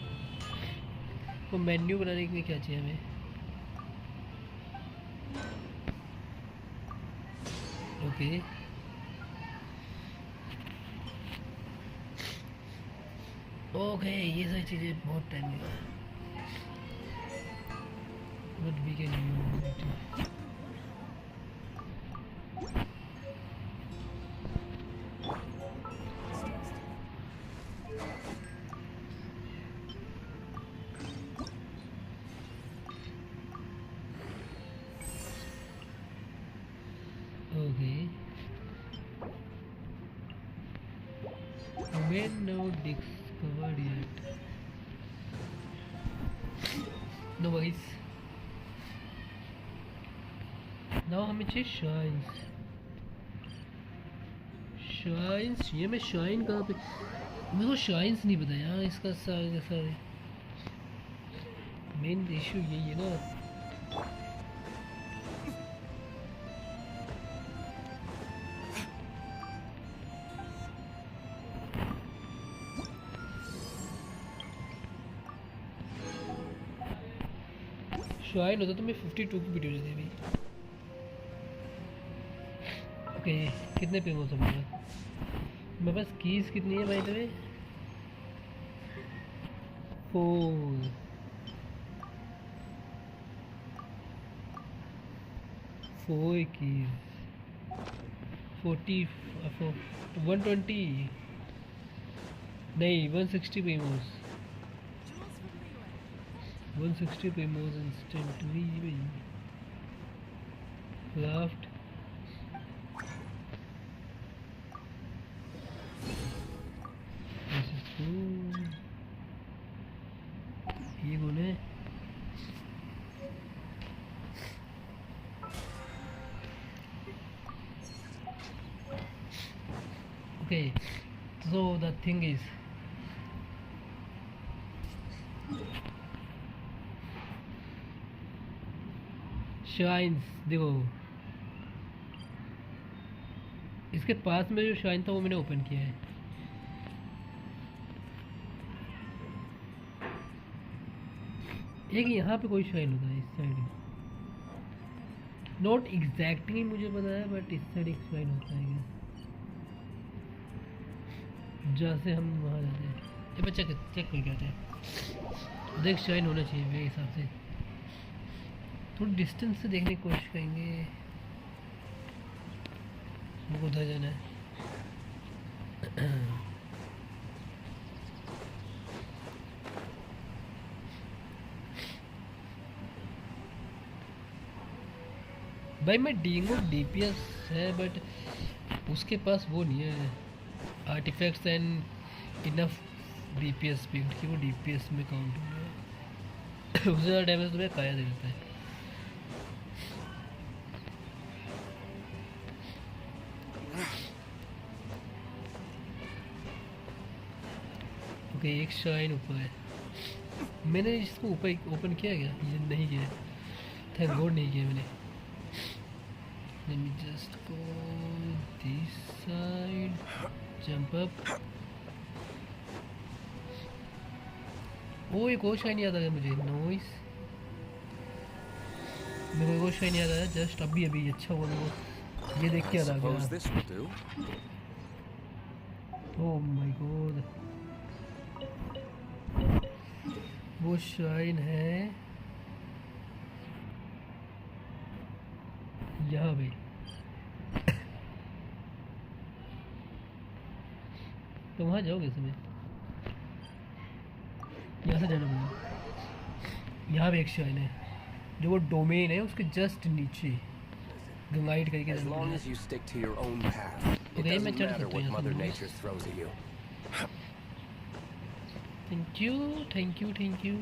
वो मेन्यू बनाने के लिए क्या चाहिए हमें? ओके ओके ये सारी चीज़ें बहुत टाइम लगा। What we can do? Okay. When now discovered yet. No worries. Now हमें चाहिए शाइन्स। शाइन्स ये मैं शाइन कहाँ पे, मेरे को शाइन्स नहीं पता यार इसका सारे मेन इशू यही है ना। शाइन होता तो मैं 52 की वीडियो देती अभी। ओके कितने पे हो सकता है मेरे पास? कीज कितनी है भाई तुम्हें? 4 कीज 40 120 नहीं 160 पेमोस 160 पेमोस इंस्टेंटली भाई। क्राफ्ट ये कौन है? Okay, so the thing is shines देखो, इसके पास में जो शाइन था वो मैंने ओपन किया है। एक यहाँ पे कोई शाइन होता है इस साइड, नॉट एग्जैक्टली मुझे पता है बट इस साइड एक शाइन होता है जहाँ से हम वहाँ जाते हैं। ये बच्चा चेक कर जाते हैं, देख शाइन होना चाहिए मेरे हिसाब से। थोड़ी डिस्टेंस से देखने की कोशिश करेंगे, हमको उधर जाना है। भाई मैं डींगो डीपीएस है बट उसके पास वो नहीं है artifacts and enough DPS speed कि वो डीपीएस में काउंट हो गया। उससे ज़्यादा डैमेज तुम्हें काया दे देता है। ओके, एक शाइन ऊपर है। मैंने इसको ऊपर ओपन किया क्या? ये नहीं किया, थैंक गॉड नहीं किया मैंने। Let me just go this side, jump up। ओ एक और शाइन याद आ गया मुझे, नॉइस। मेरे को एक और शाइन याद आया जस्ट अभी अभी, अच्छा हुआ मेरे को ये देख के याद आ गया। ओह माय गॉड, वो शाइन है यहाँ पे। तो वहाँ जाओगे इसमें, यहाँ से जाना पड़ेगा। यहाँ पे एक शाइन है जो वो डोमेन है उसके जस्ट नीचे गाइड करके As long as you stick to your own path, it Okay, मैं doesn't चढ़ matter सकता हूँ what यहाँ से Mother दूर। Nature throws at you. Thank you thank you thank you.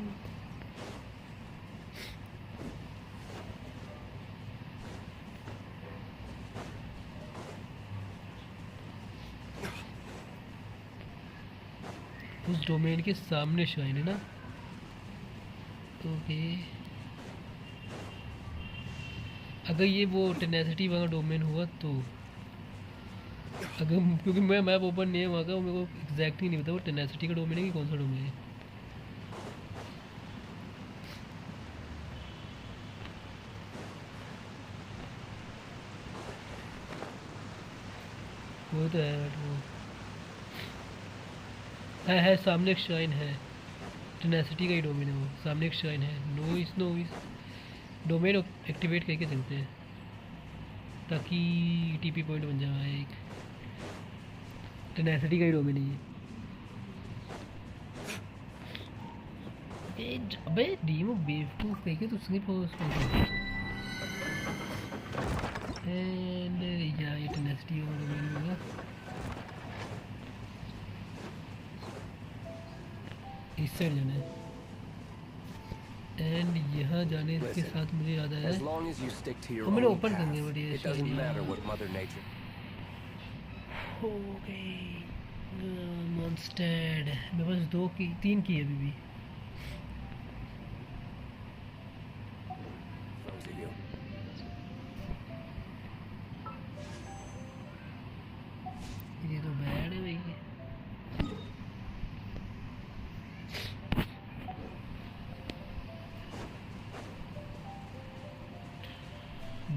उस डोमेन के सामने शाइन है ना? ओके, अगर ये वो टेनेसिटी वाला डोमेन हुआ तो, अगर क्योंकि मैं मैप ओपन नहीं है वहाँ का, मेरे को एग्जैक्टली नहीं पता वो टेनेसिटी का डोमेन है कि कौन सा डोमेन है। वो तो है बट वो है सामने एक शाइन है, टेनेसिटी का ही डोमेन है वो, सामने एक शाइन है। नोइस डोमेन एक्टिवेट करके चलते हैं ताकि टीपी पॉइंट बन जाए। एक टेनेसिटी का ही डोमेन है ये। अबे डीमो बेवकूफ कह के तो स्लिप हो उसमें। एंड या ये टेनेसिटी का डोमेन होगा। इस साइड जाना है एंड यहाँ जाने के साथ मुझे याद आया है मैंने ओपन करनी है बड़ी ओके मॉन्स्टर्ड। मेरे पास 3 की है अभी भी। ये तो बैड है भाई।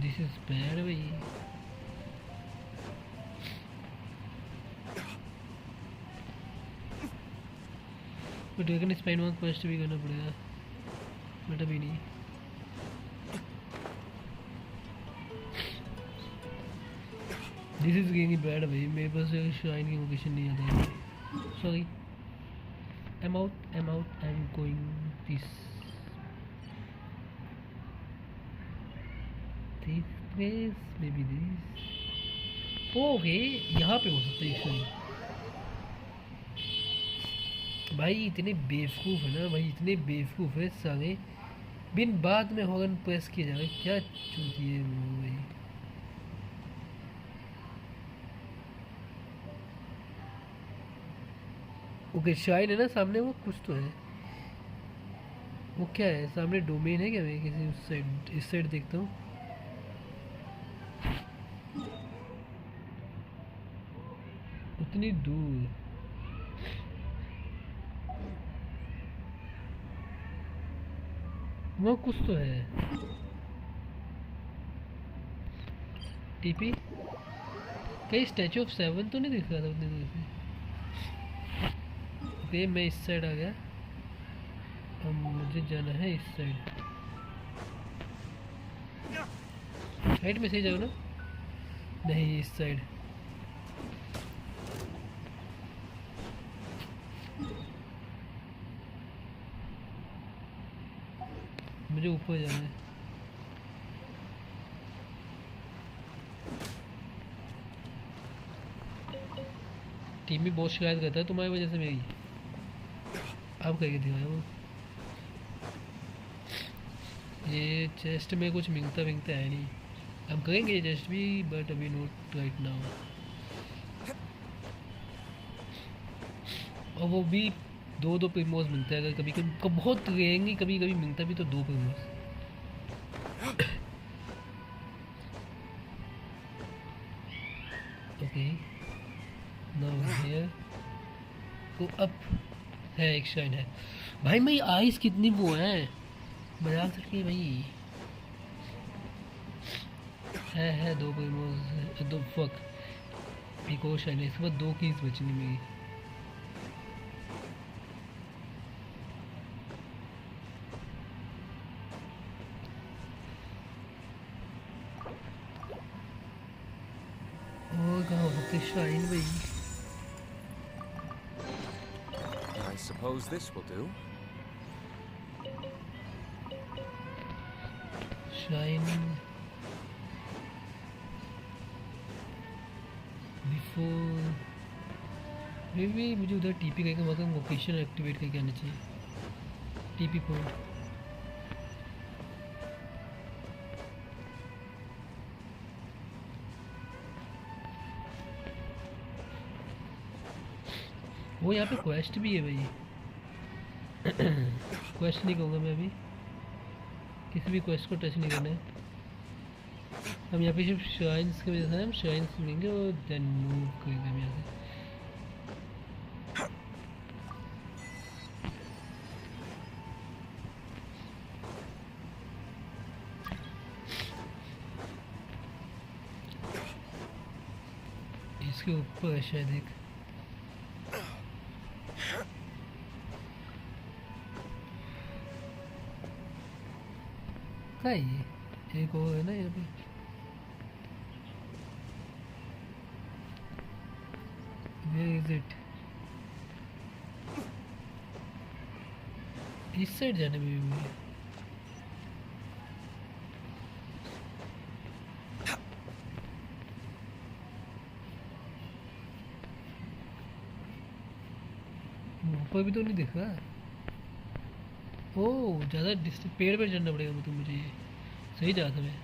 दिस इज बैड भाई। ड्रैगन स्पाइन वहाँ क्वेस्ट भी करना पड़ेगा बट अभी नहीं। दिस इज गेटिंग बैड भाई। मेरे पास शाइन की लोकेशन नहीं आता है। Sorry, I am out I am going this place may be this. Okay, यहाँ पे हो सकता है शाइन। भाई इतने बेवकूफ़ है ना भाई, इतने बेवकूफ़ है साले। बिन बाद में हॉर्न प्रेस किया जाए, क्या चूती है वो भाई। ओके शाइन है ना सामने, वो कुछ तो है। वो क्या है सामने? डोमेन है क्या? मैं किसी उस साइड, इस साइड देखता हूँ। उतनी दूर वो कुछ तो है। टीपी कहीं स्टैचू ऑफ 7 तो नहीं दिख रहा था उतनी दूर से। ओके मैं इस साइड आ गया, अब मुझे जाना है इस साइड। राइट में सही जाओ ना? नहीं, इस साइड। मुझे ऊपर जाना है। टीम भी बहुत शिकायत करता है तुम्हारी वजह से मेरी। अब करके दिखाया वो। ये चेस्ट में कुछ मिलता है नहीं. हम करेंगे चेस्ट भी बट अभी नोट राइट नाउ. और वो भी दो प्रीमोस मिलता है. अगर कभी कभी बहुत रहेंगी, कभी कभी मिलता भी तो 2 primos. Okay now here go up. है एक शाइन है भाई. मेरी आइस कितनी वो है, मजाक करके भाई. है 2 प्रीमोस. 2 फक. एक और शाइन है. इसके बाद 2 कीज बचनी मेरी. शाइन भाई. I suppose this will do. Shine before. maybe मुझे उधर टीपी करके वहाँ का लोकेशन एक्टिवेट करके आना चाहिए. TP point. वो यहाँ पे क्वेस्ट भी है भाई. क्वेस्ट नहीं कहूँगा मैं अभी. किसी भी क्वेस्ट को टच नहीं करना है. हम यहाँ पे सिर्फ श्राइन्स की वजह से हम श्राइन्स लेंगे और देन मूव करेंगे हम यहाँ से. इसके ऊपर है शायद एक. क्या है ये? एक और है ना यहाँ पे. Where is it? इस साइड जाने में भी मुझे. ऊपर भी तो नहीं दिख रहा. ओह ज़्यादा पेड़ पे चढ़ना पड़ेगा मतलब मुझे. ये सही जाता मैं.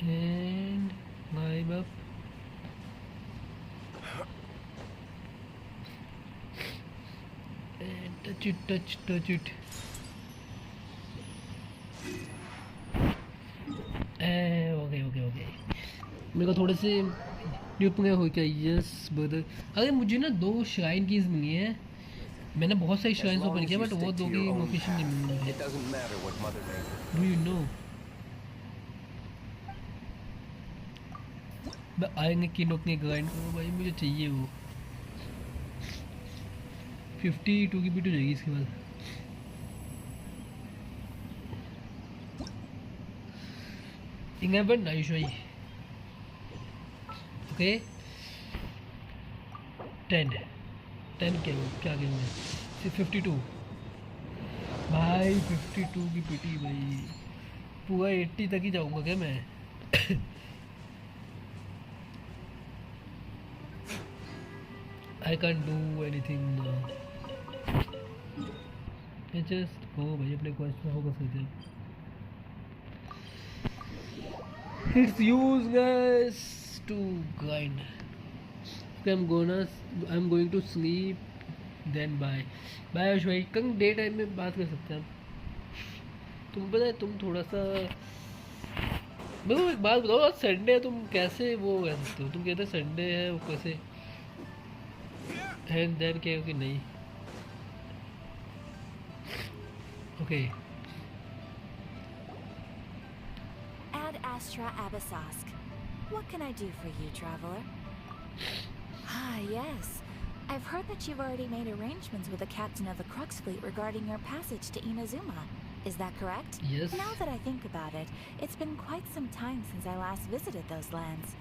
And climb up. And touch it. Okay. मेरे को थोड़े से ड्यूप में हो क्या. Yes brother. अरे मुझे ना 2 श्राइन कीज मिली हैं. मैंने बहुत सारी श्राइन्स ओपन किया बट वो 2 की लोकेशन नहीं मिली मुझे. Do you know. आएंगे किन अपने ग्राइंड करो भाई. मुझे चाहिए वो 52 की भी तो जाएगी इसके बाद. इंगेबर नाइस भाई. ओके 10 क्या गेम है. 52 भाई. 52 की पिटी भाई. पूरा 80 तक ही जाऊंगा क्या मैं. I can't do anything now. Just go भाई अपने क्वेस्ट में फोकस करते हैं. It's useless to grind. Okay, I'm going to sleep. Then bye. Bye भाई. कल डे टाइम में बात कर सकते हैं. तुम पता है तुम थोड़ा सा मेरे को एक बात बताओ. आज संडे है तुम कैसे वो कर सकते हो. तुम कहते संडे है वो कैसे एंड देन क्या कि नहीं. Okay. Ad Astra Abyssosk. What can I do for you, traveler? Ah, yes. I've heard that you've already made arrangements with the captain of the Crux fleet regarding your passage to Inazuma. Is that correct? Yes. Now that I think about it, it's been quite some time since I last visited those lands.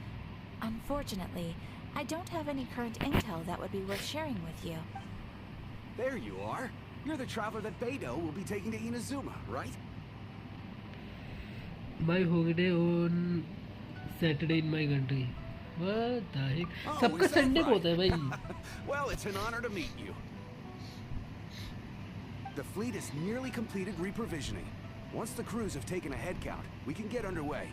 Unfortunately, I don't have any current intel that would be worth sharing with you. There you are. You're the traveler that Beidou will be taking to Inazuma, right? My holiday on Saturday in my country. What the heck? Oh, सबका is that Sunday को होता है right? भाई. Well, it's an honor to meet you. The fleet is nearly completed reprovisioning. Once the crews have taken a head count, we can get underway.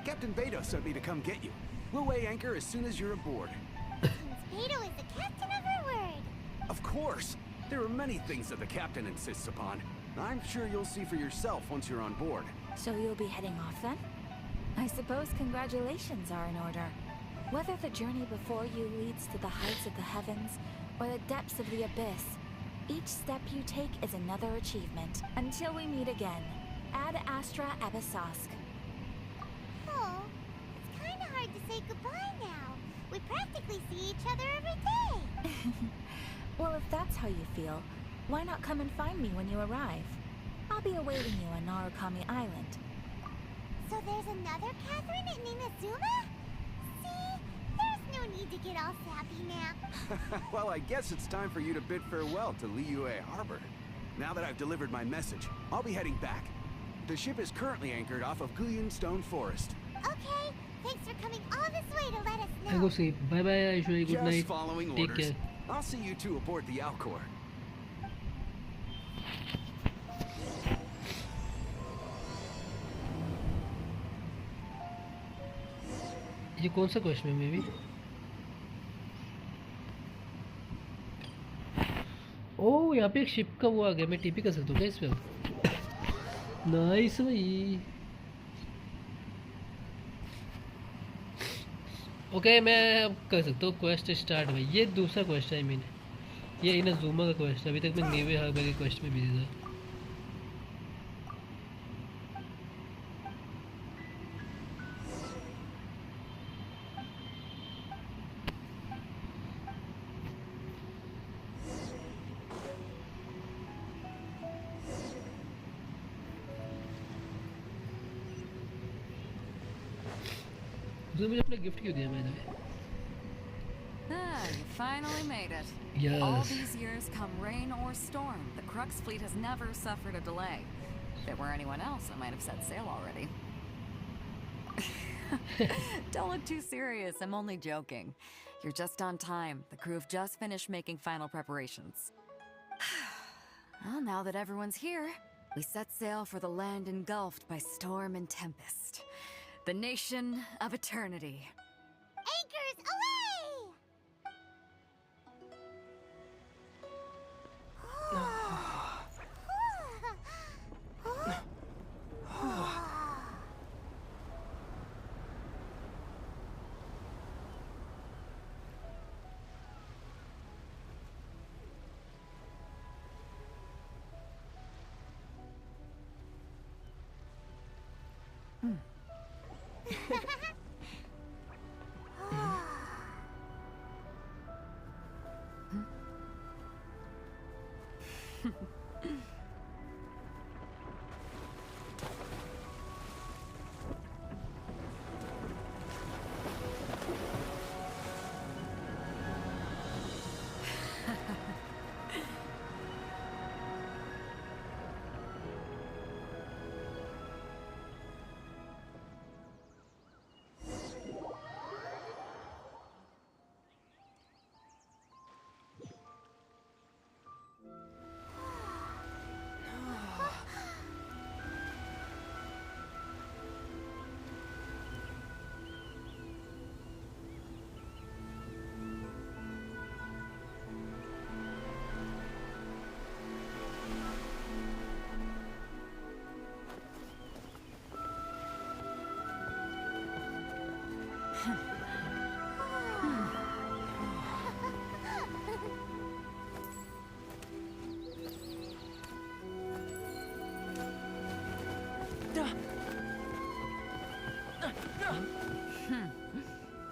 Captain Beto sent me to come get you. We'll weigh anchor as soon as you're aboard. Since Beto is the captain of her word. Of course! There are many things that the captain insists upon. I'm sure you'll see for yourself once you're on board. So you'll be heading off then? I suppose congratulations are in order. Whether the journey before you leads to the heights of the heavens or the depths of the abyss, each step you take is another achievement. Until we meet again, Ad Astra Abyssosque. Oh, it's kind of hard to say goodbye now. We practically see each other every day. Well, if that's how you feel, why not come and find me when you arrive? I'll be awaiting you on Narukami Island. So there's another Catherine in Inazuma? See? There's no need to get all sappy now. Well, I guess it's time for you to bid farewell to Liyue Harbor. Now that I've delivered my message, I'll be heading back. The ship is currently anchored off of Guyan Stone Forest. Okay, thanks for coming all this way to let us I know. go sleep. Bye bye Aishwarya. Good Just night. following Take orders. care. I'll see you two aboard the Alcor. ये कौन सा question है may be? ओह यहाँ पे एक ship का वो आ गया. मैं टीपी कर सकता हूँ क्या इस पे? नाइस भाई. ओके मैं अब कर सकता हूँ क्वेस्ट स्टार्ट भाई. ये दूसरा क्वेस्ट है. आई मीन ये इनाजुमा का क्वेस्ट है. अभी तक मैं नीवे हार्बर के क्वेस्ट में बिजी था. उसने मुझे अपना गिफ्ट क्यों दिया मैंने? Ah, you finally made it. Yes. All these years, come rain or storm, the Crux fleet has never suffered a delay. If it were anyone else, I might have set sail already. Don't look too serious. I'm only joking. You're just on time. The crew have just finished making final preparations. Well, now that everyone's here, we set sail for the land engulfed by storm and tempest. The nation of eternity. Anchors away!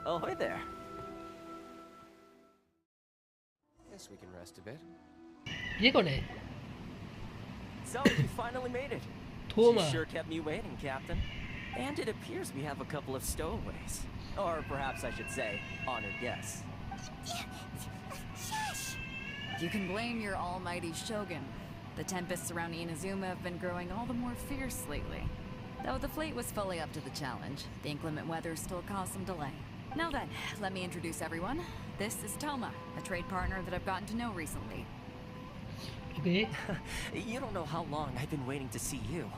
Ahoy there. Guess we can rest a bit. ये कौन है? So, you finally made it. Thoma. You sure kept me waiting, Captain. And it appears we have a couple of stowaways. Or perhaps I should say, honored guests. You can blame your almighty shogun. The tempests around Inazuma have been growing all the more fierce lately. Though the fleet was fully up to the challenge, the inclement weather still caused some delay. Now then, let me introduce everyone. This is Toma, a trade partner that I've gotten to know recently. Okay. You don't know how long I've been waiting to see you.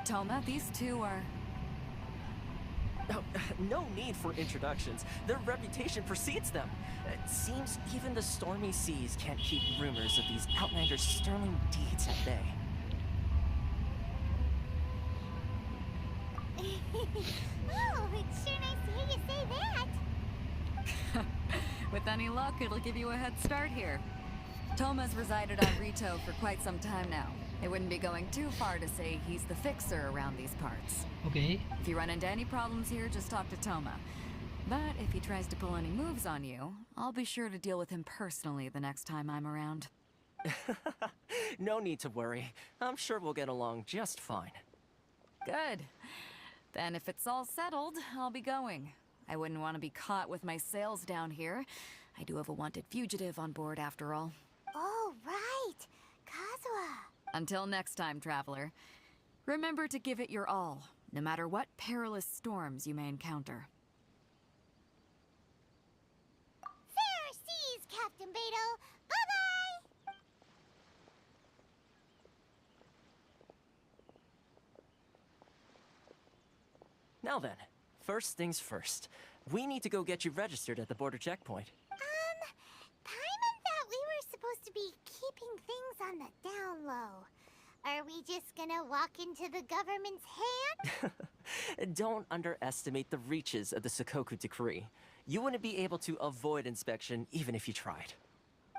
Toma, these two are... Oh, no need for introductions. Their reputation precedes them. It seems even the stormy seas can't keep rumors of these Outlanders' sterling deeds at bay. Oh, it's sure nice to hear you say that. With any luck, it'll give you a head start here. Toma's resided on Rito for quite some time now. It wouldn't be going too far to say he's the fixer around these parts. Okay. If you run into any problems here, just talk to Toma. But if he tries to pull any moves on you, I'll be sure to deal with him personally the next time I'm around. No need to worry. I'm sure we'll get along just fine. Good. Then if it's all settled, I'll be going. I wouldn't want to be caught with my sails down here. I do have a wanted fugitive on board after all. Oh, right. Kazuha. Until next time, traveler. Remember to give it your all, no matter what perilous storms you may encounter. Fair seas, Captain Beto. Bye-bye! Now then, first things first. We need to go get you registered at the border checkpoint. Paimon thought we were supposed to be keeping things on the down low. Are we just gonna walk into the government's hand? Don't underestimate the reaches of the Sakoku Decree. You wouldn't be able to avoid inspection even if you tried.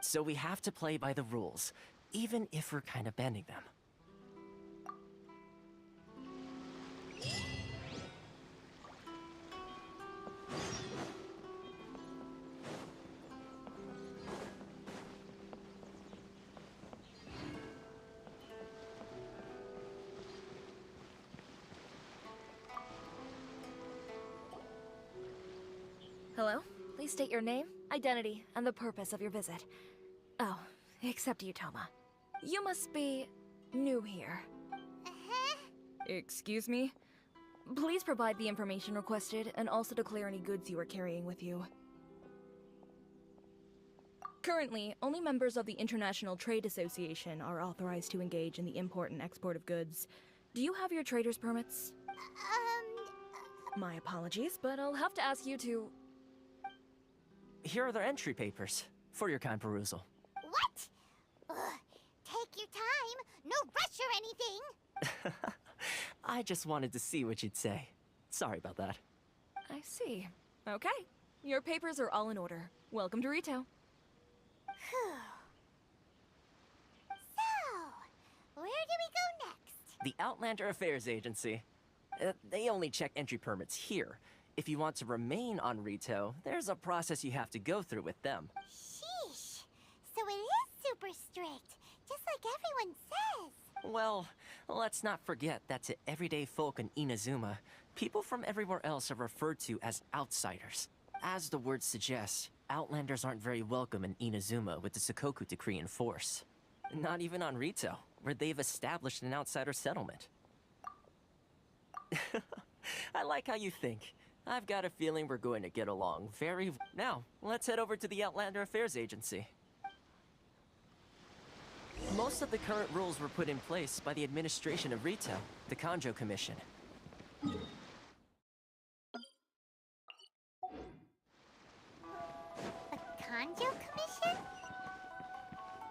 So we have to play by the rules, even if we're kind of bending them. Hello? Please state your name, identity, and the purpose of your visit. Oh, except you, Toma. You must be new here. Excuse me? Please provide the information requested and also declare any goods you are carrying with you. Currently, only members of the International Trade Association are authorized to engage in the import and export of goods. Do you have your trader's permits? My apologies, but I'll have to ask you to... Here are their entry papers, for your kind perusal. What? Ugh, take your time. No rush or anything. I just wanted to see what you'd say. Sorry about that. I see. Okay. Your papers are all in order. Welcome to Rito. Phew. So, where do we go next? The Outlander Affairs Agency. They only check entry permits here. If you want to remain on Rito, there's a process you have to go through with them. Sheesh. So it is super strict, just like everyone says. Well, let's not forget that to everyday folk in Inazuma, people from everywhere else are referred to as outsiders. As the word suggests, Outlanders aren't very welcome in Inazuma with the Sakoku Decree in force. Not even on Rito, where they've established an outsider settlement. I like how you think. I've got a feeling we're going to get along very... Now, let's head over to the Outlander Affairs Agency. Most of the current rules were put in place by the administration of Rito, the Kanjo Commission. The Kanjo Commission?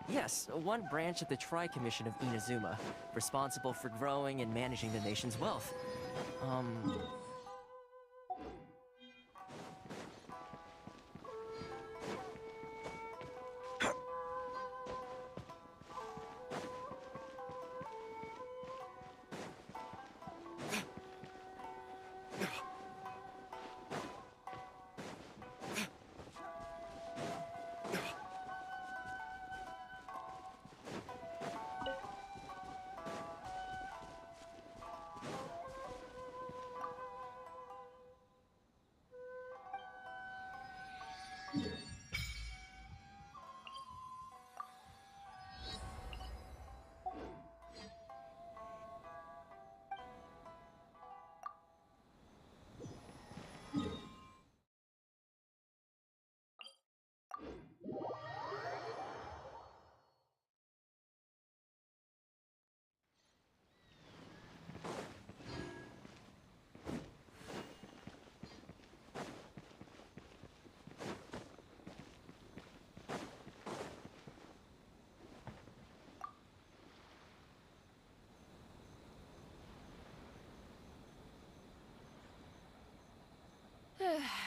Yes, one branch of the Tri-Commission of Inazuma, responsible for growing and managing the nation's wealth.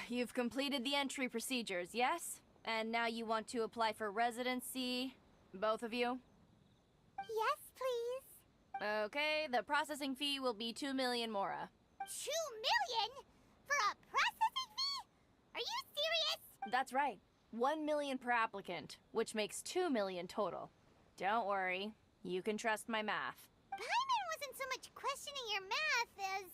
you've completed the entry procedures, yes? And now you want to apply for residency, both of you? Yes, please. Okay, the processing fee will be 2 million mora. 2 million? For a processing fee? Are you serious? That's right. 1 million per applicant, which makes 2 million total. Don't worry, you can trust my math. Paimon wasn't so much questioning your math as...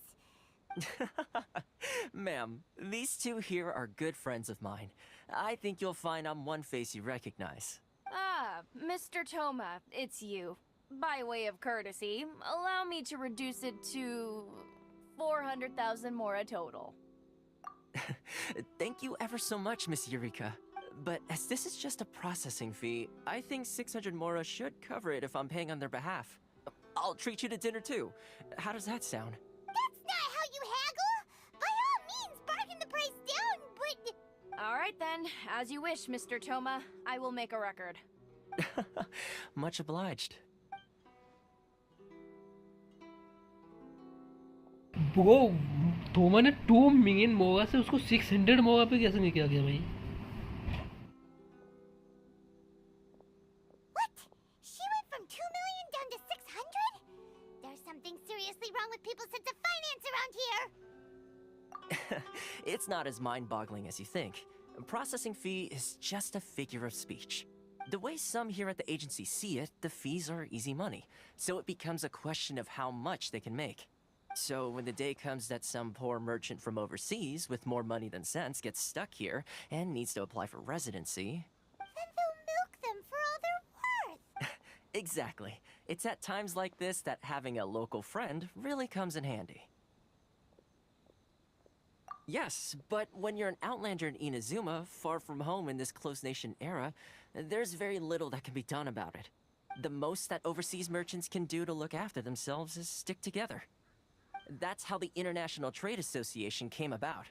Ma'am, these two here are good friends of mine. I think you'll find I'm one face you recognize. Ah, Mr. Toma, it's you. By way of courtesy, allow me to reduce it to 400,000 mora total. Thank you ever so much, Miss Eureka. But as this is just a processing fee, I think 600 mora should cover it if I'm paying on their behalf. I'll treat you to dinner too. How does that sound? That's not how you haggle! By all means, bargain the price down, but... Alright then, as you wish, Mr. Toma. I will make a record. Much obliged. वो थोमा ने 2 million Moga से उसको 600 मोगा पे कैसे निकल गया भाई? What? She went from 2 million down to 600? There's something seriously wrong with people's sense of finance around here. It's not as mind-boggling as you think. A processing fee is just a figure of speech. The way some here at the agency see it, the fees are easy money, so it becomes a question of how much they can make. So when the day comes that some poor merchant from overseas with more money than sense gets stuck here and needs to apply for residency... Then they'll milk them for all they're worth. Exactly. It's at times like this that having a local friend really comes in handy. Yes, but when you're an outlander in Inazuma, far from home in this closed nation era, there's very little that can be done about it. The most that overseas merchants can do to look after themselves is stick together. That's how the International Trade Association came about.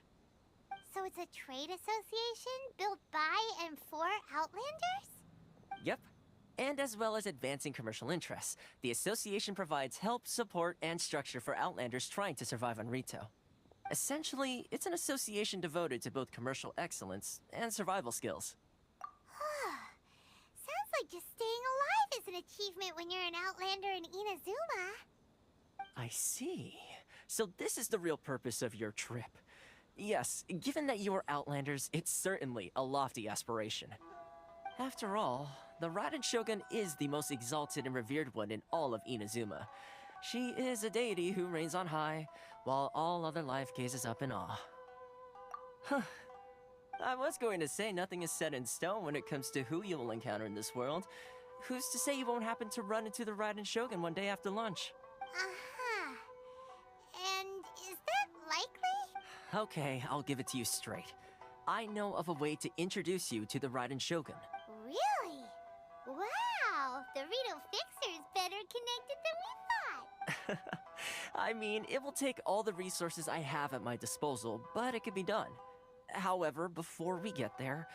So it's a trade association built by and for Outlanders? Yep. And as well as advancing commercial interests, the association provides help, support, and structure for Outlanders trying to survive on Rito. Essentially, it's an association devoted to both commercial excellence and survival skills. Sounds like just staying alive is an achievement when you're an Outlander in Inazuma. I see. So this is the real purpose of your trip. Yes, given that you are Outlanders, it's certainly a lofty aspiration. After all, the Raiden Shogun is the most exalted and revered one in all of Inazuma. She is a deity who reigns on high, while all other life gazes up in awe. Huh. I was going to say nothing is set in stone when it comes to who you will encounter in this world. Who's to say you won't happen to run into the Raiden Shogun one day after lunch? Uh-huh. And is that likely? Okay, I'll give it to you straight. I know of a way to introduce you to the Raiden Shogun. Really? Wow, the Rito Fixer is better connected than we thought. I mean, it will take all the resources I have at my disposal, but it can be done. However, before we get there,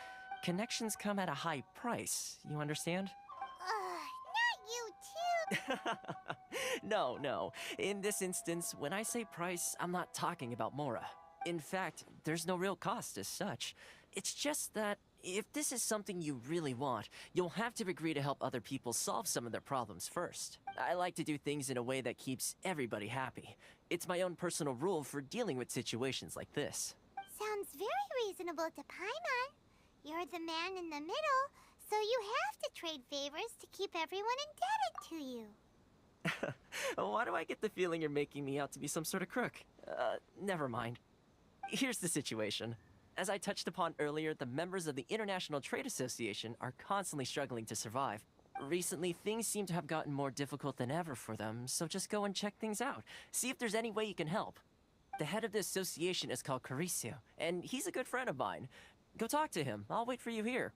connections come at a high price, you understand? Not you too. No. In this instance, when I say price, I'm not talking about Mora. In fact, there's no real cost as such. It's just that if this is something you really want, you'll have to agree to help other people solve some of their problems first. I like to do things in a way that keeps everybody happy. It's my own personal rule for dealing with situations like this. Sounds very reasonable to Paimon. You're the man in the middle, so you have to trade favors to keep everyone indebted to you. Why do I get the feeling you're making me out to be some sort of crook? Never mind. Here's the situation. As I touched upon earlier, the members of the International Trade Association are constantly struggling to survive. Recently, things seem to have gotten more difficult than ever for them, so just go and check things out. See if there's any way you can help. The head of the association is called Carisio, and he's a good friend of mine. Go talk to him. I'll wait for you here.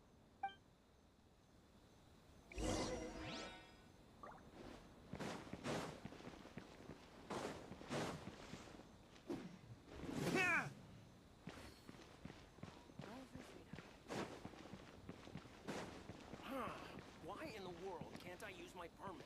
Why in the world can't I use my permit?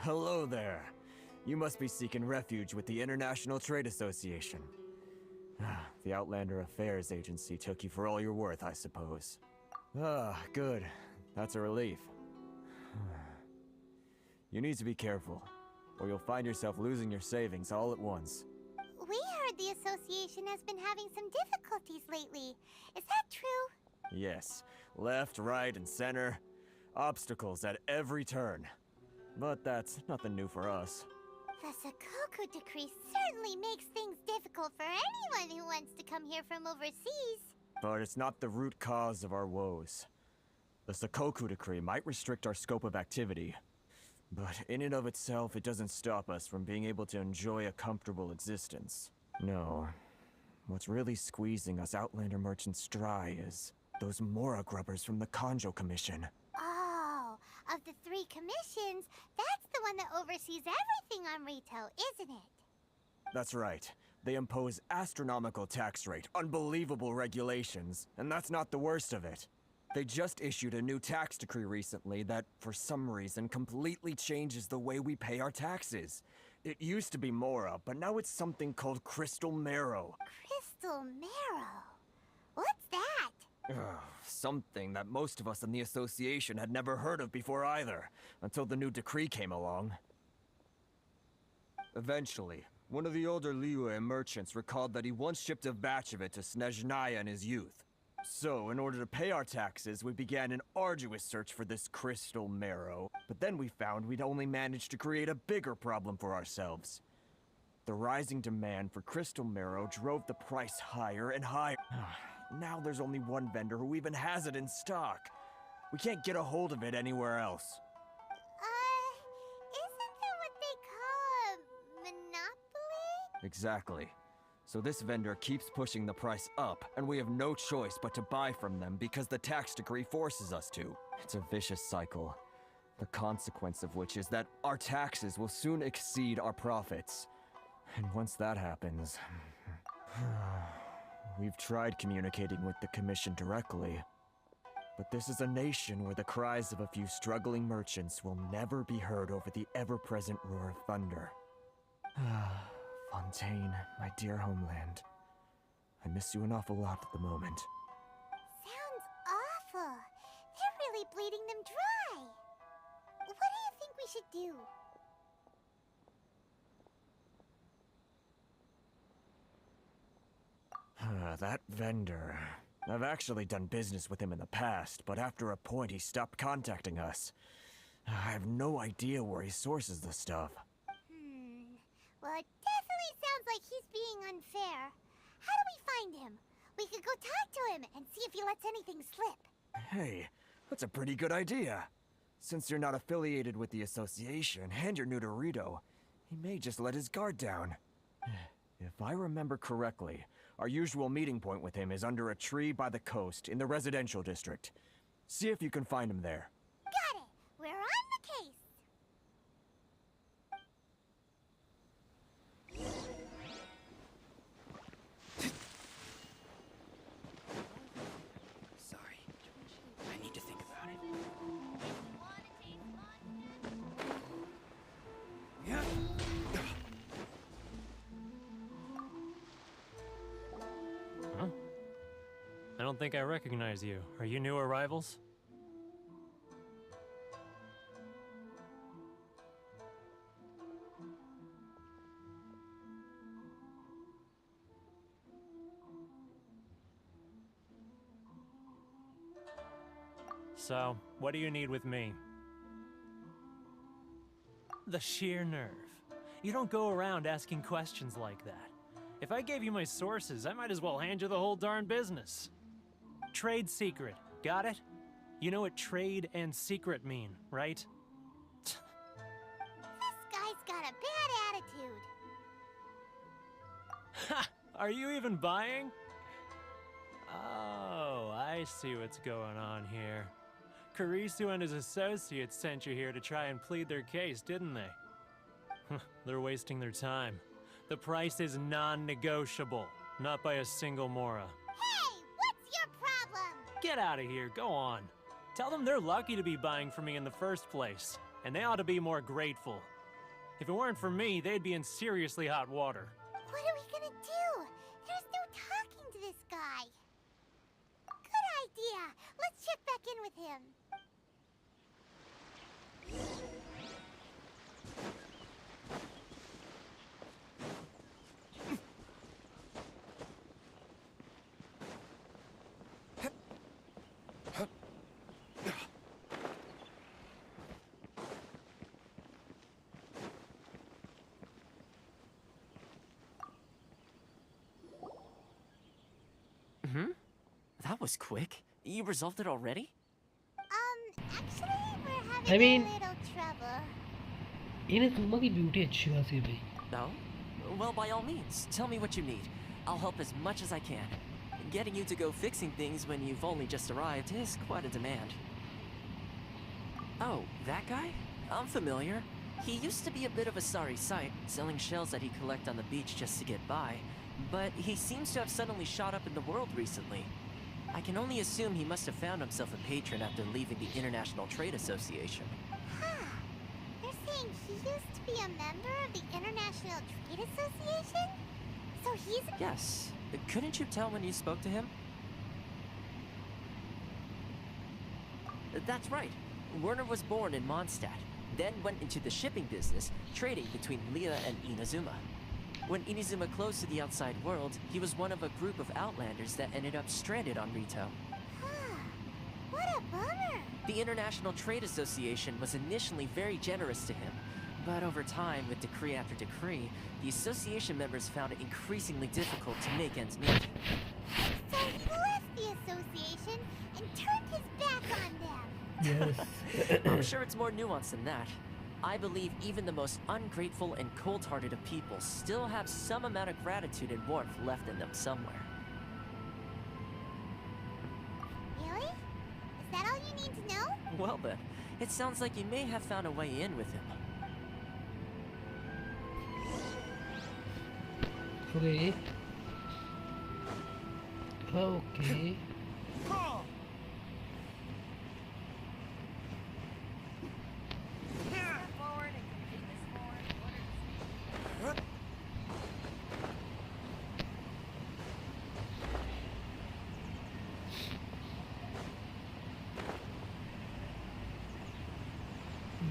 Hello there. You must be seeking refuge with the International Trade Association. The Outlander Affairs Agency took you for all you're worth, I suppose. Ah, good. That's a relief. You need to be careful, or you'll find yourself losing your savings all at once. We heard the association has been having some difficulties lately. Is that true? Yes. Left, right, and center. Obstacles at every turn. But that's nothing new for us. The Sakoku decree certainly makes things difficult for anyone who wants to come here from overseas. But it's not the root cause of our woes. The Sakoku decree might restrict our scope of activity, but in and of itself, it doesn't stop us from being able to enjoy a comfortable existence. No. What's really squeezing us Outlander merchants dry is those Mora grubbers from the Kanjo Commission. Oh, of the 3 commissions, that's the one that oversees everything on retail, isn't it? That's right. They impose astronomical tax rate, unbelievable regulations, and that's not the worst of it. They just issued a new tax decree recently that, for some reason, completely changes the way we pay our taxes. It used to be Mora, but now it's something called Crystal Marrow. Crystal Marrow? What's that? Something that most of us in the association had never heard of before either, until the new decree came along. Eventually, one of the older Liyue merchants recalled that he once shipped a batch of it to Snezhnaya in his youth. So, in order to pay our taxes, we began an arduous search for this Crystal Marrow. But then we found we'd only managed to create a bigger problem for ourselves. The rising demand for Crystal Marrow drove the price higher and higher. Now there's only one vendor who even has it in stock. We can't get a hold of it anywhere else. Isn't that what they call a monopoly? Exactly. So this vendor keeps pushing the price up, and we have no choice but to buy from them because the tax decree forces us to. It's a vicious cycle, the consequence of which is that our taxes will soon exceed our profits. And once that happens... We've tried communicating with the Commission directly, but this is a nation where the cries of a few struggling merchants will never be heard over the ever-present roar of thunder. Fontaine, my dear homeland. I miss you an awful lot at the moment. Sounds awful. They're really bleeding them dry. What do you think we should do? That vendor. I've actually done business with him in the past, but after a point he stopped contacting us. I have no idea where he sources the stuff. Well, it definitely sounds like he's being unfair. How do we find him? We could go talk to him and see if he lets anything slip. Hey, that's a pretty good idea. Since you're not affiliated with the association and you're new to Rito, he may just let his guard down. If I remember correctly, our usual meeting point with him is under a tree by the coast in the residential district. See if you can find him there. Got it! We're on the case! Sorry. I need to think about it. Yeah. Huh? I don't think I recognize you. Are you new arrivals? So, what do you need with me? The sheer nerve. You don't go around asking questions like that. If I gave you my sources, I might as well hand you the whole darn business. Trade secret, got it? You know what trade and secret mean, right? This guy's got a bad attitude. Ha! Are you even buying? Oh, I see what's going on here. Kurisu and his associates sent you here to try and plead their case, didn't they? They're wasting their time. The price is non-negotiable, not by a single Mora. Hey, what's your problem? Get out of here, go on. Tell them they're lucky to be buying from me in the first place, and they ought to be more grateful. If it weren't for me, they'd be in seriously hot water. What are we gonna do? There's no talking to this guy. Good idea. Let's check back in with him. That was quick. You resolved it already? Actually, we're having I mean- a little trouble. इन्हें की beauty अच्छी खासी है भाई. No? Well, by all means, tell me what you need. I'll help as much as I can. Getting you to go fixing things when you've only just arrived is quite a demand. Oh, that guy? I'm familiar. He used to be a bit of a sorry sight, selling shells that he'd collect on the beach just to get by. But he seems to have suddenly shot up in the world recently. I can only assume he must have found himself a patron after leaving the International Trade Association. Huh. They're saying he used to be a member of the International Trade Association? So he's... Yes. Couldn't you tell when you spoke to him? That's right. Werner was born in Mondstadt, then went into the shipping business, trading between Leah and Inazuma. When Inazuma closed to the outside world, he was one of a group of outlanders that ended up stranded on Rito. Huh. What a bummer. The International Trade Association was initially very generous to him, but over time, with decree after decree, the association members found it increasingly difficult to make ends meet. So he left the association and turned his back on them. Yes. I'm sure it's more nuanced than that. I believe even the most ungrateful and cold-hearted of people still have some amount of gratitude and warmth left in them somewhere. Really? Is that all you need to know? Well then, it sounds like you may have found a way in with him. Okay. Okay.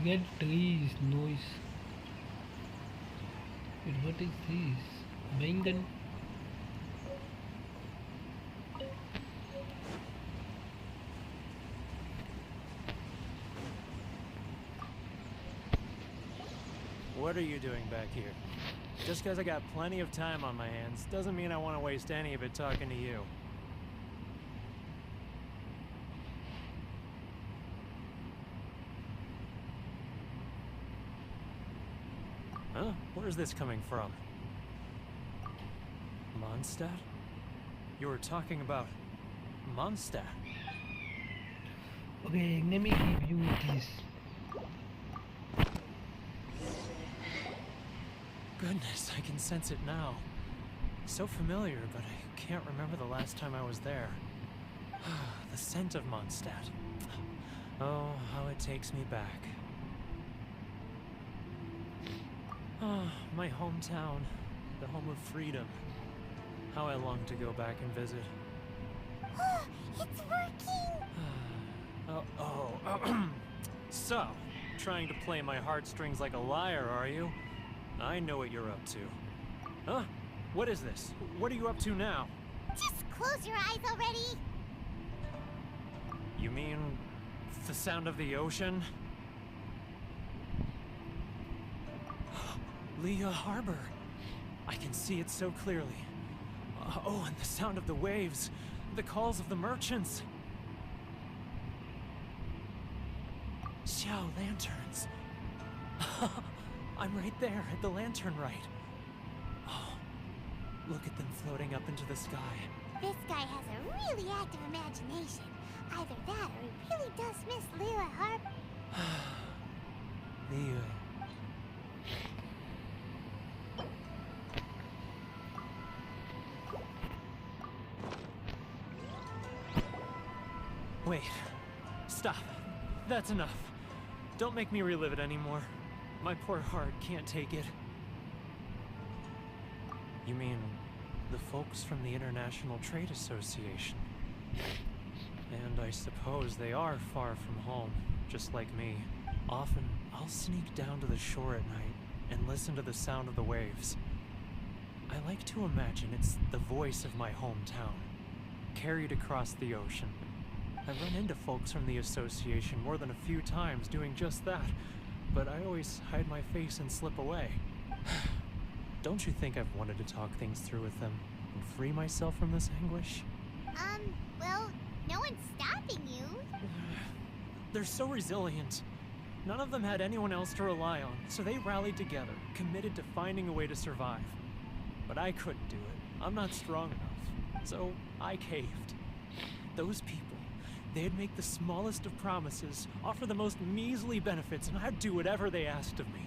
Get trees, noise. Wait, what is this? Bangden. What are you doing back here? Just because I got plenty of time on my hands doesn't mean I want to waste any of it talking to you. Huh? Where's this coming from? Mondstadt? You were talking about Mondstadt. Okay, let me give you this. Goodness, I can sense it now. So familiar, but I can't remember the last time I was there. The scent of Mondstadt. Oh, how it takes me back. Ah, my hometown, the home of freedom. How I long to go back and visit. It's working! So, trying to play my heartstrings like a liar, are you? I know what you're up to. Huh? What is this? What are you up to now? Just close your eyes already! You mean the sound of the ocean? Leah Harbor. I can see it so clearly. Oh, and the sound of the waves. The calls of the merchants. Xiao lanterns. I'm right there at the lantern right. Oh, look at them floating up into the sky. This guy has a really active imagination. Either that or he really does miss Leela Harbor. Leah. Wait. Stop. That's enough. Don't make me relive it anymore. My poor heart can't take it. You mean the folks from the International Trade Association? And I suppose they are far from home, just like me. Often, I'll sneak down to the shore at night and listen to the sound of the waves. I like to imagine it's the voice of my hometown, carried across the ocean. I've run into folks from the association more than a few times doing just that, but I always hide my face and slip away. Don't you think I've wanted to talk things through with them and free myself from this anguish? Well, no one's stopping you. They're so resilient. None of them had anyone else to rely on, so they rallied together, committed to finding a way to survive. But I couldn't do it. I'm not strong enough. So I caved. Those people, they'd make the smallest of promises, offer the most measly benefits, and I'd do whatever they asked of me.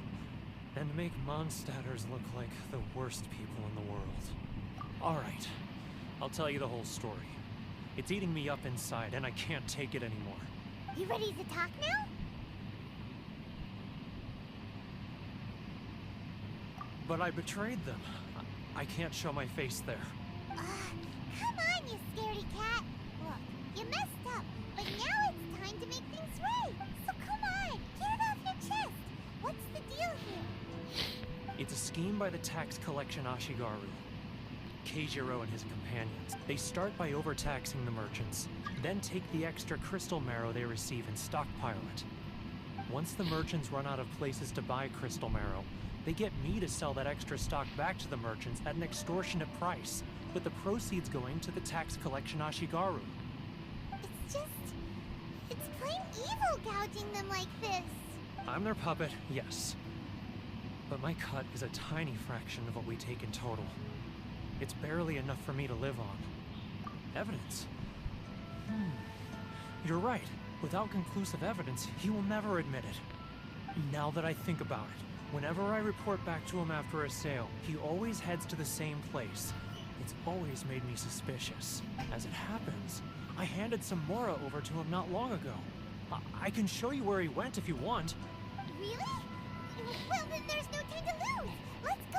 And make Mondstadters look like the worst people in the world. Alright, I'll tell you the whole story. It's eating me up inside, and I can't take it anymore. You ready to talk now? But I betrayed them. I can't show my face there. Come on, you scaredy cat. Look, you messed up, but now it's time to make things right. So come on, get it off your chest. What's the deal here? It's a scheme by the tax collection Ashigaru. Keijiro and his companions. They start by overtaxing the merchants, then take the extra crystal marrow they receive and stockpile it. Once the merchants run out of places to buy crystal marrow, they get me to sell that extra stock back to the merchants at an extortionate price, with the proceeds going to the tax collection Ashigaru. It's plain evil gouging them like this. I'm their puppet, yes. But my cut is a tiny fraction of what we take in total. It's barely enough for me to live on. Evidence? You're right. Without conclusive evidence, he will never admit it. Now that I think about it, whenever I report back to him after a sale, he always heads to the same place. It's always made me suspicious. As it happens, I handed some Mora over to him not long ago. I can show you where he went if you want. Really? Well, then there's no time to lose. Let's go.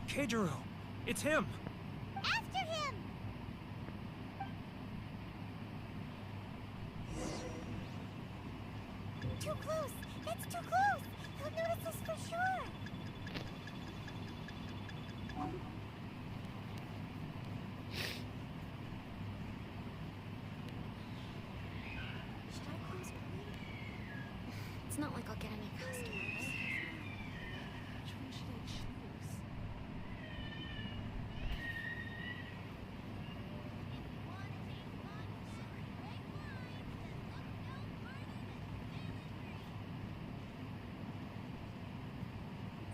Keijiro, it's him. After him. Too close. That's too close. He'll notice us for sure. Should I close early? It's not like I'll get any customers. Which one should I choose?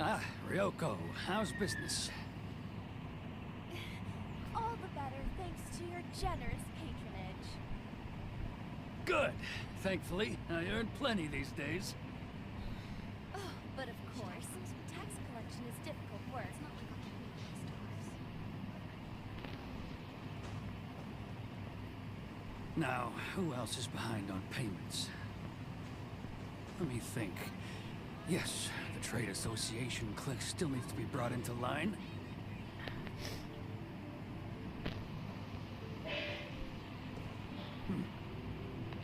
Ah, Ryoko, how's business? All the better thanks to your generous patronage. Good. Thankfully, I earn plenty these days. Oh, but of course, tax collection is difficult work. It's not like I'll get any customers. Now, who else is behind on payments? Let me think. Yes, the Trade Association clique still needs to be brought into line.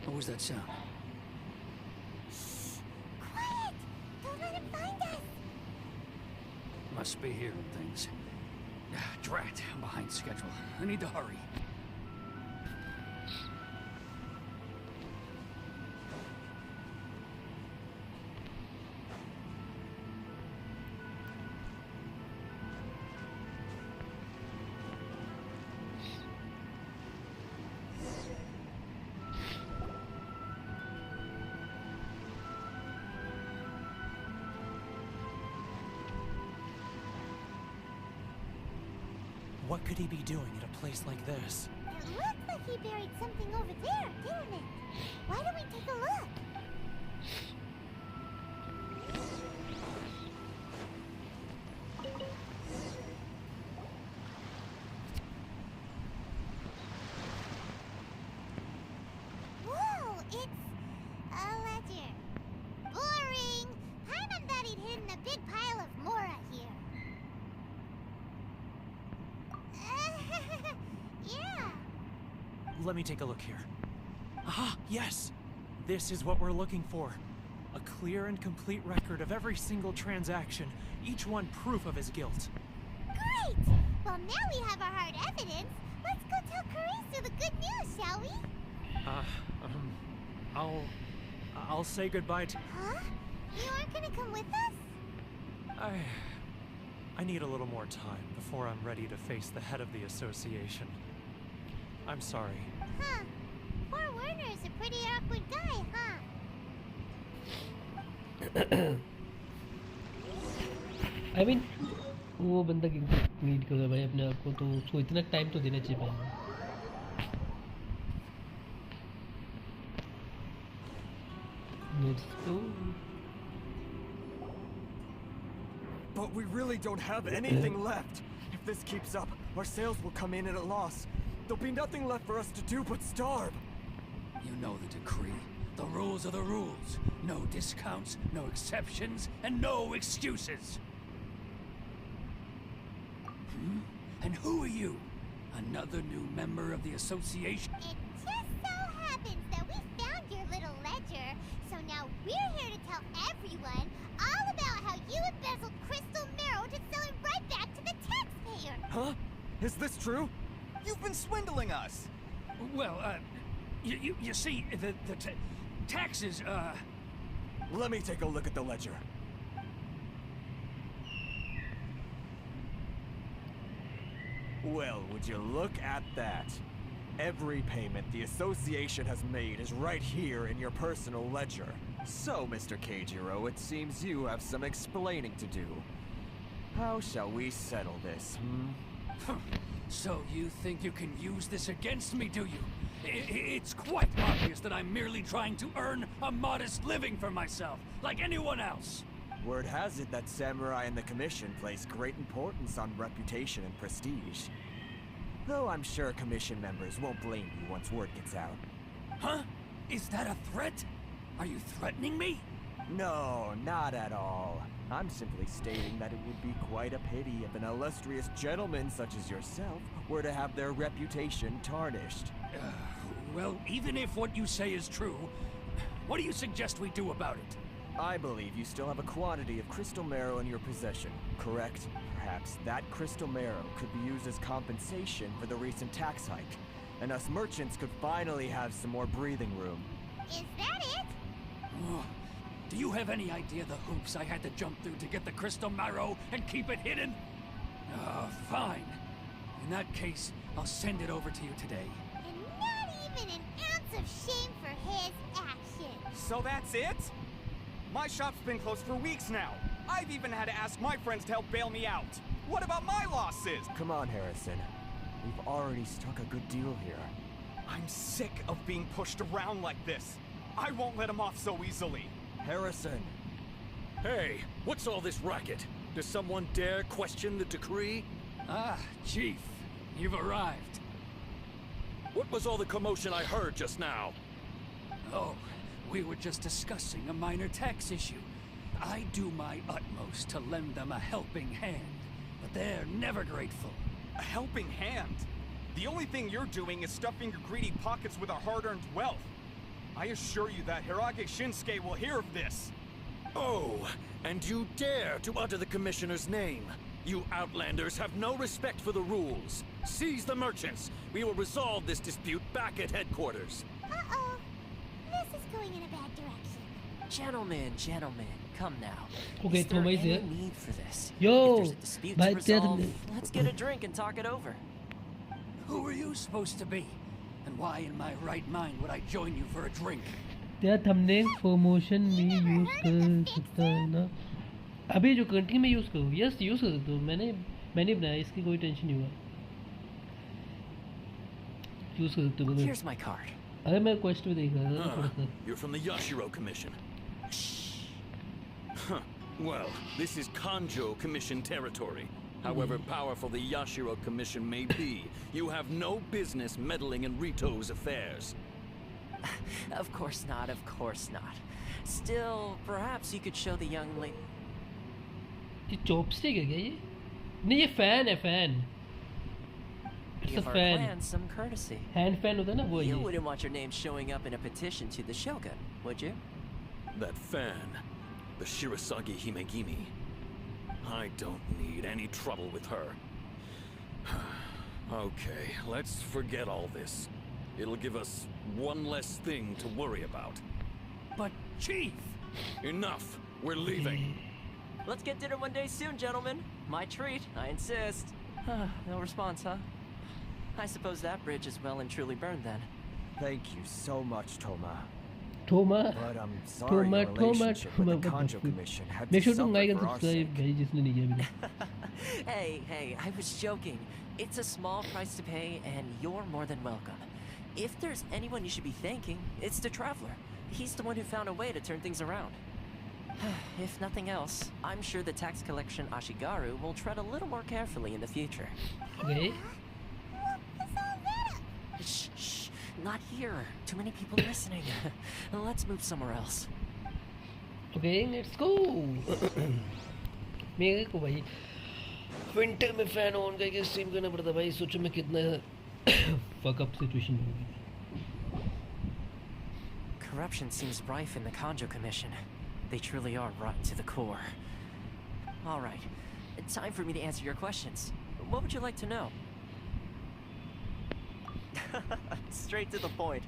What was that sound? Quiet! Don't let him find us. Must be hearing things. Drat, I'm behind schedule. I need to hurry. What could he be doing at a place like this? It looked like he buried something over there, didn't it? Why don't we take a look? Let me take a look here. Ah, yes! This is what we're looking for. A clear and complete record of every single transaction, each one proof of his guilt. Great! Well, now we have our hard evidence. Let's go tell Karisu the good news, shall we? I'll say goodbye to... Huh? You aren't gonna come with us? I need a little more time before I'm ready to face the head of the association. I'm sorry. Huh. Poor Werner's a pretty awkward guy, huh? I mean, वो बंदा need कर रहा है भाई अपने आप को, तो उसको इतना टाइम तो देना चाहिए भाई. Let's go. But we really don't have anything left. If this keeps up, our sales will come in at a loss. There'll be nothing left for us to do but starve. You know the decree. The rules are the rules. No discounts, no exceptions, and no excuses. And who are you? Another new member of the association? It just so happens that we found your little ledger, so now we're here to tell everyone all about how you embezzled crystal marrow to sell it right back to the taxpayer. Huh? Is this true? You've been swindling us! Well, you see, the taxes, Let me take a look at the ledger. Well, would you look at that? Every payment the association has made is right here in your personal ledger. So, Mr. Keijiro, it seems you have some explaining to do. How shall we settle this, So you think you can use this against me, do you? It's quite obvious that I'm merely trying to earn a modest living for myself, like anyone else. Word has it that samurai in the commission place great importance on reputation and prestige. Though I'm sure commission members won't blame you once word gets out. Huh? Is that a threat? Are you threatening me? No, not at all. I'm simply stating that it would be quite a pity if an illustrious gentleman such as yourself were to have their reputation tarnished. Well, even if what you say is true, what do you suggest we do about it? I believe you still have a quantity of crystal marrow in your possession, correct? Perhaps that crystal marrow could be used as compensation for the recent tax hike, and us merchants could finally have some more breathing room. Is that it? Do you have any idea the hoops I had to jump through to get the crystal marrow and keep it hidden? Fine. In that case, I'll send it over to you today. And not even an ounce of shame for his actions. So that's it? My shop's been closed for weeks now. I've even had to ask my friends to help bail me out. What about my losses? Come on, Harrison. We've already struck a good deal here. I'm sick of being pushed around like this. I won't let him off so easily. Harrison! Hey, what's all this racket? Does someone dare question the decree? Ah, Chief, you've arrived. What was all the commotion I heard just now? Oh, we were just discussing a minor tax issue. I do my utmost to lend them a helping hand, but they're never grateful. A helping hand? The only thing you're doing is stuffing your greedy pockets with our hard-earned wealth. I assure you that Hirage Shinsuke will hear of this. Oh, and you dare to utter the Commissioner's name. You Outlanders have no respect for the rules. Seize the merchants. We will resolve this dispute back at headquarters. Uh-oh. This is going in a bad direction. Gentlemen, come now. Okay, is there तो any वैसे need for this? Yo, if there's a dispute भाई to resolve, let's get a drink and talk it over. Who are you supposed to be? And why in my right mind would I join you for a drink? तेरा thumbnail promotion में use कर सकता है ना? अभी जो country में use करो, यस यूज कर सकते हो. मैंने बनाया, इसकी कोई टेंशन नहीं हुआ. यूज कर सकते हो. Here's my card. अरे मैं क्वेस्ट में देख रहा था थोड़ा सा. You're from the Yashiro Commission. Huh. Well, this is Kanjo Commission territory. However powerful the Yashiro Commission may be, you have no business meddling in Rito's affairs. Of course not, of course not. Still, perhaps you could show the young lady... ये chopstick है क्या ये? नहीं, ये fan है, fan. give our fan. clan some courtesy. Hand fan होता है ना वो You ये wouldn't want your name showing up in a petition to the Shogun, would you? That fan, the Shirasagi Himegimi. I don't need any trouble with her. Okay, let's forget all this. It'll give us one less thing to worry about. But, Chief! Enough! We're leaving. Let's get dinner one day soon, gentlemen. My treat, I insist. No response, huh? I suppose that bridge is well and truly burned then. Thank you so much, Toma. Toma But I'm sorry your relationship with the Kanjo Commission had to make sure to suffer like and for our subscribe sake. भाई जिसने नहीं किया अभी तक Hey, I was joking. It's a small price to pay, and you're more than welcome. If there's anyone you should be thanking, it's the Traveler. He's the one who found a way to turn things around. If nothing else, I'm sure the tax collection Ashigaru will tread a little more carefully in the future. Okay. Shh, not here. Too many people listening. Let's move somewhere else. Okay, let's go. मेरे को भाई winter में fan on करके stream करना पड़ता भाई सोचो मैं कितना fuck up situation में हूँ Corruption seems rife in the Kanjo Commission. They truly are rotten to the core. All right, time for me to answer your questions. What would you like to know? Straight to the point.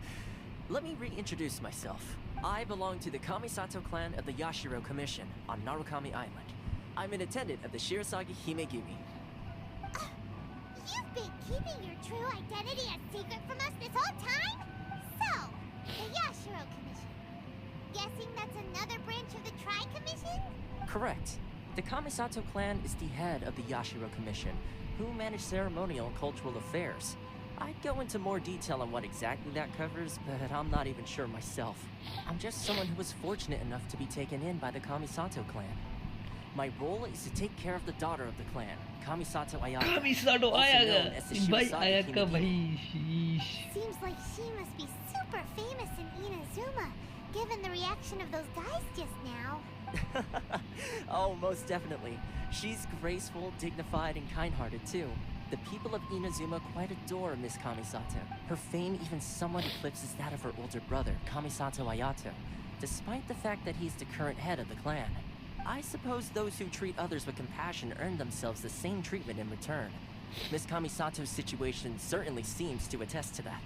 Let me reintroduce myself. I belong to the Kamisato clan of the Yashiro Commission on Narukami Island. I'm an attendant of the Shirasagi Himegumi. You've been keeping your true identity a secret from us this whole time? So, the Yashiro Commission. Guessing that's another branch of the Tri-Commission? Correct. The Kamisato clan is the head of the Yashiro Commission, who manage ceremonial and cultural affairs. I'd go into more detail on what exactly that covers, but I'm not even sure myself. I'm just someone who was fortunate enough to be taken in by the Kamisato clan. My role is to take care of the daughter of the clan, Kamisato Ayaka. Kamisato Ayaka! Invite Ayaka bhai, sheesh. Seems like she must be super famous in Inazuma, given the reaction of those guys just now. Oh, most definitely. She's graceful, dignified, and kind-hearted too. The people of Inazuma quite adore Miss Kamisato. Her fame even somewhat eclipses that of her older brother, Kamisato Ayato, despite the fact that he's the current head of the clan. I suppose those who treat others with compassion earn themselves the same treatment in return. Miss Kamisato's situation certainly seems to attest to that.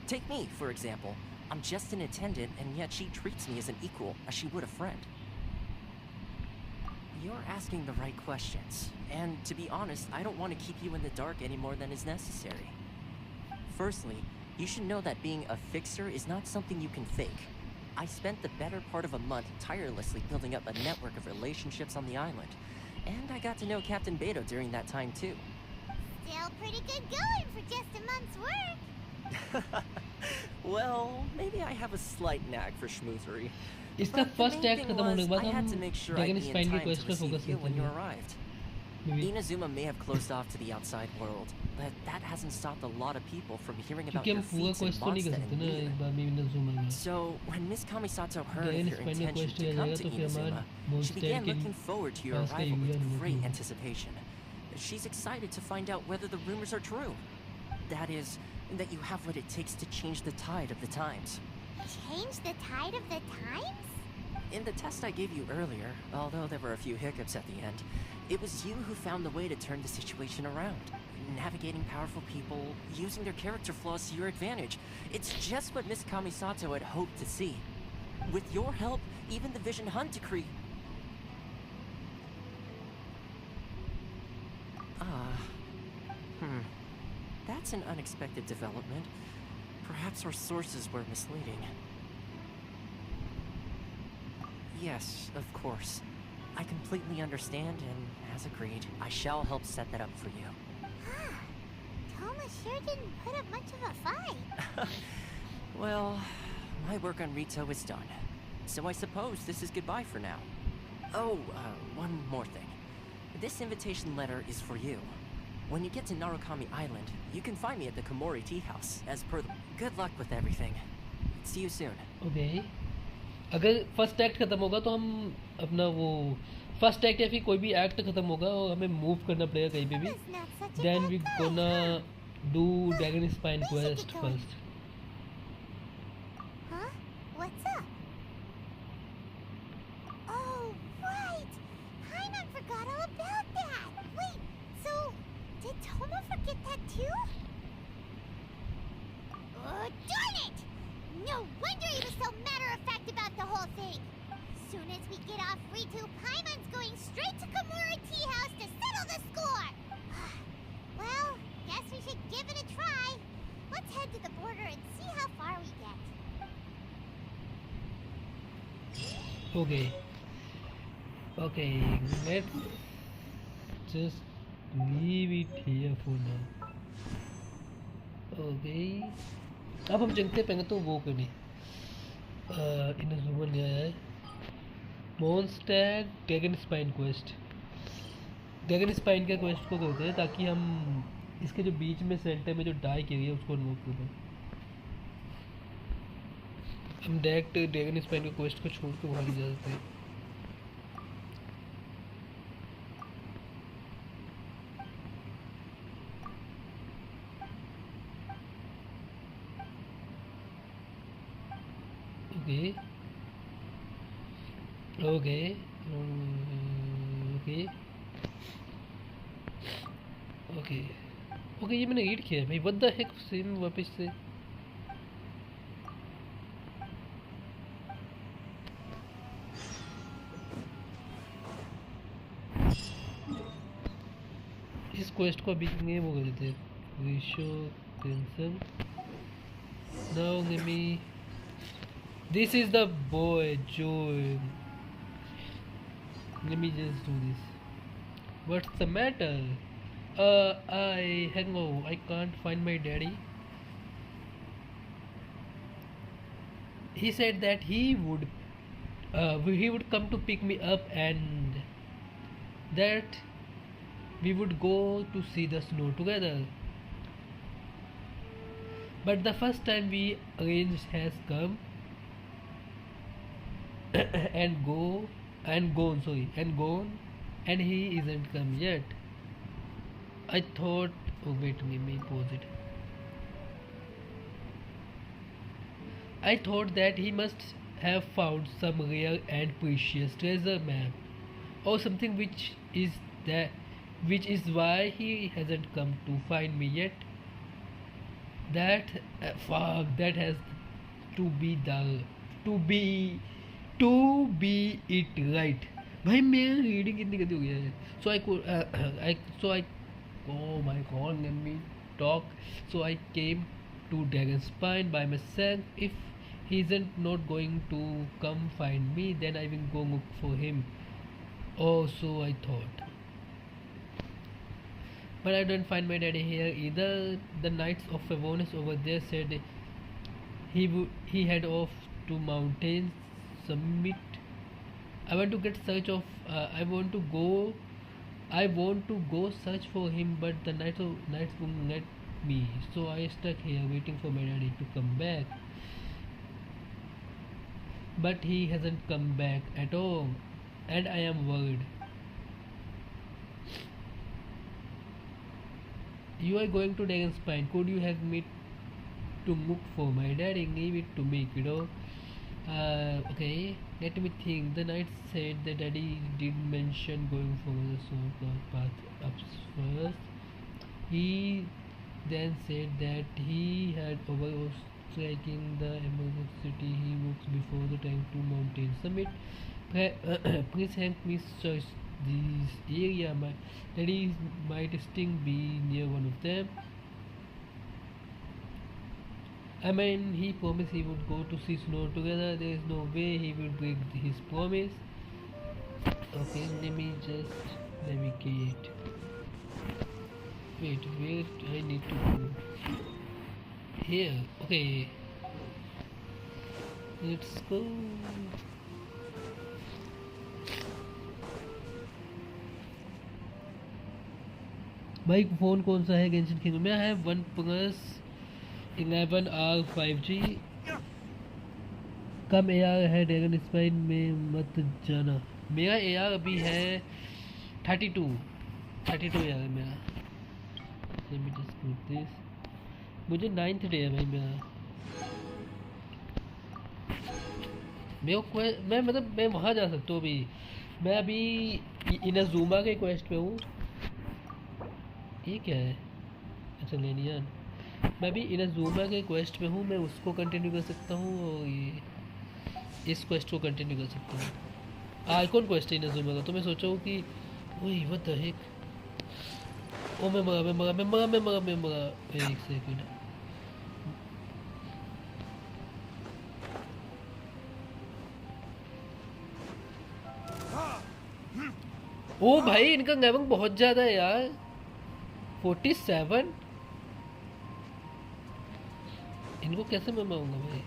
Take me, for example. I'm just an attendant, and yet she treats me as an equal, as she would a friend. You're asking the right questions, and to be honest, I don't want to keep you in the dark any more than is necessary. Firstly, you should know that being a fixer is not something you can fake. I spent the better part of a month tirelessly building up a network of relationships on the island, and I got to know Captain Beto during that time too. Still pretty good going for just a month's work. Well, maybe I have a slight knack for schmoozery. इसका first act खत्म होने के बाद हम dragon spine की quest पे focus करते when you हैं arrived. Inazuma may have closed off to the outside world, but that hasn't stopped a lot of people from hearing about क्योंकि your हम पूरा feats and क्वेस्ट तो नहीं कर Mondstadt सकते and ना Needham. एक बार में Inazuma में So, when Miss Kamisato heard dragon of your spine का intention क्वेस्ट to आ come जाएगा to तो फिर हमारा Inazuma, she मोन्स्टर began के looking forward to your पास का arrival with union great anticipation. She's excited to find out whether the rumors are true. That is, that you have what it takes to change the tide of the times. Change the tide of the times? In the test I gave you earlier, although there were a few hiccups at the end, it was you who found the way to turn the situation around. Navigating powerful people, using their character flaws to your advantage. It's just what Miss Kamisato had hoped to see. With your help, even the Vision Hunt decree... That's an unexpected development. Perhaps our sources were misleading. Yes, of course. I completely understand, and as agreed, I shall help set that up for you. Toma sure didn't put up much of a fight. Well, my work on Rito is done. So I suppose this is goodbye for now. Oh, one more thing. This invitation letter is for you. When you get to Narukami Island, you can find me at the Komori Tea House, as per the... Good luck with everything. See you soon. Okay. अगर first act खत्म होगा तो हम अपना वो first act या फिर कोई भी एक्ट खत्म होगा और हमें मूव करना पड़ेगा कहीं पे भी then we gonna do Dragon Spine quest get going. first. Huh? What's up? Oh, right! Paimon forgot all about that! Wait, so did Tomo forget that too? Oh, darn it! No wonder he was so matter-of-fact about the whole thing! Soon as we get off Ritu, Paimon's going straight to Komura Tea House to settle the score! Well, guess we should give it a try. Let's head to the border and see how far we get. Okay. Okay, let's just leave it here for now. Okay. अब हम चलते हैं पहले तो वो करने इनजुमा ले आया है monster dragon spine quest dragon spine के क्वेस्ट को करते हैं ताकि हम इसके जो बीच में सेंटर में जो डाई की गई है उसको अनलॉक कर दें हम डायरेक्ट ड्रैगन स्पाइन के क्वेस्ट को छोड़ के भाग जा सकते हैं Okay. Okay. Okay. Okay. Okay, ये मैंने रीड किया है भाई what the heck सेम वापस से इस क्वेस्ट को अभी नहीं वो कर देते विशो cancel now let me This is the boy, Joe. Let me just do this. What's the matter? I can't find my daddy. He said that he would come to pick me up and that we would go to see the snow together. But the first time we arranged has come. and gone, and he isn't come yet. I thought, oh wait, let me pause it. I thought that he must have found some rare and precious treasure map, or something which is why he hasn't come to find me yet. That has to be it right भाई मेरी reading कितनी गंदी हो गया है oh my god let me talk so I came to Dragon Spine by myself if he isn't not going to come find me then I will go look for him oh so I thought but I don't find my daddy here either the Knights of Favonius over there said he head off to mountains summit I want to go search for him but the knights won't let me so I stuck here waiting for my daddy to come back but he hasn't come back at all and I am worried you are going to Dragon Spine could you help me to look for my daddy leave it to me kiddo okay, let me think. The knight said that daddy did mention going for the sword path up first. He then said that he had overall striking the emerald city he walks before the time to mountain summit. Please help me search this area. My daddy might still be near one of them. I mean, he promised he would go to see snow together. There is no way he will break his promise. Okay, let me just navigate. Wait, where do I need to go? Here, okay. Let's go. भाई phone कौन सा है Genshin king में है OnePlus 11R 5G कम AR है dragon spine में मत जाना मेरा AR अभी है 32 AR है मेरा let me just put this मुझे 9th डे है भाई मेरा। मैं मतलब मैं वहाँ जा सकता हूँ अभी। मैं अभी इनाजुमा के क्वेस्ट पे हूँ। ये क्या है? अच्छा लेनियन। मैं अभी इनाजुमा के क्वेस्ट पे हूँ, मैं उसको कंटिन्यू कर सकता हूँ और ये इस क्वेस्ट को कंटिन्यू कर सकता हूँ। आइकॉन क्वेस्ट है इनाजुमा का, तो मैं सोचा हूँ कि वही व्हाट द हेक। ओ मैं मरा। एक सेकंड। ओ भाई इनका लेवल बहुत ज़्यादा है यार, 47। इनको कैसे मैं मारूंगा भाई?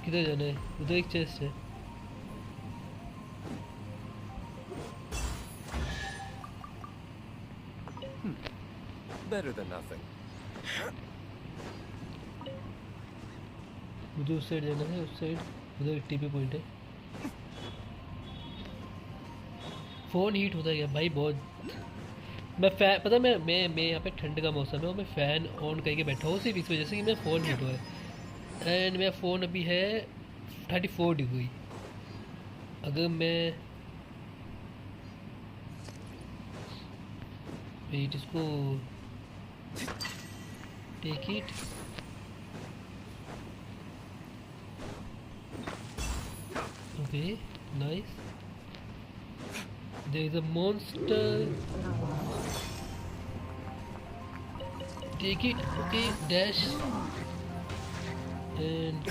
किधर जाना है? उधर एक चेस्ट है। Better than nothing. मुझे उस साइड जाना है, उस साइड उधर एक टीपी पॉइंट है। फ़ोन हीट होता है भाई बहुत। मैं फैन पता मैं यहाँ पे ठंड का मौसम है और मैं फ़ैन ऑन करके बैठा हूँ सिर्फ इस वजह से कि मेरा फ़ोन हीट हुआ है। एंड मेरा फ़ोन अभी है 34 डिग्री। अगर मैं वेट इसको take it. Okay nice. There is a monster. Take it. Okay, dash and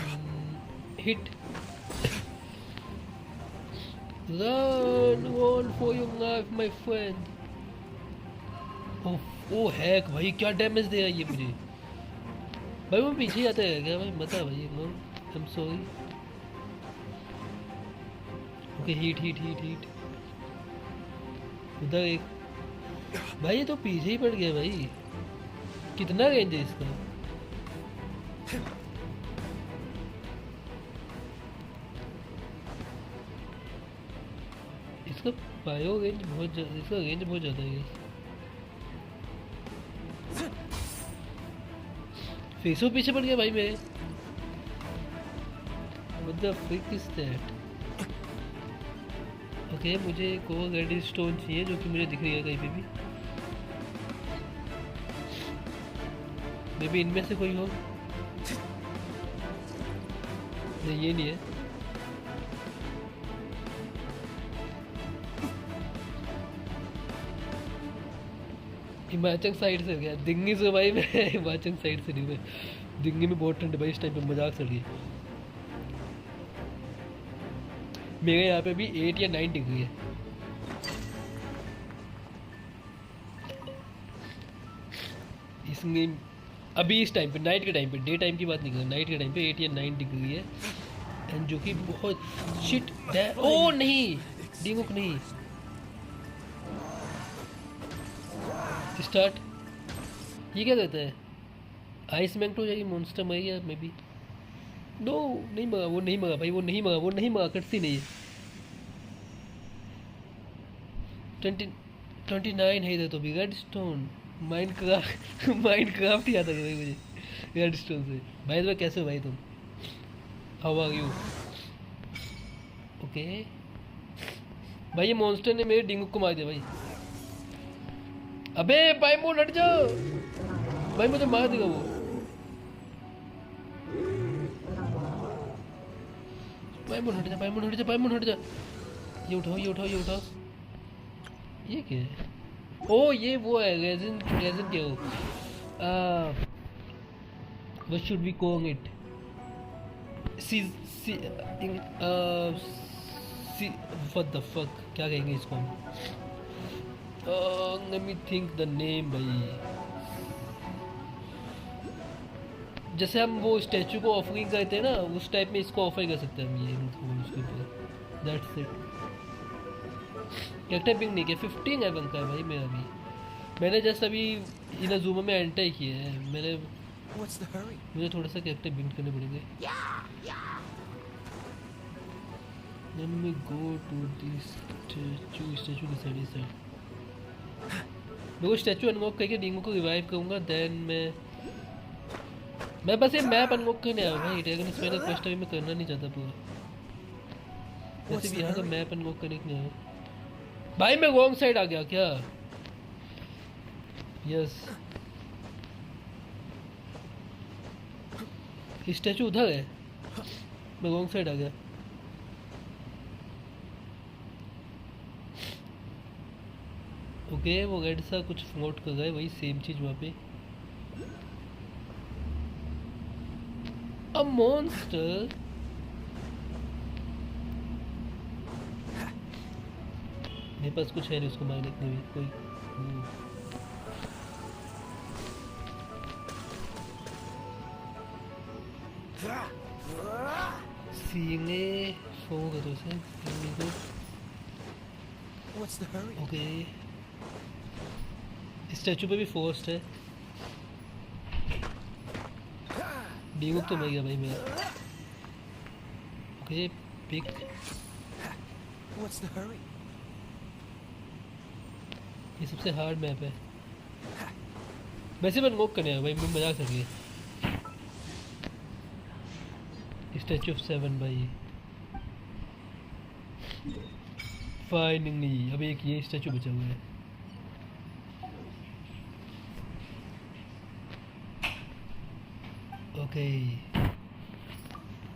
hit. Run for your life, my friend. Oh heck भाई क्या डैमेज दे रहा है ये मुझे। भाई वो पीछे ही आता है क्या भाई? बता भाई I'm sorry. Okay, hit. उधर एक भाई ये तो पीछे ही पड़ गया भाई। कितना रेंज है इसका? इसका बायो रेंज बहुत ज्यादा, इसका रेंज बहुत ज्यादा है। फिर से पीछे पड़ गया भाई मेरे। What the frick is that? Okay मुझे एक और रेड स्टोन चाहिए जो कि मुझे दिख रही है कहीं पे भी। मे बी इनमें से कोई हो। नहीं ये नहीं है। हिमाचल साइड से गया दिल्ली से भाई। मैं हिमाचल साइड से नहीं, मैं दिल्ली में बहुत ठंड भाई इस टाइम पे, मजाक चढ़ गई। मेरे यहाँ पे भी 8 या 9 डिग्री है। इसमें अभी इस टाइम पे नाइट के टाइम पे, डे टाइम की बात नहीं कर रहा, नाइट के टाइम पे 8 या 9 डिग्री है। एंड जो कि बहुत शिट। ओ नहीं डिंगुक नहीं। स्टार्ट। ये क्या कहता है? आइस मैंग तो जाएगी मॉन्स्टर मर गया मे बी। नो नहीं मरा, वो नहीं मरा भाई, वो नहीं मरा कटसी नहीं है। 29 है इधर तो भी। रेड स्टोन माइनक्राफ्ट याद आ गया भाई मुझे रेड स्टोन से। भाई तो कैसे हो भाई तुम? How are you? ओके भाई ये मॉन्स्टर ने मेरे डिंगू को मार दिया भाई। अबे भाई मोन हट जाओ भाई, मुझे मार देगा वो। भाई मोन हट जा। ये उठाओ। ये क्या है? ओ ये वो है रेजन क्या हो? What should we call it? What the fuck क्या कहेंगे इसको हम? Let me think the name भाई। जैसे हम वो स्टैचू को ऑफरिंग करते हैं ना, उस टाइप में इसको ऑफर कर सकते हैं हम। ये उसके ऊपर दैट्स इट। कैरेक्टर पिंग नहीं किया, 15 लेवल का है भाई मेरा भी। मैंने जस्ट अभी इनाजुमा में एंटर किया है। मुझे थोड़ा सा कैरेक्टर बिल्ड करने पड़ेंगे। Let me go to this statue की साइड से मैं वो स्टैचू अनलॉक करके डीमो को रिवाइव करूँगा देन मैं बस ये मैप अनलॉक करने आया भाई ड्रैगन स्पाइडर फर्स्ट टाइम मैं करना नहीं चाहता पूरा वैसे भी यहाँ का मैप अनलॉक करने के लिए आया भाई मैं रॉन्ग साइड आ गया क्या यस स्टैचू उधर है मैं रॉन्ग साइड आ गया ओके वो रेड सा कुछ फ्लोट कर रहा है वही सेम चीज वहाँ पे अ मॉन्स्टर मेरे पास कुछ है नहीं उसको मारने के लिए कोई सीने फोड़ करो से What's the hurry? Okay statue पे भी फोर्स्ट है डीगो तो मर गया भाई मेरा okay pick What's the hurry? ये सबसे हार्ड मैप है वैसे मैं नोक करने आया भाई मैं मजाक कर गया स्टैचू ऑफ 7 भाई फाइनली अब एक ये स्टैचू बचा हुआ है ओके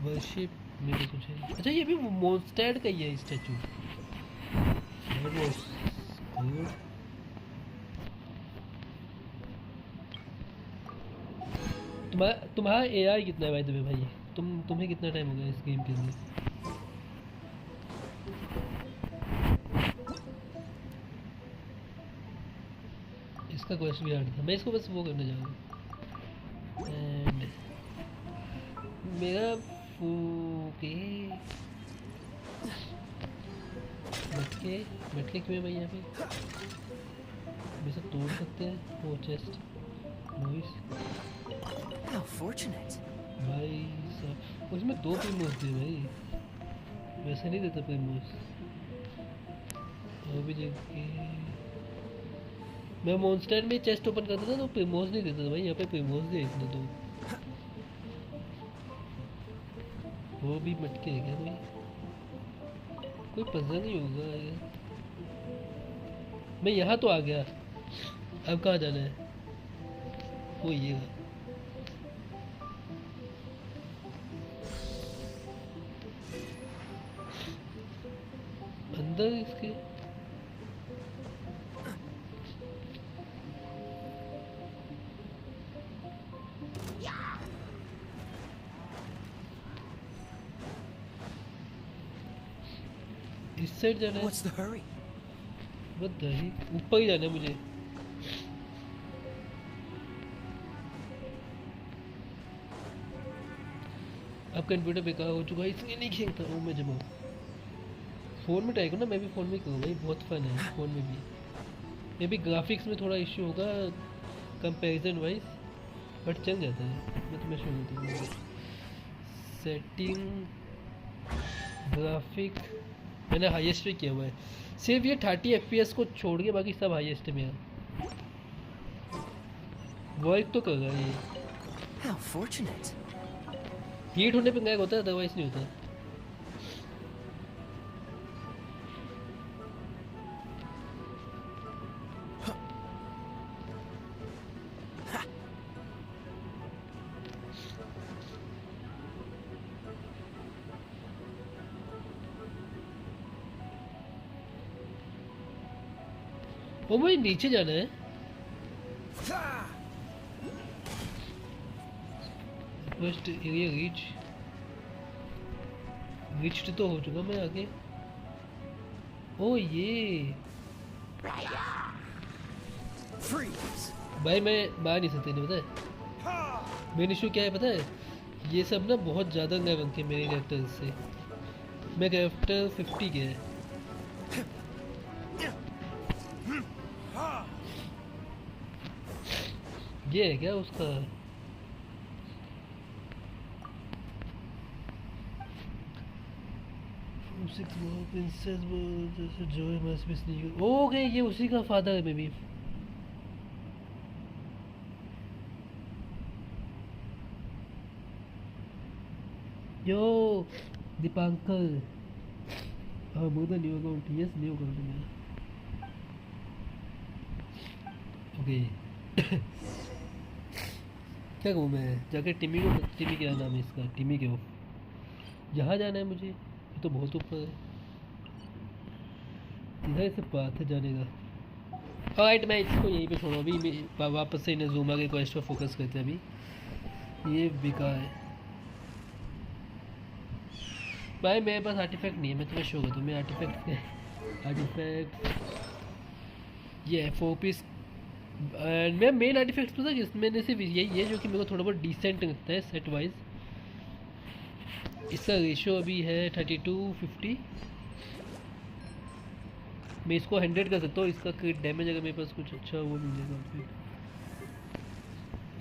वर्शिप मेरे कुछ है अच्छा ये भी मोन्स्टर का ही है स्टैचू गुड तुम्हारा एआई कितना है भाई भाई तुम्हें कितना टाइम हो गया इस गेम के अंदर इसका क्वेश्चन भी हार्ड था मैं इसको बस वो करने जाऊँगा एंड मेरा ओके मटके क्यों है भाई यहाँ पे हम इसे तोड़ सकते हैं वो चेस्ट नॉइस How fortunate. भाई साहब उसमें 2 प्रीमोस थे भाई वैसे नहीं देता प्रीमोस और भी देखे मैं मॉन्स्टर में चेस्ट ओपन करता था तो प्रीमोस नहीं देता था भाई यहाँ पे प्रीमोस दिया इसने तो वो भी मटके है क्या कोई पजल नहीं होगा यार मैं यहाँ तो आ गया अब कहाँ जाना है वो ये अंदर इसके इस साइड जाना है What's the hurry? बताइए ऊपर ही जाना है मुझे अब कंप्यूटर बेकार हो चुका है इसलिए नहीं खेलता हूँ मैं जब फ़ोन में ट्राई करूँ ना मैं भी फ़ोन में करूँ भाई बहुत फन है फ़ोन में भी मे भी ग्राफिक्स में थोड़ा इश्यू होगा कंपैरिजन वाइज बट चल जाता है मैं तुम्हें शो देता हूँ सेटिंग ग्राफिक मैंने हाईएस्ट पे किया हुआ है सिर्फ ये 30 FPS को छोड़ के बाकी सब हाईएस्ट में है वर्क तो कर रहा है ये How fortunate. हीट होने पे लैग होता है अदरवाइज नहीं होता वो मुझे नीचे जाना है फर्स्ट एरिया रीच तो हो चुका मैं आगे ओ ये भाई मैं बाहर नहीं सकते नहीं पता है मेन इशू क्या है पता है ये सब ना बहुत ज़्यादा नए बनते हैं मेरे कैरेक्टर से मैं कैरेक्टर 50 के है ये है क्या उसका 6 more princess joy must be sneaker. Okay ये उसी का फादर है may be. Yo, Dipankar. Oh, more than new account. Yes, new account. Okay. क्या कहूँ मैं? जाकर टिमी क्या नाम है इसका? टिमी क्यों? यहाँ जाना है मुझे. ये तो बहुत ऊपर है. इधर से पाथ है जाने का. ऑलराइट, मैं इसको यहीं पे छोड़ूँ. अभी वापस से इन्हें ज़ूमा के क्वेस्ट पर फोकस करते हैं. अभी ये बेकार है भाई. मेरे पास आर्टिफैक्ट नहीं है. मैं तुम्हें शो करता हूँ. मैं आर्टिफैक्ट ये है 4 पीस. मैं मेन आर्टिफैक्ट्स पता कि इसमें से सिर्फ यही है जो कि मेरे को थोड़ा बहुत डिसेंट लगता है सेट वाइज. इसका रेशो अभी है 32-50. मैं इसको 100 कर सकता हूँ. इसका क्रिट डैमेज अगर मेरे पास कुछ अच्छा वो मिलेगा फिर.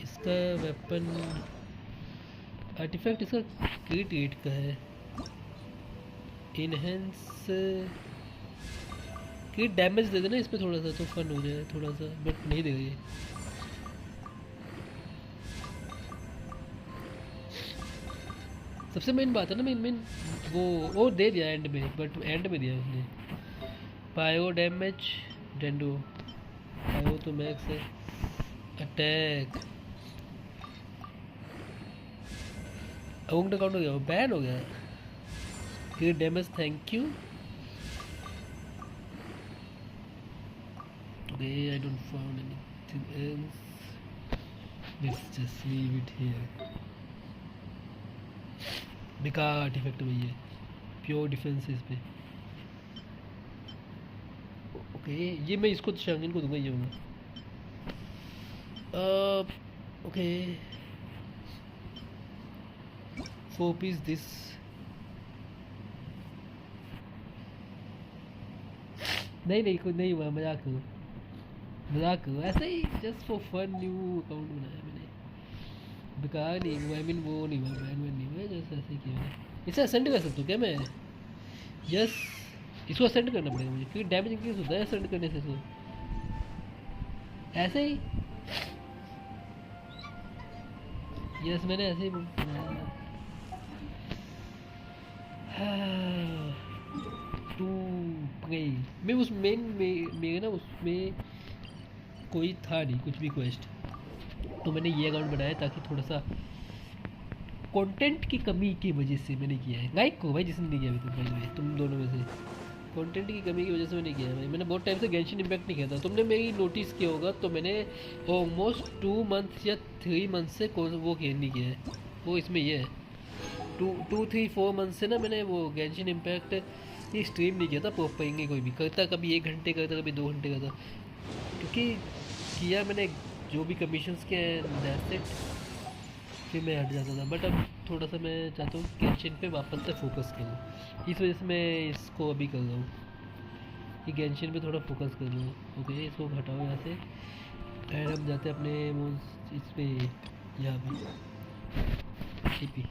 इसका वेपन आर्टिफैक्ट इसका क्रिट 8 का है. इनहेंस क्रिट डैमेज दे देना इस पर थोड़ा सा तो फन हो जाए थोड़ा सा. बट नहीं देगा ये. सबसे मेन बात है ना. मेन वो दे दिया एंड में. बट एंड में दिया उसने. पायो डैमेज डेंडो. पायो तो मैक्स है. अटैक अकाउंट हो गया. बैन हो गया. क्रिट damage thank you. Okay, I don't found anything else. Let's just leave it here. बेकार आर्टिफैक्ट वही है. प्योर डिफेंस इस पे. ओके ये मैं इसको शांगिन को दूंगा. ये होगा ओके 4 पीस दिस. नहीं कुछ नहीं हुआ. मजाक करो ऐसे ही just for fun. New account बनाया मैंने. बेकार नहीं हुआ. आई मीन वो नहीं हुआ. बैन नहीं हुआ. जस्ट ऐसे ही किया. इसे असेंड कर सकता हूँ क्या मैं? यस इसको असेंड करना पड़ेगा मुझे क्योंकि डैमेज इंक्रीज होता है असेंड करने से. तो ऐसे ही यस मैंने ऐसे ही मैं उस मेन में ना उसमें कोई था नहीं कुछ भी क्वेस्ट. तो मैंने ये अकाउंट बनाया ताकि थोड़ा सा कंटेंट की कमी की वजह से मैंने किया है. गाइक को भाई जिसने नहीं किया अभी भाई तुम दोनों में से कंटेंट की कमी की वजह से मैंने किया है भाई. मैंने बहुत टाइम से गेंशिन इम्पैक्ट नहीं किया था. तुमने मेरी नोटिस किया होगा तो मैंने ऑलमोस्ट 2 मंथ या 3 मंथ से वो गेम नहीं किया है. वो इसमें ये है 2-3-4 मंथ से ना मैंने वो गेंशिन इम्पैक्ट ये स्ट्रीम नहीं किया था प्रॉपर. कोई भी करता कभी 1 घंटे करता कभी 2 घंटे करता. क्योंकि किया मैंने जो भी कमीशंस के हैं फिर मैं हट जाता था. बट अब थोड़ा सा मैं चाहता हूँ गेंशिन पे वापस से फोकस करूँ. इस वजह से मैं इसको अभी कर रहा हूँ कि गेंशिन पे थोड़ा फोकस कर लूँ. ओके इसको हटाओ यहाँ से. एंड हम जाते हैं अपने इस पे यहाँ पे टीपी.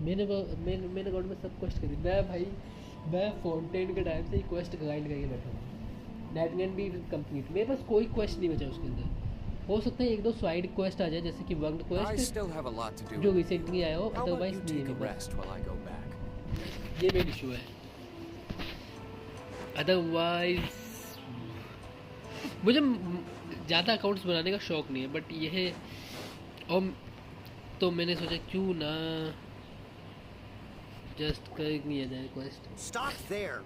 मैंने अकाउंट में सब क्वेस्ट करी. मैं फाउंटेन के टाइम से ही क्वेस्ट ग्राइंड करके बैठा हूँ. नेटगन भी कंप्लीट. मेरे पास कोई क्वेस्ट नहीं बचा उसके अंदर. हो सकता है 1-2 साइड क्वेस्ट आ जाए जैसे कि वर्ल्ड क्वेस्ट जो रिसेंटली आया हो. अदरवाइज नहीं है. ये मेन इशू है. अदरवाइज मुझे ज़्यादा अकाउंट्स बनाने का शौक नहीं है. बट ये है और तो मैंने सोचा क्यों ना जस्ट कर लिया जाए quest. Stop there.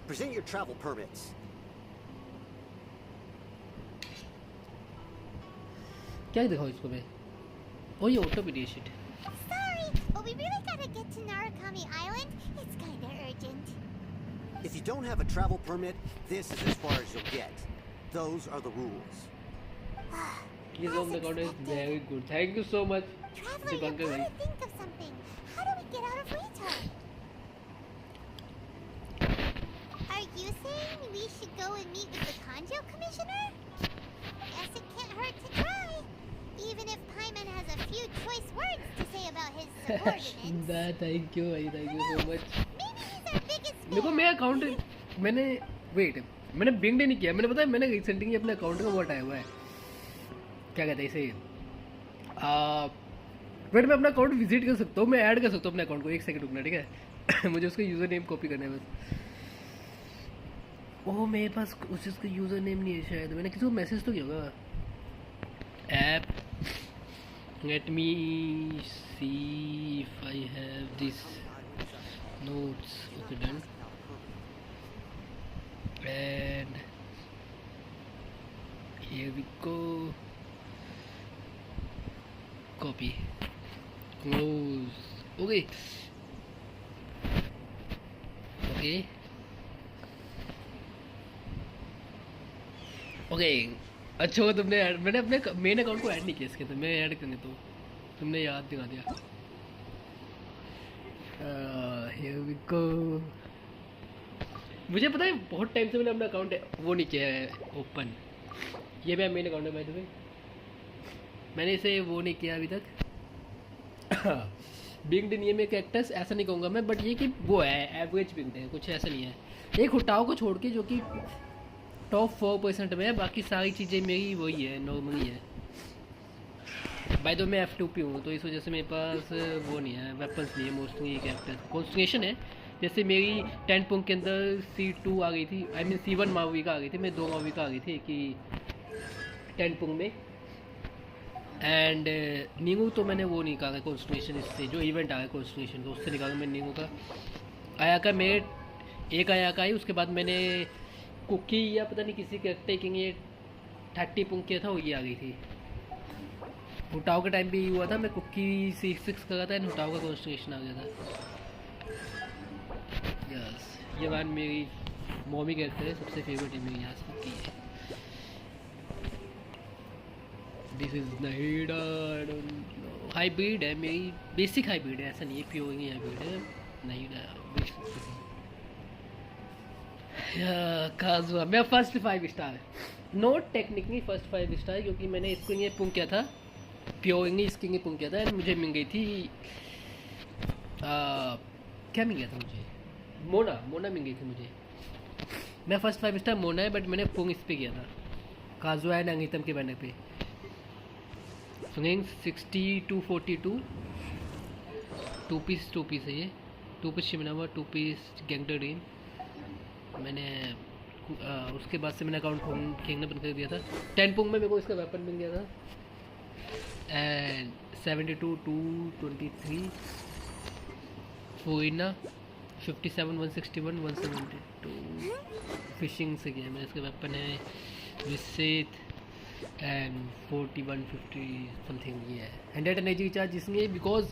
Present your travel permits. क्या दिखाऊं इसको मैं? Oh, ये auto shit. Sorry, but we really gotta get to Narukami Island. It's kinda urgent. If you don't have a travel permit, this is as far as you'll get. Those are the rules. This home account is very good. Thank you so much. Traveler, you gotta think of something. How do we get out of Rito? Are you saying we should go and meet with the Kanjo Commissioner? Yes, thank you भाई, thank you so much. मेरे को मेरा account मैंने Bing नहीं किया। मैंने पता है मैंने रिसेंटली अपने अकाउंट का वो हटाया हुआ है, क्या कहते हैं इसे, वेट मैं अपना अकाउंट विजिट कर सकता हूँ, मैं ऐड कर सकता हूँ अपने अकाउंट को। एक सेकंड रुकना, ठीक है। मुझे उसका यूज़र नेम कॉपी करना है बस। ओह मेरे पास उस चीज़ का यूज़र नेम नहीं है शायद, मैंने किसी को मैसेज तो किया होगा। App, let me see if I have this notes. Okay, done. And here we go. Copy. Close. Okay. Okay. Okay. अच्छा हुआ तुमने मैंने अपने मेन अकाउंट को ऐड नहीं किया इसके अंदर, मैं ऐड करने तो तुमने याद दिला दिया। Here we go. मुझे पता है बहुत टाइम से मैंने अपना अकाउंट वो नहीं किया है ओपन। ये मेरा मेन अकाउंट है बाय द वे, मैंने इसे वो नहीं किया अभी तक। बिंग्ड नहीं है मेरे कैरेक्टर्स, ऐसा नहीं कहूँगा मैं, बट ये कि वो है एवरेज बिंग्ड है, कुछ ऐसा नहीं है। एक हुटाओ को छोड़ के जो कि टॉप 4% में है, बाकी सारी चीज़ें मेरी वही है, नॉर्मली है। बाय द वे मैं F2 पे हूँ तो इस वजह से मेरे पास वो नहीं है, वेपन्स नहीं है मोस्टली। ये कैरेक्टर कॉन्स्टिनेशन है, जैसे मेरी 10 पंक के अंदर C2 आ गई थी, आई मीन C1 माविका आ गई थी, मैं 2 माविका आ गई थी कि 10 पंक में। एंड नींगू तो मैंने वो निकाला कॉन्स्टिनेशन, इससे जो इवेंट आ गया कॉन्स्टिनेशन का उससे निकाला मैंने नींगू का। आया का मेरे एक आया का आई, उसके बाद मैंने कुकी या पता नहीं किसी कैरेक्टर की ये 30 पंक किया था, वो ये आ गई थी। हुटाओ के टाइम भी हुआ था, मैं कुकी 6 कर रहा था एंड हुटाओ का कॉन्स्टिनेशन आ गया था। यस, ये बात मेरी मॉमी कैरेक्टर है, सबसे फेवरेट है मेरी यहाँ की है। दिस इज नाइडा, हाइब्रिड है मेरी, बेसिक हाइब्रिड है, ऐसा नहीं है प्योर ही हाइब्रिड है। नाइडा काजुआ, मैं first 5 star, note technically first 5 star, क्योंकि मैंने इसको ये पुंग किया था, प्योर इंग्लिश स्किंग ही पुंग किया था एंड मुझे मिल गई थी क्या मिल गया था मुझे, मोना मिल गई थी मुझे। मैं फर्स्ट 5 स्टार मोना है, बट मैंने पुंग इस पे किया था काजुआ एंड अंगितम के बैनर पे। स्विंग 60 to 42, 2 पीस है ये, 2 पीस शिमनावा, 2 पीस गैंगटर ड्रीम। मैंने उसके बाद से मैंने अकाउंट खेलना बंद कर दिया था। 10 पुंग में मेरे को इसका वेपन मिल गया था एंड 72 to 23 फोइना 57 161 172 फिशिंग से किया मैंने। इसका वेपन है विसेत एंड 41 50 समथिंग ये है। 100 एनर्जी रिचार्ज इसलिए बिकॉज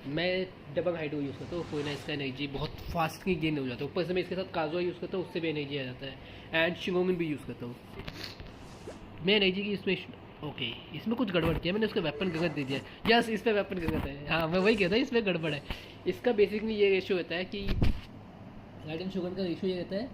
मैं डबल हाइड्रो यूज़ करता हूँ, कोई ना इसका एनर्जी बहुत फास्ट ही गेन हो जाता है। ऊपर से मैं इसके साथ काजुआ यूज़ करता हूँ, उससे भी एनर्जी आ जाता है एंड शिंगोमिन भी यूज़ करता हूँ मैं एनर्जी की। इसमें ओके इसमें कुछ गड़बड़ किया मैंने, उसका वेपन गलत दे दिया। यस इस पर वेपन गलत है, हाँ मैं वही कहता हूँ इसमें गड़बड़ है। इसका बेसिकली ये रेशियो होता है कि लाइट एंड शुगर का रेशियो ये रहता है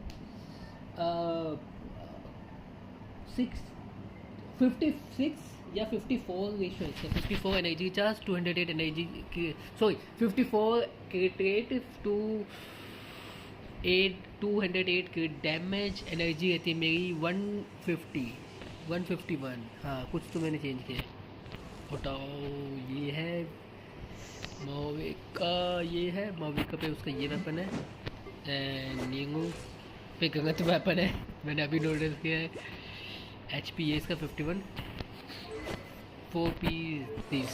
56 या 54 रेशियो है इसका। 54 एनर्जी चार्ज 208 एनर्जी की, sorry 54 crit rate to 208 crit damage. Energy रहती है मेरी 151, हाँ कुछ तो मैंने चेंज किया। हटाओ ये है माविका, ये है माविका पे उसका ये वेपन है एंड नींगू पे गलत वेपन है, मैंने अभी नोटिस किया है। HP है इसका 51, 4 पीस।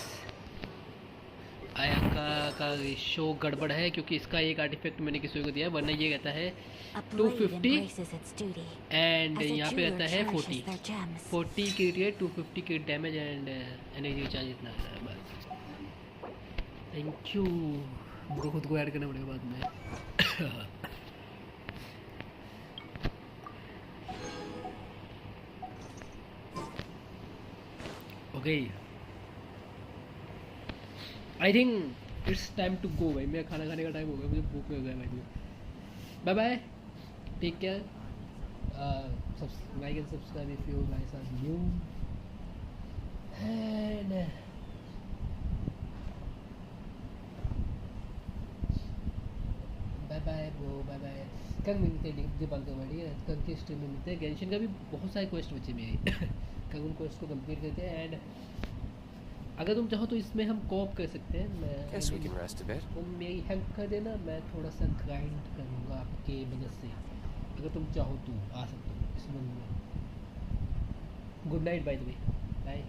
आया का रेशो गड़बड़ है क्योंकि इसका एक आर्टिफैक्ट मैंने किसी को दिया, वरना ये रहता है 250 एंड यहाँ पे रहता है 40 की रेट 250 की डैमेज एंड एनर्जी चार्ज इतना आता है बस। थैंक यू, मुझको खुद को ऐड करना पड़ेगा बाद में। Okay I think it's time to go भाई, मेरा खाना खाने का टाइम हो गया, मुझे भूख लग गया भाई। Bye bye, take care, like and subscribe if you guys are new and bye bro, bye bye. कल मिलते हैं दीपांकर भाई, कल के स्ट्रीम में मिलते हैं। गेंशिन का भी बहुत सारे क्वेस्ट बचे मेरे कल उन क्वेस्ट को कंप्लीट करते हैं। एंड अगर तुम चाहो तो इसमें हम कोऑप कर सकते हैं। मैं Guess we can rest a bit. तुम मेरी हेल्प कर देना, मैं थोड़ा सा ग्राइंड करूँगा आपके मदद से। अगर तुम चाहो तो आ सकते हो इस रूम में। Good night bye the way, bye.